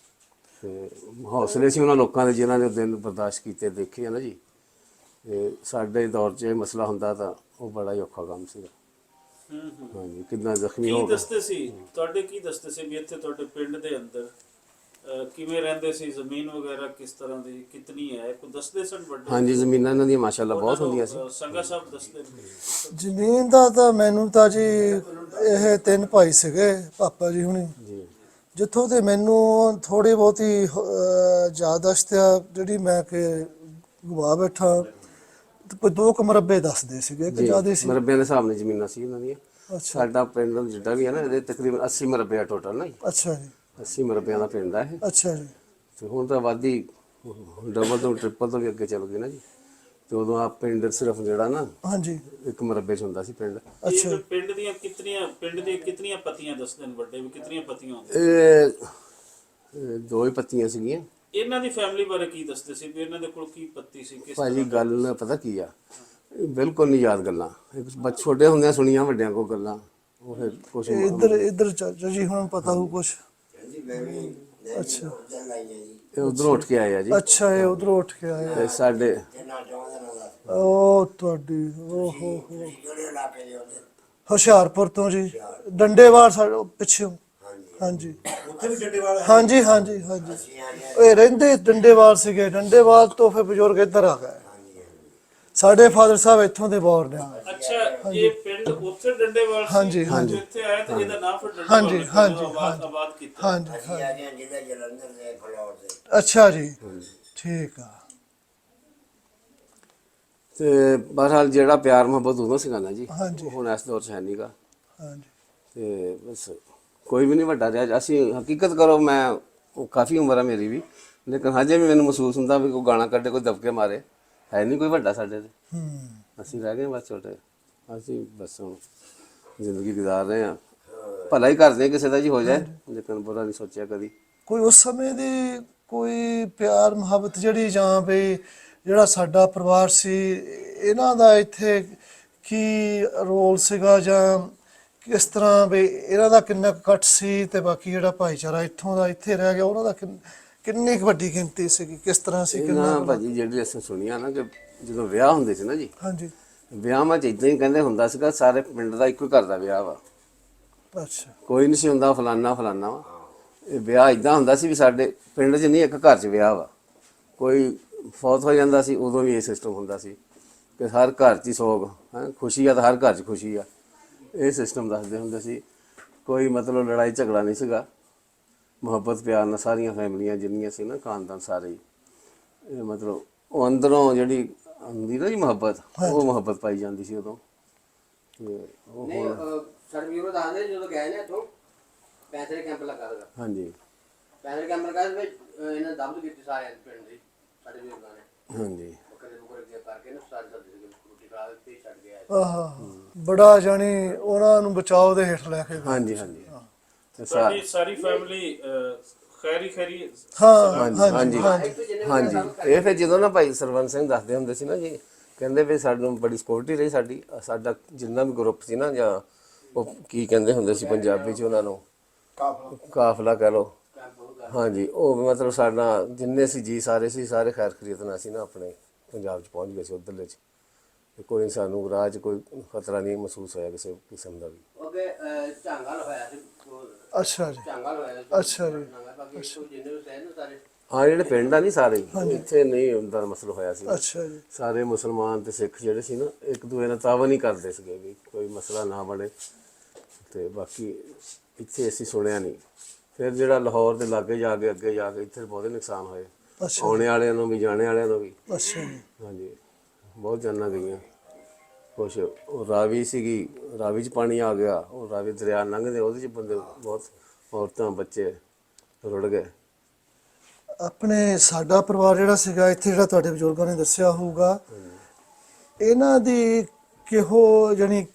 ਤੇ ਹੌਸਲੇ ਸੀ ਉਹਨਾਂ ਲੋਕਾਂ ਦੇ ਜਿਨ੍ਹਾਂ ਨੇ ਉਹ ਦਿਨ ਬਰਦਾਸ਼ਤ ਕੀਤੇ, ਦੇਖੇ ਆ ਨਾ ਜੀ। ਤੇ ਸਾਡੇ ਦੌਰ 'ਚ ਇਹ ਮਸਲਾ ਹੁੰਦਾ ਤਾਂ ਉਹ ਬੜਾ ਹੀ ਔਖਾ ਕੰਮ ਸੀਗਾ। ਹਾਂਜੀ ਕਿੰਨਾ ਜ਼ਖਮੀ ਹੋ ਕੀ ਗਏ। ਦੱਸਦੇ ਸੀ ਤੁਹਾਡੇ, ਕੀ ਦੱਸਦੇ ਸੀ ਵੀ ਇੱਥੇ ਤੁਹਾਡੇ ਪਿੰਡ ਦੇ ਅੰਦਰ ਕਿਵੇਂ ਰਹਿੰਦੇ ਸੀ, ਜ਼ਮੀਨ ਵਗੈਰਾ ਕਿਸ ਤਰ੍ਹਾਂ ਦੀ, ਕਿਤਨੀ ਹੈ, ਕੋਈ ਦੱਸਦੇ ਸਨ ਵੱਡੇ? ਹਾਂਜੀ ਜ਼ਮੀਨਾਂ ਇਹਨਾਂ ਦੀਆਂ ਮਾਸ਼ਾਅੱਲਾ ਬਹੁਤ ਹੁੰਦੀਆਂ ਸੀ। ਸੰਗਾ ਸਾਹਿਬ ਦੱਸਦੇ ਨੇ। ਜ਼ਮੀਨ ਦਾ ਤਾਂ ਮੈਨੂੰ ਤਾਂ ਜੀ ਇਹ 3 ਭਾਈ ਸੀਗੇ ਪਾਪਾ ਜੀ ਹੁਣੀ, ਜੀ ਜਿੱਥੋਂ ਤੇ ਮੈਨੂੰ ਥੋੜੀ ਬਹੁਤੀ ਯਾਦਦਾਸ਼ਤ ਆ ਜਿਹੜੀ ਮੈਂ ਕਿ ਗਵਾ ਬੈਠਾ। ਕੋਈ 2 ਮਰਬੇ ਦੱਸਦੇ ਸੀਗੇ ਕਿ ਜ਼ਿਆਦਾ ਸੀ। ਮਰਬਿਆਂ ਦੇ ਹਿਸਾਬ ਨਾਲ ਜ਼ਮੀਨਾਂ ਸੀ ਇਹਨਾਂ ਦੀਆਂ। ਅੱਛਾ ਸਾਡਾ ਪਿੰਡ ਜਿੱਡਾ ਵੀ ਹੈ ਨਾ, ਇਹਦੇ ਤਕਰੀਬਨ 80 ਮਰਬੇ ਆ ਟੋਟਲ ਨਾ ਜੀ। ਅੱਛਾ ਜੀ 80 ਮਰਬਿਆਂ ਦਾ ਪਿੰਡ ਆ ਇਹ। ਅੱਛਾ ਜੀ ਤੇ ਹੁਣ ਤਾਂ ਵਾਦੀ ਡਬਲ ਤੋਂ ਟ੍ਰਿਪਲ ਤੋਂ ਵੀ ਅੱਗੇ ਚੱਲ ਗਈ ਨਾ ਜੀ। ਤੇ ਉਦੋਂ ਆ ਪਿੰਡ ਸਿਰਫ ਜਿਹੜਾ ਨਾ ਹਾਂਜੀ 1 ਮਰਬੇ 'ਚ ਹੁੰਦਾ ਸੀ ਪਿੰਡ। ਅੱਛਾ ਇਹ ਪਿੰਡ ਦੀਆਂ ਕਿਤਨੀਆਂ ਪਤੀਆਂ ਦੱਸਦੇ ਨੇ ਵੱਡੇ, ਵੀ ਕਿਤਨੀਆਂ ਪਤੀਆਂ ਹੁੰਦੀਆਂ? ਇਹ 2 ਹੀ ਪੱਤੀਆਂ ਸੀਗੀਆਂ। ਇਹਨਾਂ ਦੀ ਫੈਮਿਲੀ ਬਾਰੇ ਕੀ ਦੱਸਦੇ ਸੀ ਵੀ ਇਹਨਾਂ ਦੇ ਕੋਲ ਕੀ ਪੱਤੀ ਸੀ, ਕਿਸ ਭਾਜੀ ਗੱਲ ਪਤਾ ਕੀ ਆ, ਬਿਲਕੁਲ ਨਹੀਂ ਯਾਦ ਗੱਲਾਂ। ਇੱਕ ਛੋਟੇ ਹੁੰਦਿਆਂ ਸੁਣੀਆਂ ਵੱਡਿਆਂ ਕੋਲ ਗੱਲਾਂ, ਉਹ ਫਿਰ ਕੁਛ ਇੱਧਰ ਚਾਚਾ ਜੀ ਹੁਣ ਪਤਾ ਹੋ ਕੁਛ? ਅੱਛਾ ਇਹ ਉਧਰੋਂ ਉੱਠ ਕੇ ਆਏ ਆ ਜੀ। ਅੱਛਾ ਇਹ ਉਧਰੋਂ ਉੱਠ ਕੇ ਆਏ ਤੇ ਸਾਡੇ ਉਹ ਤੁਹਾਡੀ ਹੋ ਹੁਸ਼ਿਆਰਪੁਰ ਤੋਂ ਜੀ, ਡੰਡੇਵਾਲ ਸਾਡੇ ਪਿੱਛੇ। ਹਾਂਜੀ ਉੱਥੇ ਵੀ ਡੰਡੇਵਾਲ ਹੈ। ਹਾਂਜੀ ਹਾਂਜੀ ਹਾਂਜੀ ਇਹ ਰਹਿੰਦੇ ਡੰਡੇਵਾਲ ਸੀਗੇ, ਡੰਡੇਵਾਲ ਤੋਂ ਫਿਰ ਬਜ਼ੁਰਗ ਇੱਧਰ ਆ ਗਏ। ਸਾਡੇ ਫਾਦਰ ਸਾਹਿਬ ਇੱਥੋਂ ਦੇ ਬੋਰ ਨੇ। ਅੱਛਾ ਇਹ ਪਿੰਡ ਉੱਥੇ ਡੰਡੇਵਾਲ ਸੀ, ਹਾਂਜੀ, ਹਾਂਜੀ। ਇੱਥੇ ਆਇਆ ਤੇ ਇਹਦਾ ਨਾਮ ਫਿਰ ਡੰਡੇਵਾਲ ਹਾਂਜੀ, ਰੱਖਿਆ, ਹਾਂਜੀ, ਆਬਾਦ ਕੀਤਾ। ਹਾਂਜੀ ਅੱਛਾ ਜੀ ਠੀਕ ਆ। ਤੇ ਬਹਰਹਾਲ ਜਿਹੜਾ ਪਿਆਰ ਮੁਹੱਬਤ ਉਦੋਂ ਸੀਗਾ ਨਾ ਜੀ, ਹਾਂਜੀ। ਉਹ ਹੁਣ ਇਸ ਦੌਰ 'ਚ ਹੈ ਨਹੀਂਗਾ। ਹਾਂਜੀ ਤੇ ਬਸ ਕੋਈ ਵੀ ਨਹੀਂ ਵੱਡਾ ਰਿਹਾ। ਅਸੀਂ ਹਕੀਕਤ ਕਰੋ, ਮੈਂ ਉਹ ਕਾਫੀ ਉਮਰ ਆ ਮੇਰੀ ਵੀ, ਲੇਕਿਨ ਹਜੇ ਵੀ ਮੈਨੂੰ ਮਹਿਸੂਸ ਹੁੰਦਾ ਵੀ ਕੋਈ ਗਾਣਾ ਕੱਢੇ, ਕੋਈ ਦਬਕੇ ਮਾਰੇ, ਹੈ ਨਹੀਂ ਕੋਈ ਵੱਡਾ ਸਾਡੇ ਤੇ। ਅਸੀਂ ਰਹਿ ਗਏ ਬਸ ਛੋਟੇ। ਅਸੀਂ ਬਸ ਹੁਣ ਜ਼ਿੰਦਗੀ ਗੁਜ਼ਾਰ ਰਹੇ ਹਾਂ, ਭਲਾ ਹੀ ਕਰਦੇ ਕਿਸੇ ਦਾ ਜੀ ਹੋ ਜਾਏ, ਲੇਕਿਨ ਬੁਰਾ ਨਹੀਂ ਸੋਚਿਆ ਕਦੀ। ਕੋਈ ਉਸ ਸਮੇਂ ਦੀ ਕੋਈ ਪਿਆਰ ਮੁਹੱਬਤ ਜਿਹੜੀ, ਜਾਂ ਵੀ ਜਿਹੜਾ ਸਾਡਾ ਪਰਿਵਾਰ ਸੀ ਇਹਨਾਂ ਦਾ ਇੱਥੇ ਕੀ ਰੋਲ ਸੀਗਾ, ਜਾਂ ਕਿਸ ਤਰ੍ਹਾਂ ਵੀ ਇਹਨਾਂ ਦਾ ਕਿੰਨਾ ਇਕੱਠ ਸੀ, ਤੇ ਬਾਕੀ ਜਿਹੜਾ ਭਾਈਚਾਰਾ ਇੱਥੋਂ ਦਾ ਇੱਥੇ ਰਹਿ ਗਿਆ ਉਹਨਾਂ ਦਾ ਕਿੰਨੀ ਕੁ ਵੱਡੀ ਗਿਣਤੀ ਸੀਗੀ, ਕਿਸ ਤਰ੍ਹਾਂ ਸੀ, ਇਹਨਾਂ ਕਿੰਨਾ? ਭਾਜੀ ਜਿਹੜੀ ਅਸੀਂ ਸੁਣੀਆਂ ਨਾ ਕਿ ਜਦੋਂ ਵਿਆਹ ਹੁੰਦੇ ਸੀ ਨਾ ਜੀ, ਹਾਂਜੀ ਵਿਆਹਾਂ 'ਚ ਇਦਾਂ ਹੀ ਕਹਿੰਦੇ ਹੁੰਦਾ ਸੀਗਾ ਸਾਰੇ ਪਿੰਡ ਦਾ ਇੱਕੋ ਹੀ ਘਰ ਦਾ ਵਿਆਹ ਵਾ, ਅੱਛਾ ਕੋਈ ਨਹੀਂ ਸੀ ਹੁੰਦਾ ਫਲਾਨਾ ਫਲਾਨਾ ਵਾ। ਇਹ ਵਿਆਹ ਇਦਾਂ ਹੁੰਦਾ ਸੀ ਵੀ ਸਾਡੇ ਪਿੰਡ 'ਚ ਨਹੀਂ, ਇੱਕ ਘਰ 'ਚ ਵਿਆਹ ਵਾ। ਕੋਈ ਫੌਤ ਹੋ ਜਾਂਦਾ ਸੀ ਉਦੋਂ ਵੀ ਇਹ ਸਿਸਟਮ ਹੁੰਦਾ ਸੀ ਕਿ ਹਰ ਘਰ 'ਚ ਹੀ ਸੋਗ ਹੈ, ਖੁਸ਼ੀ ਆ ਤਾਂ ਹਰ ਘਰ 'ਚ ਖੁਸ਼ੀ ਆ। ਇਹ ਸਿਸਟਮ ਦੱਸਦੇ ਹੁੰਦੇ ਸੀ। ਕੋਈ ਮਤਲਬ ਲੜਾਈ ਝਗੜਾ ਨਹੀਂ ਸੀਗਾ, ਮੁਹੱਬਤ ਪਿਆਰ ਨਾਲ ਸਾਰੀਆਂ ਫੈਮਲੀਆਂ ਜਿੰਨੀਆਂ ਸੀ ਨਾ, ਖਾਨਦਾਨ ਸਾਰੇ ਹੀ। ਇਹ ਮਤਲਬ ਉਹ ਅੰਦਰੋਂ ਜਿਹੜੀ ਹੁੰਦੀ ਨਾ ਜੀ ਮੁਹੱਬਤ, ਉਹ ਮੁਹੱਬਤ ਪਾਈ ਜਾਂਦੀ ਸੀ ਉਦੋਂ। ਤੇ ਉਹ ਨਹੀਂ ਸਾਡੇ ਵੀਰੋ ਦੱਸਦੇ ਜਦੋਂ ਗਏ ਨੇ ਇੱਥੋਂ ਪੈਂਸਰੇ ਕੈਂਪ ਲੱਗਾ ਸੀਗਾ। ਹਾਂਜੀ ਪੈਂਸਰੇ ਕੈਂਪ ਲੱਗਾ ਸੀ ਵਿੱਚ ਇਹਨਾਂ ਦਬਦ ਕੀਤੀ ਸਾਰੇ ਪਿੰਡ ਦੀ, ਸਾਡੇ ਵੀਰਾਂ ਨੇ ਹਾਂਜੀ ਬੱਕਰੇ ਬੁਕਰੇ ਦੇ ਕਰਕੇ ਨਾ ਸਾਰੇ ਸਬਜ਼ੀ ਰੋਟੀ ਖਾ ਦਿੱਤੀ, ਛੱਡ ਗਿਆ। ਬੜਾ ਜਾਣੀ ਉਹਨਾਂ ਨੂੰ ਬਚਾਓ ਦੇ ਹੇਠ ਲੈ ਕੇ ਗਏ। ਹਾਂਜੀ ਹਾਂਜੀ ਤੇ ਤੁਹਾਡੀ ਸਾਰੀ ਫੈਮਿਲੀ ਖੈਰੀ ਹਾਂ ਹਾਂਜੀ ਹਾਂਜੀ ਹਾਂਜੀ। ਇਹ ਫਿਰ ਜਦੋਂ ਨਾ ਭਾਈ ਸਰਵੰਤ ਸਿੰਘ ਦੱਸਦੇ ਹੁੰਦੇ ਸੀ ਨਾ ਜੀ, ਕਹਿੰਦੇ ਵੀ ਸਾਨੂੰ ਬੜੀ ਸਿਕਿਉਰਿਟੀ ਰਹੀ ਸਾਡੀ। ਸਾਡਾ ਜਿੰਨਾ ਵੀ ਗਰੁੱਪ ਸੀ ਨਾ, ਜਾਂ ਉਹ ਕੀ ਕਹਿੰਦੇ ਹੁੰਦੇ ਸੀ ਪੰਜਾਬੀ 'ਚ ਉਹਨਾਂ ਨੂੰ, ਕਾਫਲਾ ਕਹਿ ਲਓ, ਹਾਂਜੀ, ਉਹ ਮਤਲਬ ਸਾਡਾ ਜਿੰਨੇ ਸੀ ਜੀ ਸਾਰੇ ਖੈਰ ਖਰੀਤ ਨਾਲ ਸੀ ਨਾ ਆਪਣੇ ਪੰਜਾਬ 'ਚ ਪਹੁੰਚ ਗਏ ਸੀ ਉੱਧਰਲੇ 'ਚ। ਤੇ ਕੋਈ ਸਾਨੂੰ ਰਾਹ 'ਚ ਕੋਈ ਖਤਰਾ ਨਹੀਂ ਮਹਿਸੂਸ ਹੋਇਆ ਕਿਸੇ ਕਿਸਮ ਦਾ ਵੀ। ਅੱਗੇ ਝਾਂਗਾ ਲਵਾਇਆ ਸੀ, ਅੱਛਾ ਜੀ, ਝਾਂਗਾ ਲਵਾਇਆ ਸੀ। ਅੱਛਾ ਜੀ, ਬਾਕੀ ਜਿੰਨੇ ਵੀ ਸਹਿ ਨੇ ਸਾਰੇ ਹਾਂ, ਜਿਹੜੇ ਪਿੰਡ ਆ ਨਹੀਂ ਸਾਰੇ ਹੀ, ਇੱਥੇ ਨਹੀਂ ਹੁੰਦਾ ਮਸਲਾ ਹੋਇਆ ਸੀ। ਅੱਛਾ ਜੀ, ਸਾਰੇ ਮੁਸਲਮਾਨ ਤੇ ਸਿੱਖ ਜਿਹੜੇ ਸੀ ਨਾ ਇੱਕ ਦੂਜੇ ਨਾਲ ਤਾਵਨ ਹੀ ਕਰਦੇ ਸੀਗੇ ਵੀ ਕੋਈ ਮਸਲਾ ਨਾ ਬਣੇ। ਤੇ ਬਾਕੀ ਇੱਥੇ ਅਸੀਂ ਸੁਣਿਆ ਨਹੀਂ। ਫਿਰ ਜਿਹੜਾ ਲਾਹੌਰ ਦੇ ਲਾਗੇ ਜਾ ਕੇ ਅੱਗੇ ਜਾ ਕੇ ਇੱਥੇ ਬਹੁਤੇ ਨੁਕਸਾਨ ਹੋਏ, ਅੱਛਾ, ਆਉਣੇ ਵਾਲਿਆਂ ਨੂੰ ਵੀ ਜਾਣੇ ਵਾਲਿਆਂ ਨੂੰ ਵੀ। ਅੱਛਾ ਜੀ, ਹਾਂਜੀ, ਬਹੁਤ ਜਾਨਾਂ ਗਈਆਂ। ਕੁਛ ਉਹ ਰਾਵੀ ਸੀਗੀ, ਰਾਵੀ 'ਚ ਪਾਣੀ ਆ ਗਿਆ, ਉਹ ਰਾਵੀ ਦਰਿਆ ਲੰਘਦੇ ਉਹਦੇ 'ਚ ਬੰਦੇ ਬਹੁਤ, ਔਰਤਾਂ ਬੱਚੇ ਰੁੜ ਗਏ। ਆਪਣੇ ਸਾਡਾ ਪਰਿਵਾਰ ਜਿਹੜਾ ਸੀਗਾ ਇੱਥੇ, ਜਿਹੜਾ ਤੁਹਾਡੇ ਬਜ਼ੁਰਗਾਂ ਨੇ ਦੱਸਿਆ ਹੋਊਗਾ, ਇਹਨਾਂ ਦੀ ਕਿਹੋ ਜਾਨੀ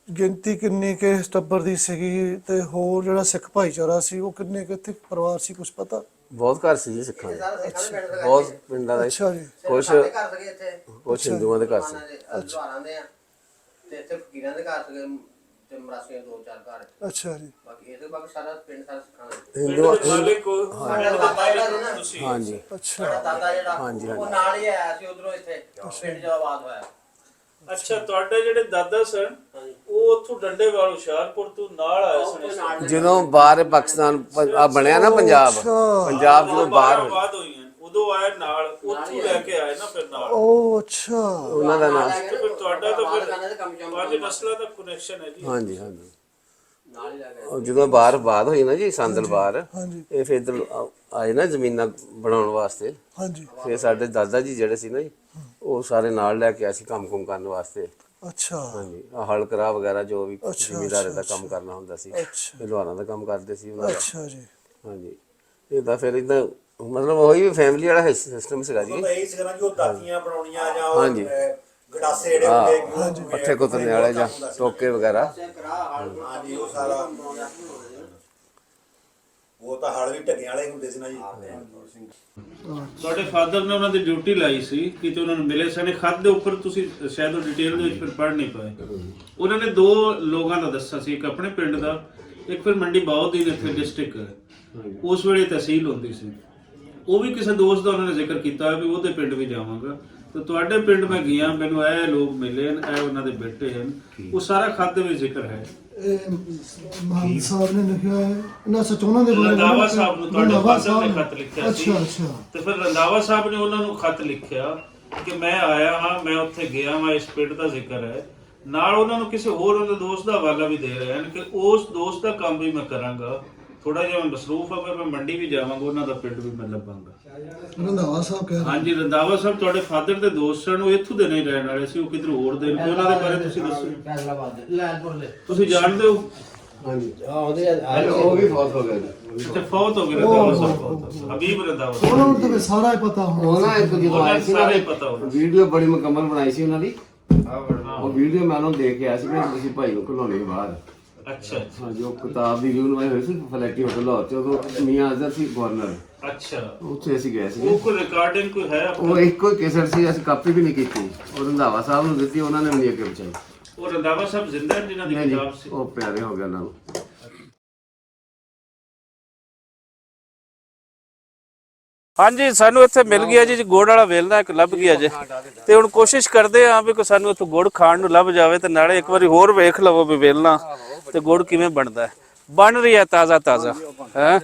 ਗਿਣਤੀ ਕਿੰਨੀ ਕਿ ਟੱਬਰ ਦੀ ਸੀਗੀ, ਤੇ ਹੋਰ ਜਿਹੜਾ ਸਿੱਖ ਭਾਈਚਾਰਾ ਸੀ ਉਹ ਕਿੰਨੇ ਕਿ ਇੱਥੇ ਪਰਿਵਾਰ ਸੀ, ਕੁਝ ਪਤਾ? ਬਹੁਤ ਘਰ ਸੀ ਜੀ ਸਿੱਖਾਂ ਦੇ, ਬਹੁਤ ਪਿੰਡਾਂ ਦਾ। ਅੱਛਾ ਜੀ, ਕੁਛ ਸਾਡੇ ਘਰ ਸੀਗੇ ਇੱਥੇ, ਕੁਛ ਹਿੰਦੂਆਂ ਦੇ ਘਰ ਸੀ। ਦੁਆਰਾਂ ਦੇ ਆ, ਤੇ ਇੱਥੇ ਫਕੀਰਾਂ ਦੇ ਘਰ ਸੀਗੇ, ਤੇ ਮਰਾਸੀਆਂ 2-4 ਘਰ। ਅੱਛਾ ਜੀ, ਬਾਕੀ ਇਹਦੇ ਬਾਕੀ ਸਾਰਾ ਪਿੰਡ ਸਾਰਾ ਸਿੱਖਾਂ ਦਾ। ਹਿੰਦੂ, ਸਾਡਾ ਦਾਦਾ ਜਿਹੜਾ ਸੀ ਨਾ, ਹਾਂਜੀ ਅੱਛਾ, ਸਾਡਾ ਦਾਦਾ ਜਿਹੜਾ ਹਾਂਜੀ, ਉਹ ਨਾਲ ਹੀ ਆਇਆ ਸੀ ਉਧਰੋਂ ਇੱਥੇ ਪਿੰਡ ਜਦੋਂ ਆਬਾਦ ਹੋਇਆ। ਅੱਛਾ, ਤੁਹਾਡੇ ਜਿਹੜੇ ਦਾਦਾ ਸਨ ਉਹ ਉੱਥੋਂ ਡੰਡੇਵਾਲ ਹੁਸ਼ਿਆਰਪੁਰ ਤੋਂ ਨਾਲ ਆਏ ਸਨ। ਜਦੋਂ ਬਾਹਰ ਪਾਕਿਸਤਾਨ ਆ ਬਣਿਆ ਨਾ ਪੰਜਾਬ, ਪੰਜਾਬ ਜਦੋਂ ਬਾਹਰ ਹੋਇਆ, ਬਾਅਦ ਹੋਈਆਂ ਉਦੋਂ ਆਏ ਨਾਲ, ਉੱਥੋਂ ਲੈ ਕੇ ਆਏ ਨਾ ਫਿਰ ਨਾਲ। ਉਹ ਅੱਛਾ, ਉਹਨਾਂ ਦਾ ਨਾਮ। ਤੇ ਫਿਰ ਤੁਹਾਡਾ ਤਾਂ ਫਿਰ ਦੁਕਾਨਾਂ ਦੇ ਕੰਮ ਚੋਂ ਪੰਜ ਨਸਲਾਂ ਦਾ ਕਨੈਕਸ਼ਨ ਹੈ ਜੀ। ਹਾਂਜੀ ਹਾਂਜੀ, ਨਾਲ ਹੀ ਲੱਗ ਗਏ। ਉਹ ਜਦੋਂ ਬਾਹਰ ਬਾਦ ਹੋਈ ਨਾ ਜੀ ਸੰਦਲ ਬਾਹਰ, ਹਾਂਜੀ, ਇਹ ਫਿਰ ਇੱਧਰ ਆਏ ਨਾ ਜ਼ਮੀਨਾਂ ਬਣਾਉਣ ਵਾਸਤੇ। ਹਾਂਜੀ, ਫਿਰ ਸਾਡੇ ਦਾਦਾ ਜੀ ਜਿਹੜੇ ਸੀ ਨਾ ਜੀ, ਉਹ ਸਾਰੇ ਨਾਲ ਲੈ ਕੇ ਆਏ ਸੀ ਕੰਮ ਕਰਨ ਵਾਸਤੇ। ਅੱਛਾ, ਹਾਂਜੀ, ਹਲ ਕਰਾ ਵਗੈਰਾ ਜੋ ਵੀ ਅੱਛਾ, ਜ਼ਿਮੀਦਾਰੇ ਦਾ ਕੰਮ ਕਰਨਾ ਹੁੰਦਾ ਸੀ, ਅੱਛਾ, ਇਹ ਲੋਹਾਰਾਂ ਦਾ ਕੰਮ ਕਰਦੇ ਸੀ ਉਹਨਾਂ ਦਾ। ਅੱਛਾ ਜੀ, ਹਾਂਜੀ, ਇਹਦਾ ਫਿਰ ਇਦਾਂ ਮਤਲਬ ਉਹੀ ਫੈਮਿਲੀ ਵਾਲਾ ਸਿਸਟਮ ਸੀਗਾ ਜੀ। ਇਹ ਸੀ ਨਾ ਕਿ ਉਹ ਦਾਤੀਆਂ ਬਣਾਉਣੀਆਂ ਜਾਂ ਉਹ ਹਾਂਜੀ। ਗੜਾਸੇ ਜਿਹੜੇ ਹੁੰਦੇ ਪੱਠੇ ਕੁੱਤਣੇ ਵਾਲੇ ਜਾਂ ਟੋਕੇ ਵਗੈਰਾ। ਹਾਂਜੀ, ਉਹ ਸਾਰਾ ਉਹ ਤਾਂ ਹਲ ਵੀ ਢੱਗਿਆਂ ਵਾਲੇ ਹੁੰਦੇ ਸੀ ਨਾ ਜੀ। ਤੁਹਾਡੇ ਫਾਦਰ ਨੇ ਉਹਨਾਂ ਦੀ ਡਿਊਟੀ ਲਾਈ ਸੀ ਕਿ ਤੇ ਉਹਨਾਂ ਨੂੰ ਮਿਲੇ ਸਨ। ਖੱਤ ਦੇ ਉੱਪਰ ਤੁਸੀਂ ਸ਼ਾਇਦ ਉਹ ਡਿਟੇਲ ਦੇ ਵਿੱਚ ਫਿਰ ਪੜ੍ਹ ਨਹੀਂ ਪਾਏ। ਉਹਨਾਂ ਨੇ 2 ਲੋਕਾਂ ਦਾ ਦੱਸਿਆ ਸੀ, ਇੱਕ ਆਪਣੇ ਪਿੰਡ ਦਾ, ਇੱਕ ਫਿਰ ਮੰਡੀ ਬਾਉਦੀਨ ਇੱਥੇ ਡਿਸਟ੍ਰਿਕਟ ਉਸ ਵੇਲੇ ਤਹਿਸੀਲ ਹੁੰਦੀ ਸੀ। ਉਹ ਵੀ ਕਿਸੇ ਦੋਸਤ ਦਾ ਉਹਨਾਂ ਨੇ ਜ਼ਿਕਰ ਕੀਤਾ ਵੀ ਉਹਦੇ ਪਿੰਡ ਵੀ ਜਾਵਾਂਗਾ। ਤੇ ਤੁਹਾਡੇ ਪਿੰਡ ਮੈਂ ਗਿਆ, ਮੈਨੂੰ ਇਹ ਲੋਕ ਮਿਲੇ, ਇਹ ਉਹਨਾਂ ਦੇ ਬੇਟੇ ਹਨ, ਉਹ ਸਾਰਾ ਖੱਤ ਦੇ ਵਿੱਚ ਜ਼ਿਕਰ ਹੈ। ਮਾਨ ਸਾਹਿਬ ਨੇ ਲਿਖਿਆ ਹੈ ਇਹਨਾਂ ਸਚੋਨਾਂ ਦੇ ਬਾਰੇ। ਰੰਧਾਵਾ ਸਾਹਿਬ ਨੂੰ ਤੁਹਾਡੇ ਫਾਦਰ ਨੇ ਖੱਤ ਲਿਖਿਆ ਸੀ। ਅੱਛਾ ਅੱਛਾ, ਤੇ ਫਿਰ ਰੰਧਾਵਾ ਸਾਹਿਬ ਨੇ ਉਹਨਾਂ ਨੂੰ ਖੱਤ ਲਿਖਿਆ ਕਿ ਮੈਂ ਆਇਆ ਹਾਂ, ਮੈਂ ਉੱਥੇ ਗਿਆ ਹਾਂ, ਇਸ ਪਿੰਡ ਦਾ ਜ਼ਿਕਰ ਹੈ। ਨਾਲ ਉਹਨਾਂ ਨੂੰ ਕਿਸੇ ਹੋਰ ਉਹਨਾਂ ਦੋਸਤ ਦਾ ਹਵਾਲਾ ਵੀ ਦੇ ਰਹੇ ਹਨ ਕਿ ਉਸ ਦੋਸਤ ਦਾ ਕੰਮ ਵੀ ਮੈਂ ਕਰਾਂਗਾ। ਥੋੜਾ ਜਿਹਾ ਮੈਂ ਮਸਰੂਫ ਹਾਂ, ਮੈਂ ਮੰਡੀ ਵੀ ਜਾਵਾਂਗਾ, ਉਹਨਾਂ ਦਾ ਪਿੰਡ ਵੀ ਮੈਂ ਲੱਭਾਂਗਾ। ਰੰਧਾਵਾ ਸਾਹਿਬ ਕਹਿ ਰਹੇ। ਹਾਂਜੀ, ਰੰਧਾਵਾ ਸਾਹਿਬ ਤੁਹਾਡੇ ਫਾਦਰ ਦੇ ਦੋਸਤ ਸਨ, ਉਹ ਇੱਥੋਂ ਦੇ ਨਹੀਂ ਰਹਿਣ ਵਾਲੇ ਸੀ, ਉਹ ਕਿਧਰ ਹੋਰ ਦੇ ਨੇ। ਉਹਨਾਂ ਦੇ ਬਾਰੇ ਤੁਸੀਂ ਦੱਸੋ, ਫੈਸਲਾਬਾਦ ਲੈਲਪੁਰ ਦੇ ਤੁਸੀਂ ਜਾਣਦੇ ਹੋ? ਹਾਂਜੀ, ਉਹਦੇ ਉਹ ਵੀ ਫੌਤ ਹੋ ਗਏ। ਅੱਛਾ, ਫੌਤ ਹੋ ਗਏ ਰੰਧਾਵਾ ਸਾਹਿਬ, ਫੌਤ ਹੋ ਗਏ। ਹਬੀਬ ਰੰਧਾਵਾ ਸਾਹਿਬ, ਉਹਨਾਂ ਨੂੰ ਤਾਂ ਸਾਰਾ ਹੀ ਪਤਾ ਹੋਣਾ। ਉਹ ਨਾ ਇੱਕ ਜਦੋਂ ਆਏ ਸੀ ਨਾ, ਸਾਰੇ ਪਤਾ ਹੋਣਾ। ਵੀਡੀਓ ਬੜੀ ਮੁਕੰਮਲ ਬਣਾਈ ਸੀ ਉਹਨਾਂ ਦੀ। ਉਹ ਵੀਡੀਓ ਮੈਂ ਉਹਨੂੰ ਦੇਖ ਕੇ ਆਇਆ ਸੀ ਕਿ ਤੁਸੀਂ ਭਾਈ ਨੂੰ ਘਲਾਉਣੇ ਬਾਹਰ। ਅੱਛਾ ਹਾਂਜੀ, ਉਹ ਕਿਤਾਬ ਦੀ ਰਿਵਿਊ ਹੋਈ ਸੀ ਫਲੈਟੀ ਹੋਟਲ ਲਾਹੌਰ ਚ, ਉਦੋਂ ਮੀਆਂ ਅਜ਼ਹਰ ਸੀ ਗਵਰਨਰ। ਅੱਛਾ, ਉੱਥੇ ਅਸੀਂ ਗਏ ਸੀ। ਉਹ ਕੋਈ ਰਿਕਾਰਡਿੰਗ ਕੋਈ ਹੈ ਉਹ ਇੱਕੋ ਹੀ ਕੇਸਟ ਸੀ, ਅਸੀਂ ਕਾਪੀ ਵੀ ਨਹੀਂ ਕੀਤੀ। ਉਹ ਰੰਧਾਵਾ ਸਾਹਿਬ ਨੂੰ ਦਿੱਤੀ, ਉਹਨਾਂ ਨੇ ਵੀ ਨਹੀਂ ਅੱਗੇ ਪਹੁੰਚਾਈ। ਉਹ ਰੰਧਾਵਾ ਸਾਹਿਬ ਜ਼ਿੰਦਾ ਹਨ ਜਿਨ੍ਹਾਂ ਦੀ ਨਹੀਂ ਜੀ, ਕਿਤਾਬ ਸੀ? ਉਹ ਪਿਆਰੇ ਹੋ ਗਏ ਉਹਨਾਂ ਨੂੰ। ਹਾਂਜੀ, ਸਾਨੂੰ ਇੱਥੇ ਮਿਲ ਗਿਆ ਜੀ ਗੁੜ ਵਾਲਾ ਵੇਲਣਾ ਇੱਕ ਲੱਭ ਗਿਆ ਜੇ। ਤੇ ਹੁਣ ਕੋਸ਼ਿਸ਼ ਕਰਦੇ ਆ ਵੀ ਕੋਈ ਸਾਨੂੰ ਇੱਥੋਂ ਗੁੜ ਖਾਣ ਨੂੰ ਲੱਭ ਜਾਵੇ, ਤੇ ਨਾਲੇ ਇੱਕ ਵਾਰੀ ਹੋਰ ਵੇਖ ਲਵੋ ਵੀ ਵੇਲਣਾ ਤੇ ਗੁੜ ਕਿਵੇਂ ਬਣਦਾ ਹੈ। ਬਣ ਰਹੀ ਹੈ ਤਾਜ਼ਾ ਤਾਜ਼ਾ ਹੈ।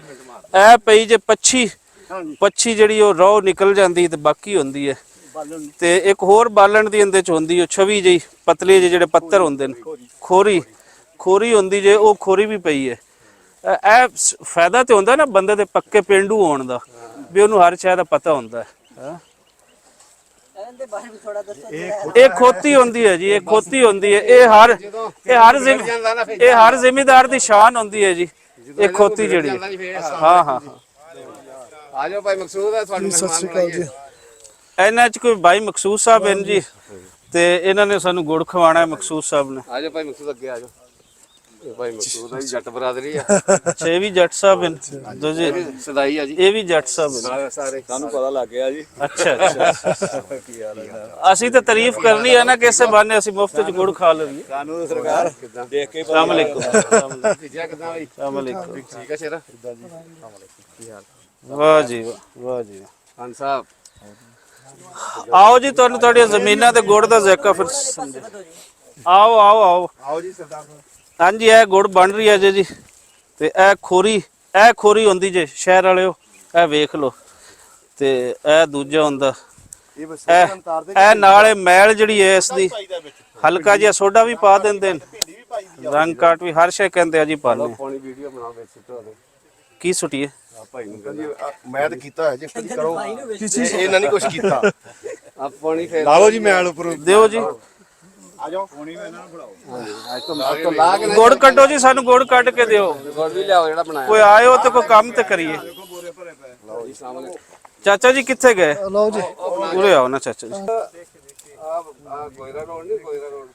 ਇਹ ਪਈ ਜੇ ਪੱਛੀ ਜਿਹੜੀ ਉਹ ਰੋਹ ਨਿਕਲ ਜਾਂਦੀ ਤੇ ਬਾਕੀ ਹੁੰਦੀ ਹੈ। ਤੇ ਇੱਕ ਹੋਰ ਬਾਲਣ ਦੀ ਇਹਦੇ ਚ ਹੁੰਦੀ ਉਹ ਛਵੀ ਜਿਹੀ ਪਤਲੇ ਜਿਹੇ ਜਿਹੜੇ ਪੱਤਰ ਹੁੰਦੇ ਨੇ, ਖੋਰੀ ਹੁੰਦੀ ਜੇ, ਉਹ ਖੋਰੀ ਵੀ ਪਈ ਹੈ। ਇਹ ਫਾਇਦਾ ਤੇ ਹੁੰਦਾ ਨਾ ਬੰਦੇ ਦੇ ਪੱਕੇ ਪੇਂਡੂ ਹੋਣ ਦਾ, ਵੀ ਉਹਨੂੰ ਹਰ ਚੀਜ਼ ਦਾ ਪਤਾ ਹੁੰਦਾ ਹੈ। ਇਹ ਖੋਤੀ ਹੁੰਦੀ ਹੈ ਜੀ, ਇਹ ਖੋਤੀ ਹੁੰਦੀ ਹੈ। ਇਹ ਹਰ ਜ਼ਿਮੀਦਾਰ ਦੀ ਸ਼ਾਨ ਹੁੰਦੀ ਹੈ ਜੀ, ਇਹ ਖੋਤੀ ਜਿਹੜੀ ਹੈ। ਹਾਂ ਹਾਂ, ਆ ਜਾਓ ਭਾਈ ਮਕਸੂਦ ਹੈ ਤੁਹਾਨੂੰ ਸਤਿ ਸ਼੍ਰੀ ਅਕਾਲ ਜੀ। ਇਹਨਾਂ ਚ ਕੋਈ ਭਾਈ ਮਕਸੂਦ ਸਾਹਿਬ ਹਨ ਜੀ, ਤੇ ਇਹਨਾਂ ਨੇ ਸਾਨੂੰ ਗੁੜ ਖਵਾਣਾ ਹੈ ਮਕਸੂਦ ਸਾਹਿਬ ਨੇ। ਆ ਜਾਓ ਭਾਈ ਮਕਸੂਦ, ਅੱਗੇ ਆ ਜਾਓ। ਭਾਈ ਮਕਸੂਦ ਆ ਜੀ, ਜੱਟ ਬਰਾਦਰੀ ਆ। ਅੱਛਾ ਇਹ ਵੀ ਜੱਟ ਸਾਹਿਬ ਹਨ ਦੂਜੇ ਸਦਾਈ ਆ ਜੀ ਇਹ ਵੀ ਜੱਟ ਸਾਹਿਬ ਹਨ। ਸਾਰੇ ਸਾਨੂੰ ਪਤਾ ਲੱਗ ਗਿਆ ਜੀ। ਅੱਛਾ ਅੱਛਾ ਕੀ ਹਾਲ ਹੈ। ਅਸੀਂ ਤਾਂ ਤਾਰੀਫ ਕਰਨੀ ਹੈ ਨਾ ਕਿਸੇ ਬਹਾਨੇ ਅਸੀਂ ਮੁਫਤ ਚ ਗੁੜ ਖਾ ਲਈਏ। ਸਾਨੂੰ ਸਰਕਾਰ ਦੇਖ ਕੇ ਅਸਲਾਮ ਅਲੈਕੁਮ ਭੇਜਿਆ ਕਿਦਾਂ ਬਈ? ਅਸਲਾਮ ਅਲੈਕੁਮ ਠੀਕ ਆ ਸ਼ੇਰਾ? ਵਾਹ ਜੀ ਵਾਹ ਜੀ ਖਾਨ ਸਾਹਿਬ ਆਓ ਜੀ ਤੁਹਾਨੂੰ ਤੁਹਾਡੀਆਂ ਜ਼ਮੀਨਾਂ ਤੇ ਗੁੜ ਦਾ ਜ਼ਾਇਕਾ ਫਿਰ ਸਮਝੇ। ਆਓ ਆਓ ਆਓ ਆਓ ਜੀ ਸਰਦਾਰ ਸਾਹਿਬ। ਹਾਂਜੀ ਇਹ ਗੁੜ ਬਣ ਰਹੀ ਹੈ ਜੀ ਤੇ ਇਹ ਖੋਰੀ ਹੁੰਦੀ ਜੇ ਸ਼ਹਿਰ ਵਾਲਿਓ ਇਹ ਵੇਖ ਲਓ ਤੇ ਇਹ ਦੂਜਾ ਹੁੰਦਾ ਇਹ ਨਾਲੇ ਮੈਲ ਜਿਹੜੀ ਹੈ ਇਸ ਦੀ ਹਲਕਾ ਜਿਹਾ ਸੋਡਾ ਵੀ ਪਾ ਦਿੰਦੇ ਨੇ ਰੰਗ ਕਾਟ ਵੀ ਹਰ ਸ਼ੈ ਕਹਿੰਦੇ ਆ ਜੀ ਪਾਣੇ ਪਾਣੀ ਵੀਡੀਓ ਬਣਾਓ ਵਿੱਚ ਸੁੱਟੋ ਦੇ ਕੀ ਸੁਟੀਏ ਭਾਈ ਨੂੰ ਮੈਂ ਤਾਂ ਕੀਤਾ ਹੈ ਜੀ ਕਰੋ ਇਹਨਾਂ ਨੇ ਕੁਝ ਕੀਤਾ ਆ ਪਾਣੀ ਫੇਰ ਲਾਓ ਜੀ ਮੈਲ ਉੱਪਰ ਦਿਓ ਜੀ ਆ ਜਾਓ ਪਾਣੀ ਇਹਨਾਂ ਨੂੰ ਫੜਾਓ ਅੱਜ ਤੋਂ ਲਾ ਕੇ ਗੁੜ ਕੱਢੋ ਜੀ ਸਾਨੂੰ ਗੁੜ ਕੱਢ ਕੇ ਦਿਓ ਗੁੜ ਵੀ ਲਿਆਓ ਜਿਹੜਾ ਬਣਾਇਆ। ਕੋਈ ਆਇਓ ਤੇ ਕੋਈ ਕੰਮ ਤੇ ਕਰੀਏ ਲਓ ਜੀ ਸਾਹਮਣੇ ਚਾਚਾ ਜੀ ਕਿੱਥੇ ਗਏ ਲਓ ਜੀ ਉਰੇ ਆਓ ਨਾ ਚਾਚਾ ਜੀ ਆ ਗੋਇਰਾ ਰੋਡ ਨਹੀਂ ਗੋਇਰਾ ਰੋਡ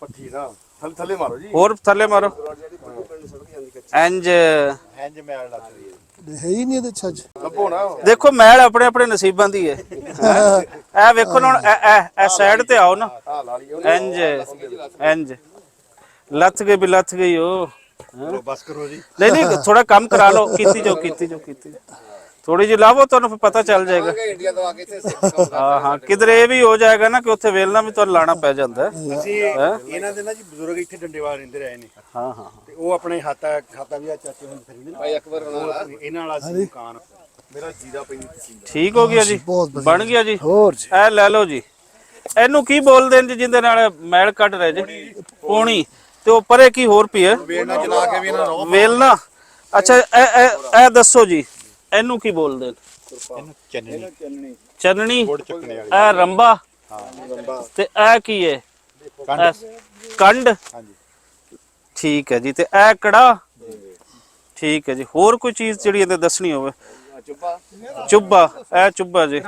ਪੱਠੀ ਨਾ ਥੱਲੇ ਮਾਰੋ ਜੀ ਹੋਰ ਥੱਲੇ ਮਾਰੋ ਇੰਜ ਇੰਜ ਮੈਲ ਲੱਗ ਰਹੀ ਹੈ ਹੈ ਹੀ ਨਹੀਂ ਇਹਦੇ ਛੱਜ ਲੱਭੋ ਨਾ ਦੇਖੋ ਮੈਲ ਆਪਣੇ ਆਪਣੇ ਨਸੀਬਾਂ ਦੀ ਹੈ ਇਹ ਵੇਖੋ ਨਾ ਹੁਣ ਇਹ ਸਾਈਡ ਤੇ ਆਓ ਨਾ ਆ ਲਾ ਲਈ ਇੰਜ ਲੱਥ ਗਈ ਉਹ ਚਲੋ ਬਸ ਕਰੋ ਜੀ ਨਹੀਂ ਨਹੀਂ ਥੋੜਾ ਕੰਮ ਕਰਾ ਲਓ ਕੀਤੀ ਜੋ ਥੋੜੀ ਜਿਹੀ ਲਾਵੋ ਤੁਹਾਨੂੰ ਫਿਰ ਪਤਾ ਚੱਲ ਜਾਏਗਾ ਇੰਡੀਆ ਤੋਂ ਆ ਕੇ ਇੱਥੇ ਸਿੱਖ ਕੰਮ ਹਾਂ ਹਾਂ ਕਿਧਰੇ ਇਹ ਵੀ ਹੋ ਜਾਏਗਾ ਨਾ ਕਿ ਉੱਥੇ ਵੇਲਣਾ ਵੀ ਤੁਹਾਨੂੰ ਲਾਣਾ ਪੈ ਜਾਂਦਾ ਹੈ ਅਸੀਂ ਇਹਨਾਂ ਦੇ ਨਾ ਜੀ ਬਜ਼ੁਰਗ ਇੱਥੇ ਡੰਡੇਵਾਲ ਰਹਿੰਦੇ ਰਹੇ ਨੇ ਹਾਂ ਹਾਂ ਤੇ ਉਹ ਆਪਣੇ ਖਾਤਾ ਵੀ ਆ ਚਾਚੇ ਹੁਣ ਖਰੀਦੇ ਨੇ ਭਾਈ ਅਕਬਰ ਬਣਾ ਇਹਨਾਂ ਵਾਲਾ ਸੀ ਮਕਾਨ ਮੇਰਾ ਜੀਦਾ ਪੈਂਦੀ ਸੀ ਠੀਕ ਹੋ ਗਿਆ ਜੀ ਬਹੁਤ ਵਧੀਆ। ਬਣ ਗਿਆ ਜੀ ਹੋਰ ਜੀ ਇਹ ਲੈ ਲਓ ਜੀ ਇਹਨੂੰ ਕੀ ਬੋਲਦੇ ਨੇ ਜੀ ਜਿੰਦੇ ਨਾਲ ਮੈਲ ਕੱਢ ਰਹੇ ਜੀ ਪੋਣੀ ਤੇ ਉਹ ਪਰੇ ਕੀ ਹੋਰ ਪਈ ਹੈ ਵੇੜਨਾ ਚਲਾ ਕੇ ਵੀ ਇਹਨਾਂ ਨੂੰ ਵੇਲਣਾ ਅੱਛਾ ਇਹ ਦੱਸੋ ਜੀ ਇਹਨੂੰ ਕੀ ਬੋਲਦੇ ਨੇ ਚੰਨਣੀ ਇਹ ਰੰਬਾ ਤੇ ਇਹ ਕੀ ਹੈ ਕੰਡ ਠੀਕ ਹੈ ਜੀ ਤੇ ਇਹ ਕੜਾ ਠੀਕ ਹੈ ਜੀ ਹੋਰ ਕੋਈ ਚੀਜ਼ ਜਿਹੜੀ ਇਹਦੇ ਦੱਸਣੀ ਹੋਵੇ ਚੁੱਬਾ ਇਹ ਚੁੱਬਾ ਜੀ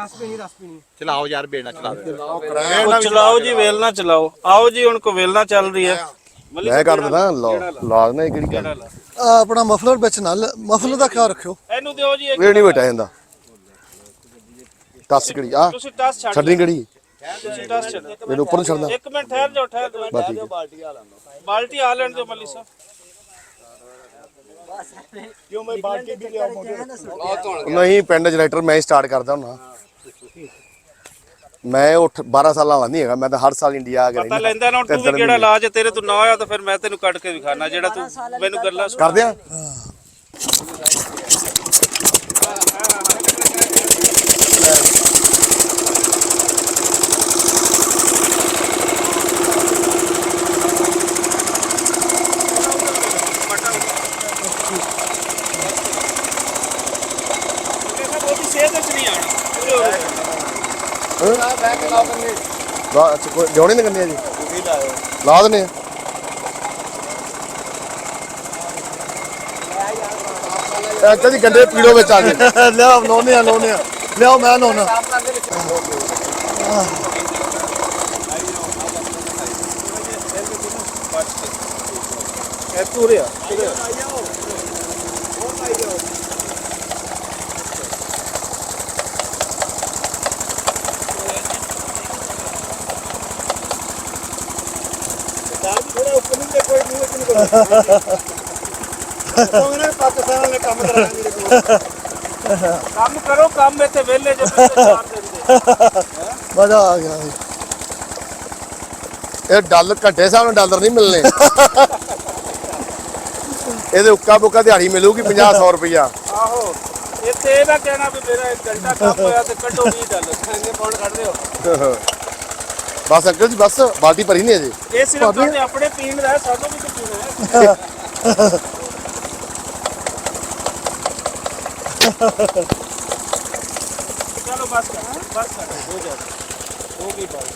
ਚਲਾਓ ਯਾਰ ਵੇੜਨਾ ਚਲਾ ਦੇ ਉਹ ਚਲਾਓ ਜੀ ਵੇਲਣਾ ਚਲਾਓ ਆਓ ਜੀ ਹੁਣ ਕੋ ਵੇਲਣਾ ਚੱਲ ਰਹੀ ਹੈ ਮੈਂ ਕਰ ਦਿੰਦਾ ਲਾ ਦੇਣਾ ਕਿਹੜੀ ਗੱਲ ਆਪਣਾ ਮਫਲਰ ਵਿੱਚ ਨਾਲ ਮਫਲਰ ਦਾ ਖਿਆਲ ਰੱਖਿਓ ਇਹਨੂੰ ਦਿਓ ਜੀ ਵੇੜ ਨਹੀਂ ਬਟਾ ਜਾਂਦਾ ਟੱਸ ਕਿਹੜੀ ਆ ਤੁਸੀਂ ਟਸ ਛੱਡ ਛੱਡਣੀ ਕਿਹੜੀ ਤੁਸੀਂ ਟਸ ਛੱਡ ਮੈਨੂੰ ਉੱਪਰ ਨੂੰ ਛੱਡਦਾ ਇੱਕ ਮਿੰਟ ਠਹਿਰ ਜਾਓ ਬਾਲਟੀ ਆ ਲੈਣ ਦਿਓ ਮੱਲੀ ਸਾਹਿਬ ਕਿਉਂ ਮੈਂ ਬਾਲਟੀ ਵੀ ਲਿਆ ਨਹੀਂ ਪਿੰਡ ਜਨਰੇਟਰ ਮੈਂ ਸਟਾਰਟ ਕਰਦਾ ਹੁੰਦਾ ਮੈਂ 12 ਸਾਲਾਂ ਵਾਲਾ ਨਹੀਂ ਹੈਗਾ ਮੈਂ ਤਾਂ ਹਰ ਸਾਲ ਇੰਡੀਆ ਆ ਗਿਆ ਪਤਾ ਲੈਂਦਾ ਨਾ ਹੁਣ ਤੂੰ ਵੀ ਕਿਹੜਾ ਇਲਾਜ ਤੇਰੇ ਤੋਂ ਨਾ ਆਇਆ ਤਾਂ ਫਿਰ ਮੈਂ ਤੈਨੂੰ ਕੱਢ ਕੇ ਵਿਖਾਣਾ ਜਿਹੜਾ ਤੂੰ ਮੈਨੂੰ ਗੱਲਾਂ ਸੁਣਾ ਕਰਦੇ ਆ ਅੱਛਾ ਕੋਈ ਲਿਆਉਣੇ ਨਹੀਂ ਕਰਨੇ ਜੀ ਲਾ ਦਨੇ ਅੱਛਾ ਜੀ ਗੰਡੇ ਪੀੜੋ ਵਿੱਚ ਆ ਗਏ ਲਿਆਓ ਲਾਉਨੇ ਆ ਲਿਆਓ ਮੈਂ ਲਾਉਣਾ ਇਹ ਪੂਰੇ ਪਾਕਿਸਤਾਨ ਨੇ ਕੰਮ ਕਰਾਇਆ ਮੇਰੇ ਕੋਲ ਕੰਮ ਕਰੋ ਕੰਮ ਇੱਥੇ ਵਿਹਲੇ ਜੇ ਚਾਰ ਦਿੰਦੇ ਮਜ਼ਾ ਆ ਗਿਆ ਜੀ ਇਹ ਡਾਲਰ ਘੱਟੇ ਹਿਸਾਬ ਨਾਲ ਡਾਲਰ ਨਹੀਂ ਮਿਲਨੇ ਇਹਦੇ ਉੱਕਾ ਬੁੱਕਾ ਦਿਹਾੜੀ ਮਿਲੂਗੀ 50-100 ਰੁਪਇਆ ਆਹੋ ਇੱਥੇ ਇਹ ਨਾ ਕਹਿਣਾ ਵੀ ਮੇਰਾ 1 ਘੰਟਾ ਕੰਮ ਹੋਇਆ ਤੇ ਕੱਢੋ 20 ਡਾਲਰ ਇੰਨੇ ਪਾਉਂਡ ਕੱਢ ਦਿਓ ਬਸ ਅੰਕਲ ਜੀ ਬਸ ਬਾਲਟੀ ਭਰੀ ਨਹੀਂ ਅਜੇ ਇਹ ਸਿਰਫ ਤੁਹਾਡੇ ਆਪਣੇ ਪੀਣ ਦਾ ਹੈ, ਸਾਨੂੰ ਵੀ ਤਾਂ ਪੀਣਾ ਹੈ ਚਲੋ ਬਸ ਕਰ ਹੋ ਜਾ ਹੋ ਗਈ ਬਾਤ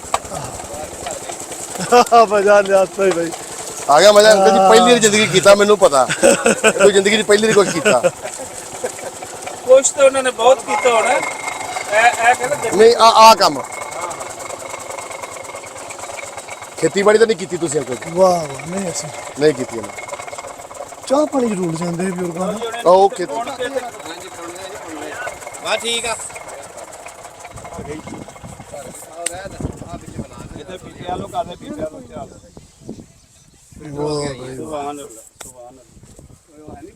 ਮਜ਼ਾ ਲਿਆ ਸਹੀ ਭਾਈ ਆ ਗਿਆ ਮਜ਼ਾ ਅੰਕਲ ਜੀ ਪਹਿਲੀ ਵਾਰ ਜ਼ਿੰਦਗੀ ਕੀਤਾ ਮੈਨੂੰ ਪਤਾ ਕੋਈ ਜ਼ਿੰਦਗੀ 'ਚ ਪਹਿਲੀ ਵਾਰ ਕੁਝ ਕੀਤਾ ਕੁਛ ਤਾਂ ਉਹਨਾਂ ਨੇ ਬਹੁਤ ਕੀਤਾ ਹੋਣਾ ਇਹ ਕਹਿੰਦਾ ਨਹੀਂ ਆ ਕੰਮ ਖੇਤੀਬਾੜੀ ਤਾਂ ਨਹੀਂ ਕੀਤੀ ਤੁਸੀਂ ਅੰਕਲ ਜੀ ਵਾਹ ਵਾਹ ਨਹੀਂ ਅਸੀਂ ਨਹੀਂ ਕੀਤੀ ਇਹਨੇ ਚਾਹ ਪਾਣੀ ਜ਼ਰੂਰ ਜਾਂਦੇ ਸੀ ਬਜ਼ੁਰਗਾਂ ਦਾ। ਓਕੇ ਵਾ ਠੀਕ ਆ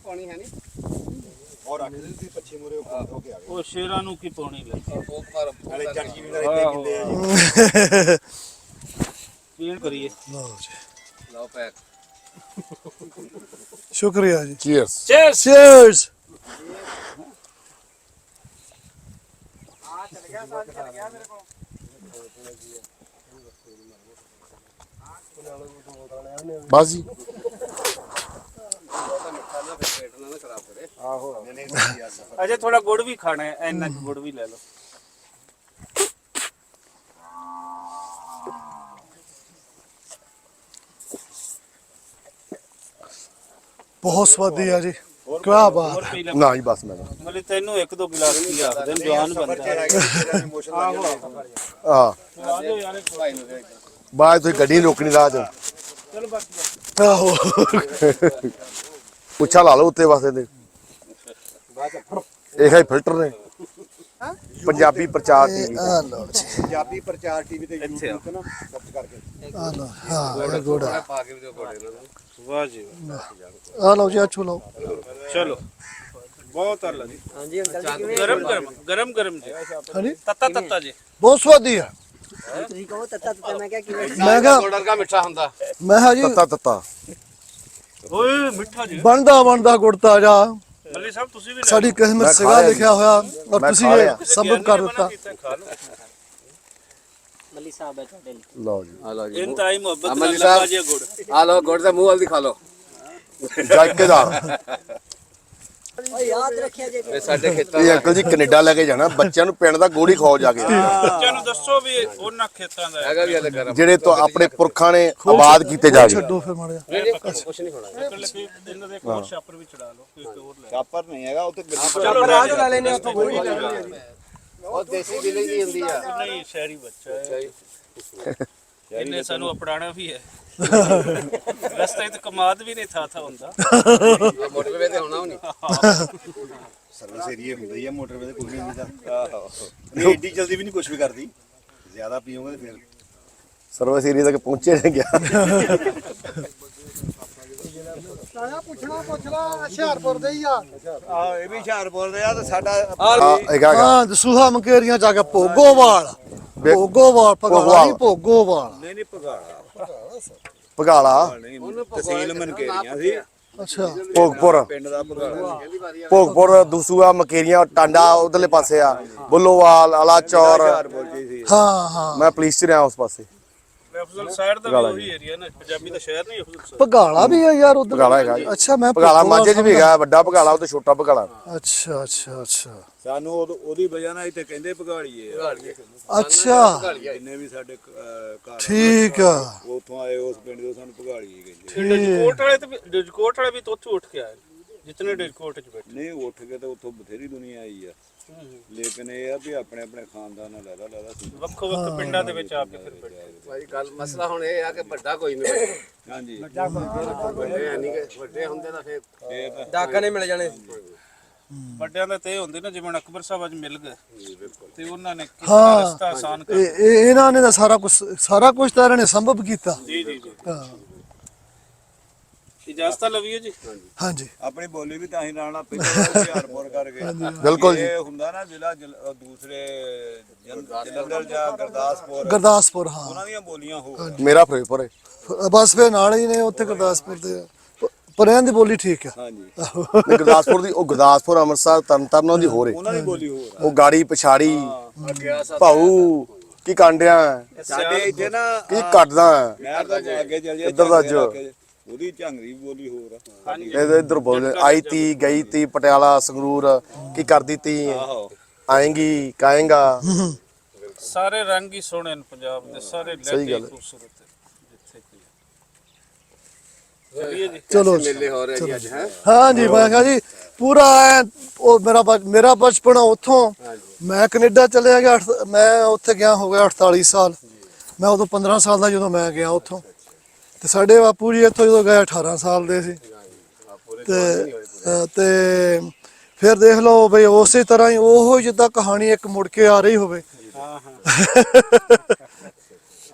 ਪਾਣੀ ਹੈ ਨਹੀਂ ਔਰ ਰੱਖ ਦਿੱਤੀ ਪੱਛੀ ਮੂਰੇ ਹੋ ਕੇ ਆ ਗਏ ਉਹ ਸ਼ੇਰਾਂ ਨੂੰ ਕੀ ਪਾਉਣੀ ਲੱਗੀ ਨਾਲੇ ਜੱਟ ਜੀ ਨਾਲ ਇੱਥੇ ਕਿੰਦੇ ਆ ਜੀ ਪੀਣ ਕਰੀਏ। ਲਓ ਜੀ, ਲਓ ਪੈਕ ਸ਼ੁਕਰੀਆ ਜੀ। Cheers cheers. ਬਸ ਜੀ ਅਜੇ ਥੋੜਾ ਗੁੜ ਵੀ ਖਾਣਾ ਹੈ, ਇੰਨਾ ਕੁ ਗੁੜ ਵੀ ਲੈ ਲਓ। ਬਹੁਤ ਸਵਾਦੀ ਆ ਜੀ, ਕਿਆ ਬਾਤ। ਹੋਰ ਪੀ ਲੈ ਨਾ ਜੀ ਬਸ ਮੈਂ ਮਤਲਬ ਤੈਨੂੰ 1-2 ਗਿਲਾਸ ਪੀ ਆ ਦੇ ਜਵਾਨ ਬੰਦਾ ਆ ਆਜੋ ਯਾਰ ਬਾਅਦ ਤੁਸੀਂ ਗੱਡੀ ਨੀ ਰੋਕਣੀ ਰਾਹ 'ਚ ਚਲੋ ਬਸ ਆਹੋ ਪੁੱਛਾ ਲਾ ਲਓ ਉੱਤੇ ਵਾਸਤੇ ਦੇ ਇਹ ਹੈ ਫਿਲਟਰ ਨੇ ਪੰਜਾਬੀ ਪ੍ਰਚਾਰ ਟੀਵੀ ਆ ਲਓ ਜੀ, ਪੰਜਾਬੀ ਪ੍ਰਚਾਰ ਟੀਵੀ ਤੇ ਇੱਥੇ ਆ। YouTube ਤੇ ਨਾ ਸਰਚ ਕਰਕੇ ਆ ਲਓ। ਹਾਂ ਗੋੜਾ ਪਾ ਕੇ ਵੀ ਦਿਓ ਕੋੜੇ ਨਾਲ ਵਾਹ ਜੀ ਵਾਹ। ਆ ਲਓ ਜੀ, ਅੱਛੂ ਲਓ। ਚਲੋ ਬਹੁਤ ਅੱਲਾ ਜੀ। ਹਾਂਜੀ ਅੰਕਲ ਜੀ ਕਿਵੇਂ ਗਰਮ ਜੀ ਹਾਂਜੀ, ਤੱਤਾ ਜੀ। ਬਹੁਤ ਸਵਾਦੀ ਆ। ਤੁਸੀਂ ਕਹੋ ਤੱਤਾ ਤੱਤਾ ਮੈਂ ਕਿਹਾ ਕਿਵੇਂ ਮੈਂ ਕਿਹਾ ਪਾਊਡਰ ਦਾ ਮਿੱਠਾ ਹੁੰਦਾ ਮੈਂ ਕਿਹਾ ਜੀ ਤੱਤਾ ਓਏ ਮਿੱਠਾ ਜੀ। ਬਣਦਾ ਗੁੜ ਤਾਜ਼ਾ। ਮੱਲੀ ਸਾਹਿਬ ਤੁਸੀਂ ਵੀ ਲੈ ਸਾਡੀ ਕਿਸਮਤ ਮੈਂ ਸਿਵਾ ਖਾ ਲਿਆ ਲਿਖਿਆ ਹੋਇਆ ਔਰ ਮੈਂ ਤੁਸੀਂ ਖਾ ਇਹ ਲਿਆ। ਸਬਬ ਕਰ ਦਿੱਤਾ। ਖਾ ਲਓ। ਮੱਲੀ ਸਾਹਿਬ ਹੈ ਤੁਹਾਡੇ ਲਈ ਲਓ ਜੀ ਆ ਲਓ ਜੀ ਇਨ ਤਾਈ ਮੁਹੱਬਤ ਨਾਲ ਮੱਲੀ ਲੱਗਾ ਸਾਹਿਬ ਜੀ ਗੁੜ। ਆ ਲਓ ਗੁੜ ਦਾ ਮੂੰਹ ਵਾਲ ਦਿਖਾ ਲਓ ਜਾਇਕੇਦਾਰ ਓਏ ਯਾਦ ਰੱਖਿਆ ਜੇ ਇਹ ਸਾਡੇ ਖੇਤਾਂ ਇਹ ਅੰਕਲ ਜੀ ਕੈਨੇਡਾ ਲੈ ਕੇ ਜਾਣਾ ਬੱਚਿਆਂ ਨੂੰ ਪਿੰਡ ਦਾ ਗੋੜੀ ਖਾਓ ਜਾ ਕੇ ਬੱਚਿਆਂ ਨੂੰ ਦੱਸੋ ਵੀ ਉਹਨਾਂ ਖੇਤਾਂ ਦਾ ਹੈ। ਹੈਗਾ ਵੀ ਹਲੇ ਗਰਮ ਜਿਹੜੇ ਤੋਂ ਆਪਣੇ ਪੁਰਖਾਂ ਨੇ ਆਬਾਦ ਕੀਤੇ ਜਾ ਕੇ ਛੱਡੋ ਫਿਰ ਮਾੜਿਆ। ਕੁਛ ਨਹੀਂ ਹੋਣਾ ਇਹਨਾਂ ਦੇ ਇੱਕ ਹੋਰ ਛਾਪਰ ਵੀ ਚੜਾ ਲਓ ਇੱਕ ਹੋਰ ਲੈ ਚਾਪਰ ਨਹੀਂ ਹੈਗਾ ਉੱਥੇ ਚਲੋ ਰਾਜ ਲੈ ਲੈਨੇ ਉੱਥੋਂ ਕੋਈ ਉਹ ਦੇਸੀ ਬਿੱਲੀ ਦੀ ਹੁੰਦੀ ਆ ਨਹੀਂ ਸ਼ਹਿਰੀ ਬੱਚਾ ਹੈ ਇਹਨੇ ਸਾਨੂੰ ਅਪਣਾਣਾ ਵੀ ਹੈ ਰਸਤੇ ਤੇ ਕਮਾਦ ਵੀ ਨਹੀਂ ਥਾ ਹੁੰਦਾ ਮੋਟਰਵੇ ਤੇ ਹੋਣਾ ਨਹੀਂ ਸਰਵਿਸ ਏਰੀਆ ਹੁੰਦਾ ਹੀ ਆ ਮੋਟਰਵੇ ਤੇ ਕੋਈ ਨਹੀਂ ਹੁੰਦਾ ਆਹੋ ਨਹੀਂ ਏਡੀ ਜਲਦੀ ਵੀ ਨਹੀਂ ਕੁਝ ਵੀ ਕਰਦੀ ਜ਼ਿਆਦਾ ਪੀਓਗੇ ਤੇ ਫਿਰ ਸਰਵਿਸ ਏਰੀਆ ਤੱਕ ਪਹੁੰਚੇ ਨਹੀਂ ਗਿਆ ਆਹ ਇਹ ਵੀ ਹੁਸ਼ਿਆਰਪੁਰ ਦੇ ਆ ਤੇ ਸਾਡਾ ਹੈਗਾ ਹਾਂ ਦਸੂਹਾ ਮੰਕੇਰੀਆਂ ਜਾ ਕੇ ਭੋਗੋਵਾਲ ਭਗਵਾਨ ਨਹੀਂ ਭੋਗੋਵਾਲ। ਨਹੀਂ ਨਹੀਂ ਪਗਾੜਾ ਭਗਾਲਾ ਤਹਿਸੀਲ ਮਨਕੇਰੀਆਂ ਸੀ ਅੱਛਾ ਭੋਗਪੁਰ ਪਿੰਡ ਦਾ ਪਗਾੜਾ ਭੋਗਪੁਰ ਦਸੂਆ ਮਕੇਰੀਆਂ ਟਾਂਡਾ ਉਧਰਲੇ ਪਾਸੇ ਆ ਬੁੱਲੋਵਾਲ ਅਲਾਚੌਰ ਹੁਸ਼ਿਆਰਪੁਰ ਚ ਹੀ ਸੀ ਹਾਂ ਹਾਂ ਮੈਂ ਪੁਲਿਸ ਚ ਰਿਹਾ ਉਸ ਪਾਸੇ ਅਫਜ਼ਲ ਸਾਈਡ ਦਾ ਵੀ ਉਹੀ ਏਰੀਆ ਨਾ ਪੰਜਾਬੀ ਦਾ ਸ਼ਹਿਰ ਨਹੀਂ ਅਫਜ਼ਲ ਸਾਈਡ। ਭਗਾਲਾ ਵੀ ਹੈ ਯਾਰ ਉਧਰ। ਭਗਾਲਾ ਹੈਗਾ ਜੀ। ਅੱਛਾ ਮੈਂ ਭਗਾਲਾ ਭੋਗੋਵਾਲ ਮਾਝੇ ਚ ਵੀ ਹੈਗਾ ਵੱਡਾ ਭਗਾਲਾ ਉਹ ਤੇ ਛੋਟਾ ਭਗਾਲਾ ਅੱਛਾ ਅੱਛਾ ਅੱਛਾ ਸਾਨੂੰ ਉਹਦੀ ਵਜ੍ਹਾ ਨਾਲ ਇੱਥੇ ਕਹਿੰਦੇ ਭਗਾੜੀਏ ਅੱਛਾ ਜਿੰਨੇ ਵੀ ਸਾਡੇ ਘਰ ਠੀਕ ਆ ਉੱਥੋਂ ਆਏ ਉਸ ਪਿੰਡ ਦੇ ਸਾਨੂੰ ਭਗਾੜੀਏ ਕਹਿੰਦੇ ਡਿਜਕੋਟ ਵਾਲੇ ਤੇ ਡਿਜਕੋਟ ਵਾਲੇ ਵੀ ਤਾਂ ਉੱਥੇ ਉੱਠ ਕੇ ਆਏ ਜਿਤਨੇ ਡਿਜਕੋਟ ਚ ਬੈਠੇ। ਨਹੀਂ ਉੱਠ ਕੇ ਤਾਂ ਉੱਥੋਂ ਬਥੇਰੀ ਦੁਨੀਆ ਆਈ ਆ ਲੇਕਿਨ ਇਹ ਆ ਵੀ ਆਪਣੇ ਆਪਣੇ ਖਾਨਦਾਨ ਨਾਲ ਲੈਦਾ ਸੀ ਵੱਖੋ ਵੱਖ ਪਿੰਡਾਂ ਦੇ ਵਿੱਚ ਆ ਕੇ ਫਿਰ ਬੈਠੇ। ਭਾਈ ਗੱਲ ਮਸਲਾ ਹੁਣ ਇਹ ਆ ਕਿ ਵੱਡਾ ਕੋਈ ਨਹੀਂ ਹਾਂਜੀ ਵੱਡੇ ਨਹੀਂ ਕਿ ਵੱਡੇ ਹੁੰਦੇ ਤਾਂ ਫਿਰ ਇਹ ਤਾਂ ਡਾਕਾ ਨਹੀਂ ਮਿਲ ਜਾਣੇ ਵੱਡਿਆਂ ਦਾ ਤੇ ਇਹ ਹੁੰਦੇ ਨਾ ਜਿਵੇਂ ਹੁਣ ਅਕਬਰ ਸਾਹਿਬ ਅੱਜ ਮਿਲ ਗਏ ਤੇ ਉਹਨਾਂ ਨੇ ਕਿਸ ਹਾਂ। ਰਸਤਾ ਆਸਾਨ ਕਰ ਇਹਨਾਂ ਨੇ ਤਾਂ ਸਾਰਾ ਕੁਝ ਤਾਂ ਇਹਨਾਂ ਨੇ ਸੰਭਵ ਕੀਤਾ। ਜੀ ਜੀ ਜੀ ਹਾਂ ਇਜਾਜ਼ਤ ਲਵੀਏ ਜੀ। ਹਾਂਜੀ ਆਪਣੀ ਬੋਲੀ ਵੀ ਤਾਂ ਹੀ ਲਾਣਾ ਪਹਿਲਾਂ ਹੁਸ਼ਿਆਰਪੁਰ ਕਰਕੇ ਬਿਲਕੁਲ ਜੀ। ਇਹ ਹੁੰਦਾ ਨਾ ਜ਼ਿਲ੍ਹਾ ਦੂਸਰੇ ਜਲੰਧਰ ਜਾਂ ਗੁਰਦਾਸਪੁਰ ਗੁਰਦਾਸਪੁਰ ਹਾਂ ਉਹਨਾਂ ਦੀਆਂ ਬੋਲੀਆਂ ਹੋ ਮੇਰਾ ਫਿਰੋਜ਼ਪੁਰ ਹੈ ਬਸ ਫਿਰ ਨਾਲ ਹੀ ਨੇ ਉੱਥੇ ਗੁਰਦਾਸਪੁਰ ਦੇ ਪਰ ਇਹਨਾਂ ਦੀ ਬੋਲੀ ਠੀਕ ਆ। ਹਾਂਜੀ ਨਹੀਂ, ਗੁਰਦਾਸਪੁਰ ਦੀ ਉਹ ਗੁਰਦਾਸਪੁਰ ਅੰਮ੍ਰਿਤਸਰ ਤਰਨਤਾਰਨ ਉਹਨਾਂ ਦੀ ਹੋਰ ਹੈ ਉਹਨਾਂ ਦੀ ਬੋਲੀ ਹੋਰ ਆ। ਉਹ ਗਾੜੀ ਪਛਾੜੀ ਭਾਊ ਕੀ ਕਾਂਡਿਆ ਸਾਡੇ ਇੱਥੇ ਨਾ ਕੀ ਕੱਟਦਾ ਨਹਿਰ ਤੋਂ ਅੱਗੇ ਚੱਲ ਜਾ ਇੱਧਰ ਦਾ ਜੋ। ਉਹਦੀ ਝਾਂਗਰੀ ਬੋਲੀ ਹੋਰ ਆ ਇਹਦੇ ਇੱਧਰ ਬੋਲ ਆਈ ਤੀ ਗਈ ਤੀ ਪਟਿਆਲਾ ਸੰਗਰੂਰ ਕੀ ਕਰਦੀ ਤੀ ਆਹੋ ਆਏਂਗੀ ਕਾਏਂਗਾ ਸਾਰੇ ਰੰਗ ਹੀ ਸੋਹਣੇ ਨੇ ਪੰਜਾਬ ਦੇ ਸਾਰੇ ਸਹੀ ਗੱਲ ਲਹਿਜੇ ਹੈ। ਖੂਬਸੂਰਤ ਹੈ ਜਿੱਥੇ ਕੋਈ ਚਲਿਏ ਜੀ। ਚਲੋ ਮੇਲੇ ਹੋ ਰਹੇ ਜੀ ਅੱਜ ਹੈ ਹਾਂ ਜੀ ਮੈਂ ਕਿਹਾ ਜੀ ਪੂਰਾ ਐਂ ਉਹ ਮੇਰਾ ਬਚਪਨ ਉੱਥੋਂ ਮੈਂ ਕੈਨੇਡਾ ਚਲਿਆ ਗਿਆ ਮੈਂ ਉੱਥੇ ਗਿਆ ਹੋ ਗਿਆ 48 ਸਾਲ ਮੈਂ ਉਦੋਂ 15 ਸਾਲ ਦਾ ਜਦੋਂ ਮੈਂ ਗਿਆ ਉੱਥੋਂ ਤੇ ਸਾਡੇ ਬਾਪੂ ਜੀ ਇੱਥੋਂ ਜਦੋਂ ਗਏ 18 ਸਾਲ ਦੇ ਸੀ ਤੇ ਫਿਰ ਦੇਖ ਲਓ ਬਈ ਉਸੇ ਤਰ੍ਹਾਂ ਹੀ ਉਹ ਜਿੱਦਾਂ ਕਹਾਣੀ ਇੱਕ ਮੁੜ ਕੇ ਆ ਰਹੀ ਹੋਵੇ।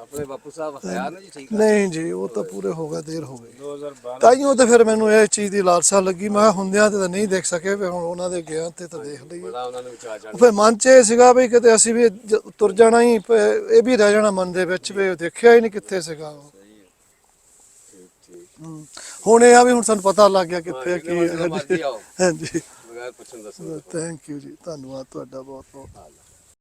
ਆਪਣੇ ਬਾਪੂ ਸਾਹਿਬ ਹਯਾ ਨਾ ਜੀ ਠੀਕ ਨਹੀਂ ਜੀ ਉਹ ਤਾਂ ਪੂਰੇ ਹੋ ਗਏ, ਦੇਰ ਹੋ ਗਈ 2012 ਤਾਈਓ ਤੇ ਫਿਰ ਮੈਨੂੰ ਇਹ ਚੀਜ਼ ਦੀ ਲਾਲਸਾ ਲੱਗੀ। ਮੈਂ ਕਿਹਾ ਹੁੰਦਿਆਂ ਤੇ ਤਾਂ ਨਹੀਂ ਦੇਖ ਸਕੇ, ਫਿਰ ਹੁਣ ਉਹਨਾਂ ਦੇ ਗਿਆ ਤੇ ਤਾਂ ਦੇਖ ਲਈਏ। ਬੜਾ ਉਹਨਾਂ ਨੂੰ ਵਿਚਾਰ ਚੜ੍ਹ ਫਿਰ ਮਨ 'ਚ ਇਹ ਸੀਗਾ ਵੀ ਕਿਤੇ ਅਸੀਂ ਵੀ ਤੁਰ ਜਾਣਾ ਹੀ, ਇਹ ਵੀ ਰਹਿ ਜਾਣਾ ਮਨ ਦੇ ਵਿੱਚ ਵੀ ਦੇਖਿਆ ਹੀ ਨਹੀਂ ਕਿੱਥੇ ਸੀਗਾ ਉਹ। ਹੁਣ ਇਹ ਆ ਵੀ ਹੁਣ ਸਾਨੂੰ ਪਤਾ ਲੱਗ ਗਿਆ ਕਿੱਥੇ ਕੀ ਹੈ। ਮਰਜ਼ੀ ਆਓ ਹਾਂਜੀ ਬਗੈਰ ਪੁੱਛਣ ਦੱਸੋ। ਥੈਂਕ ਯੂ ਜੀ, ਧੰਨਵਾਦ ਤੁਹਾਡਾ ਬਹੁਤ ਬਹੁਤ।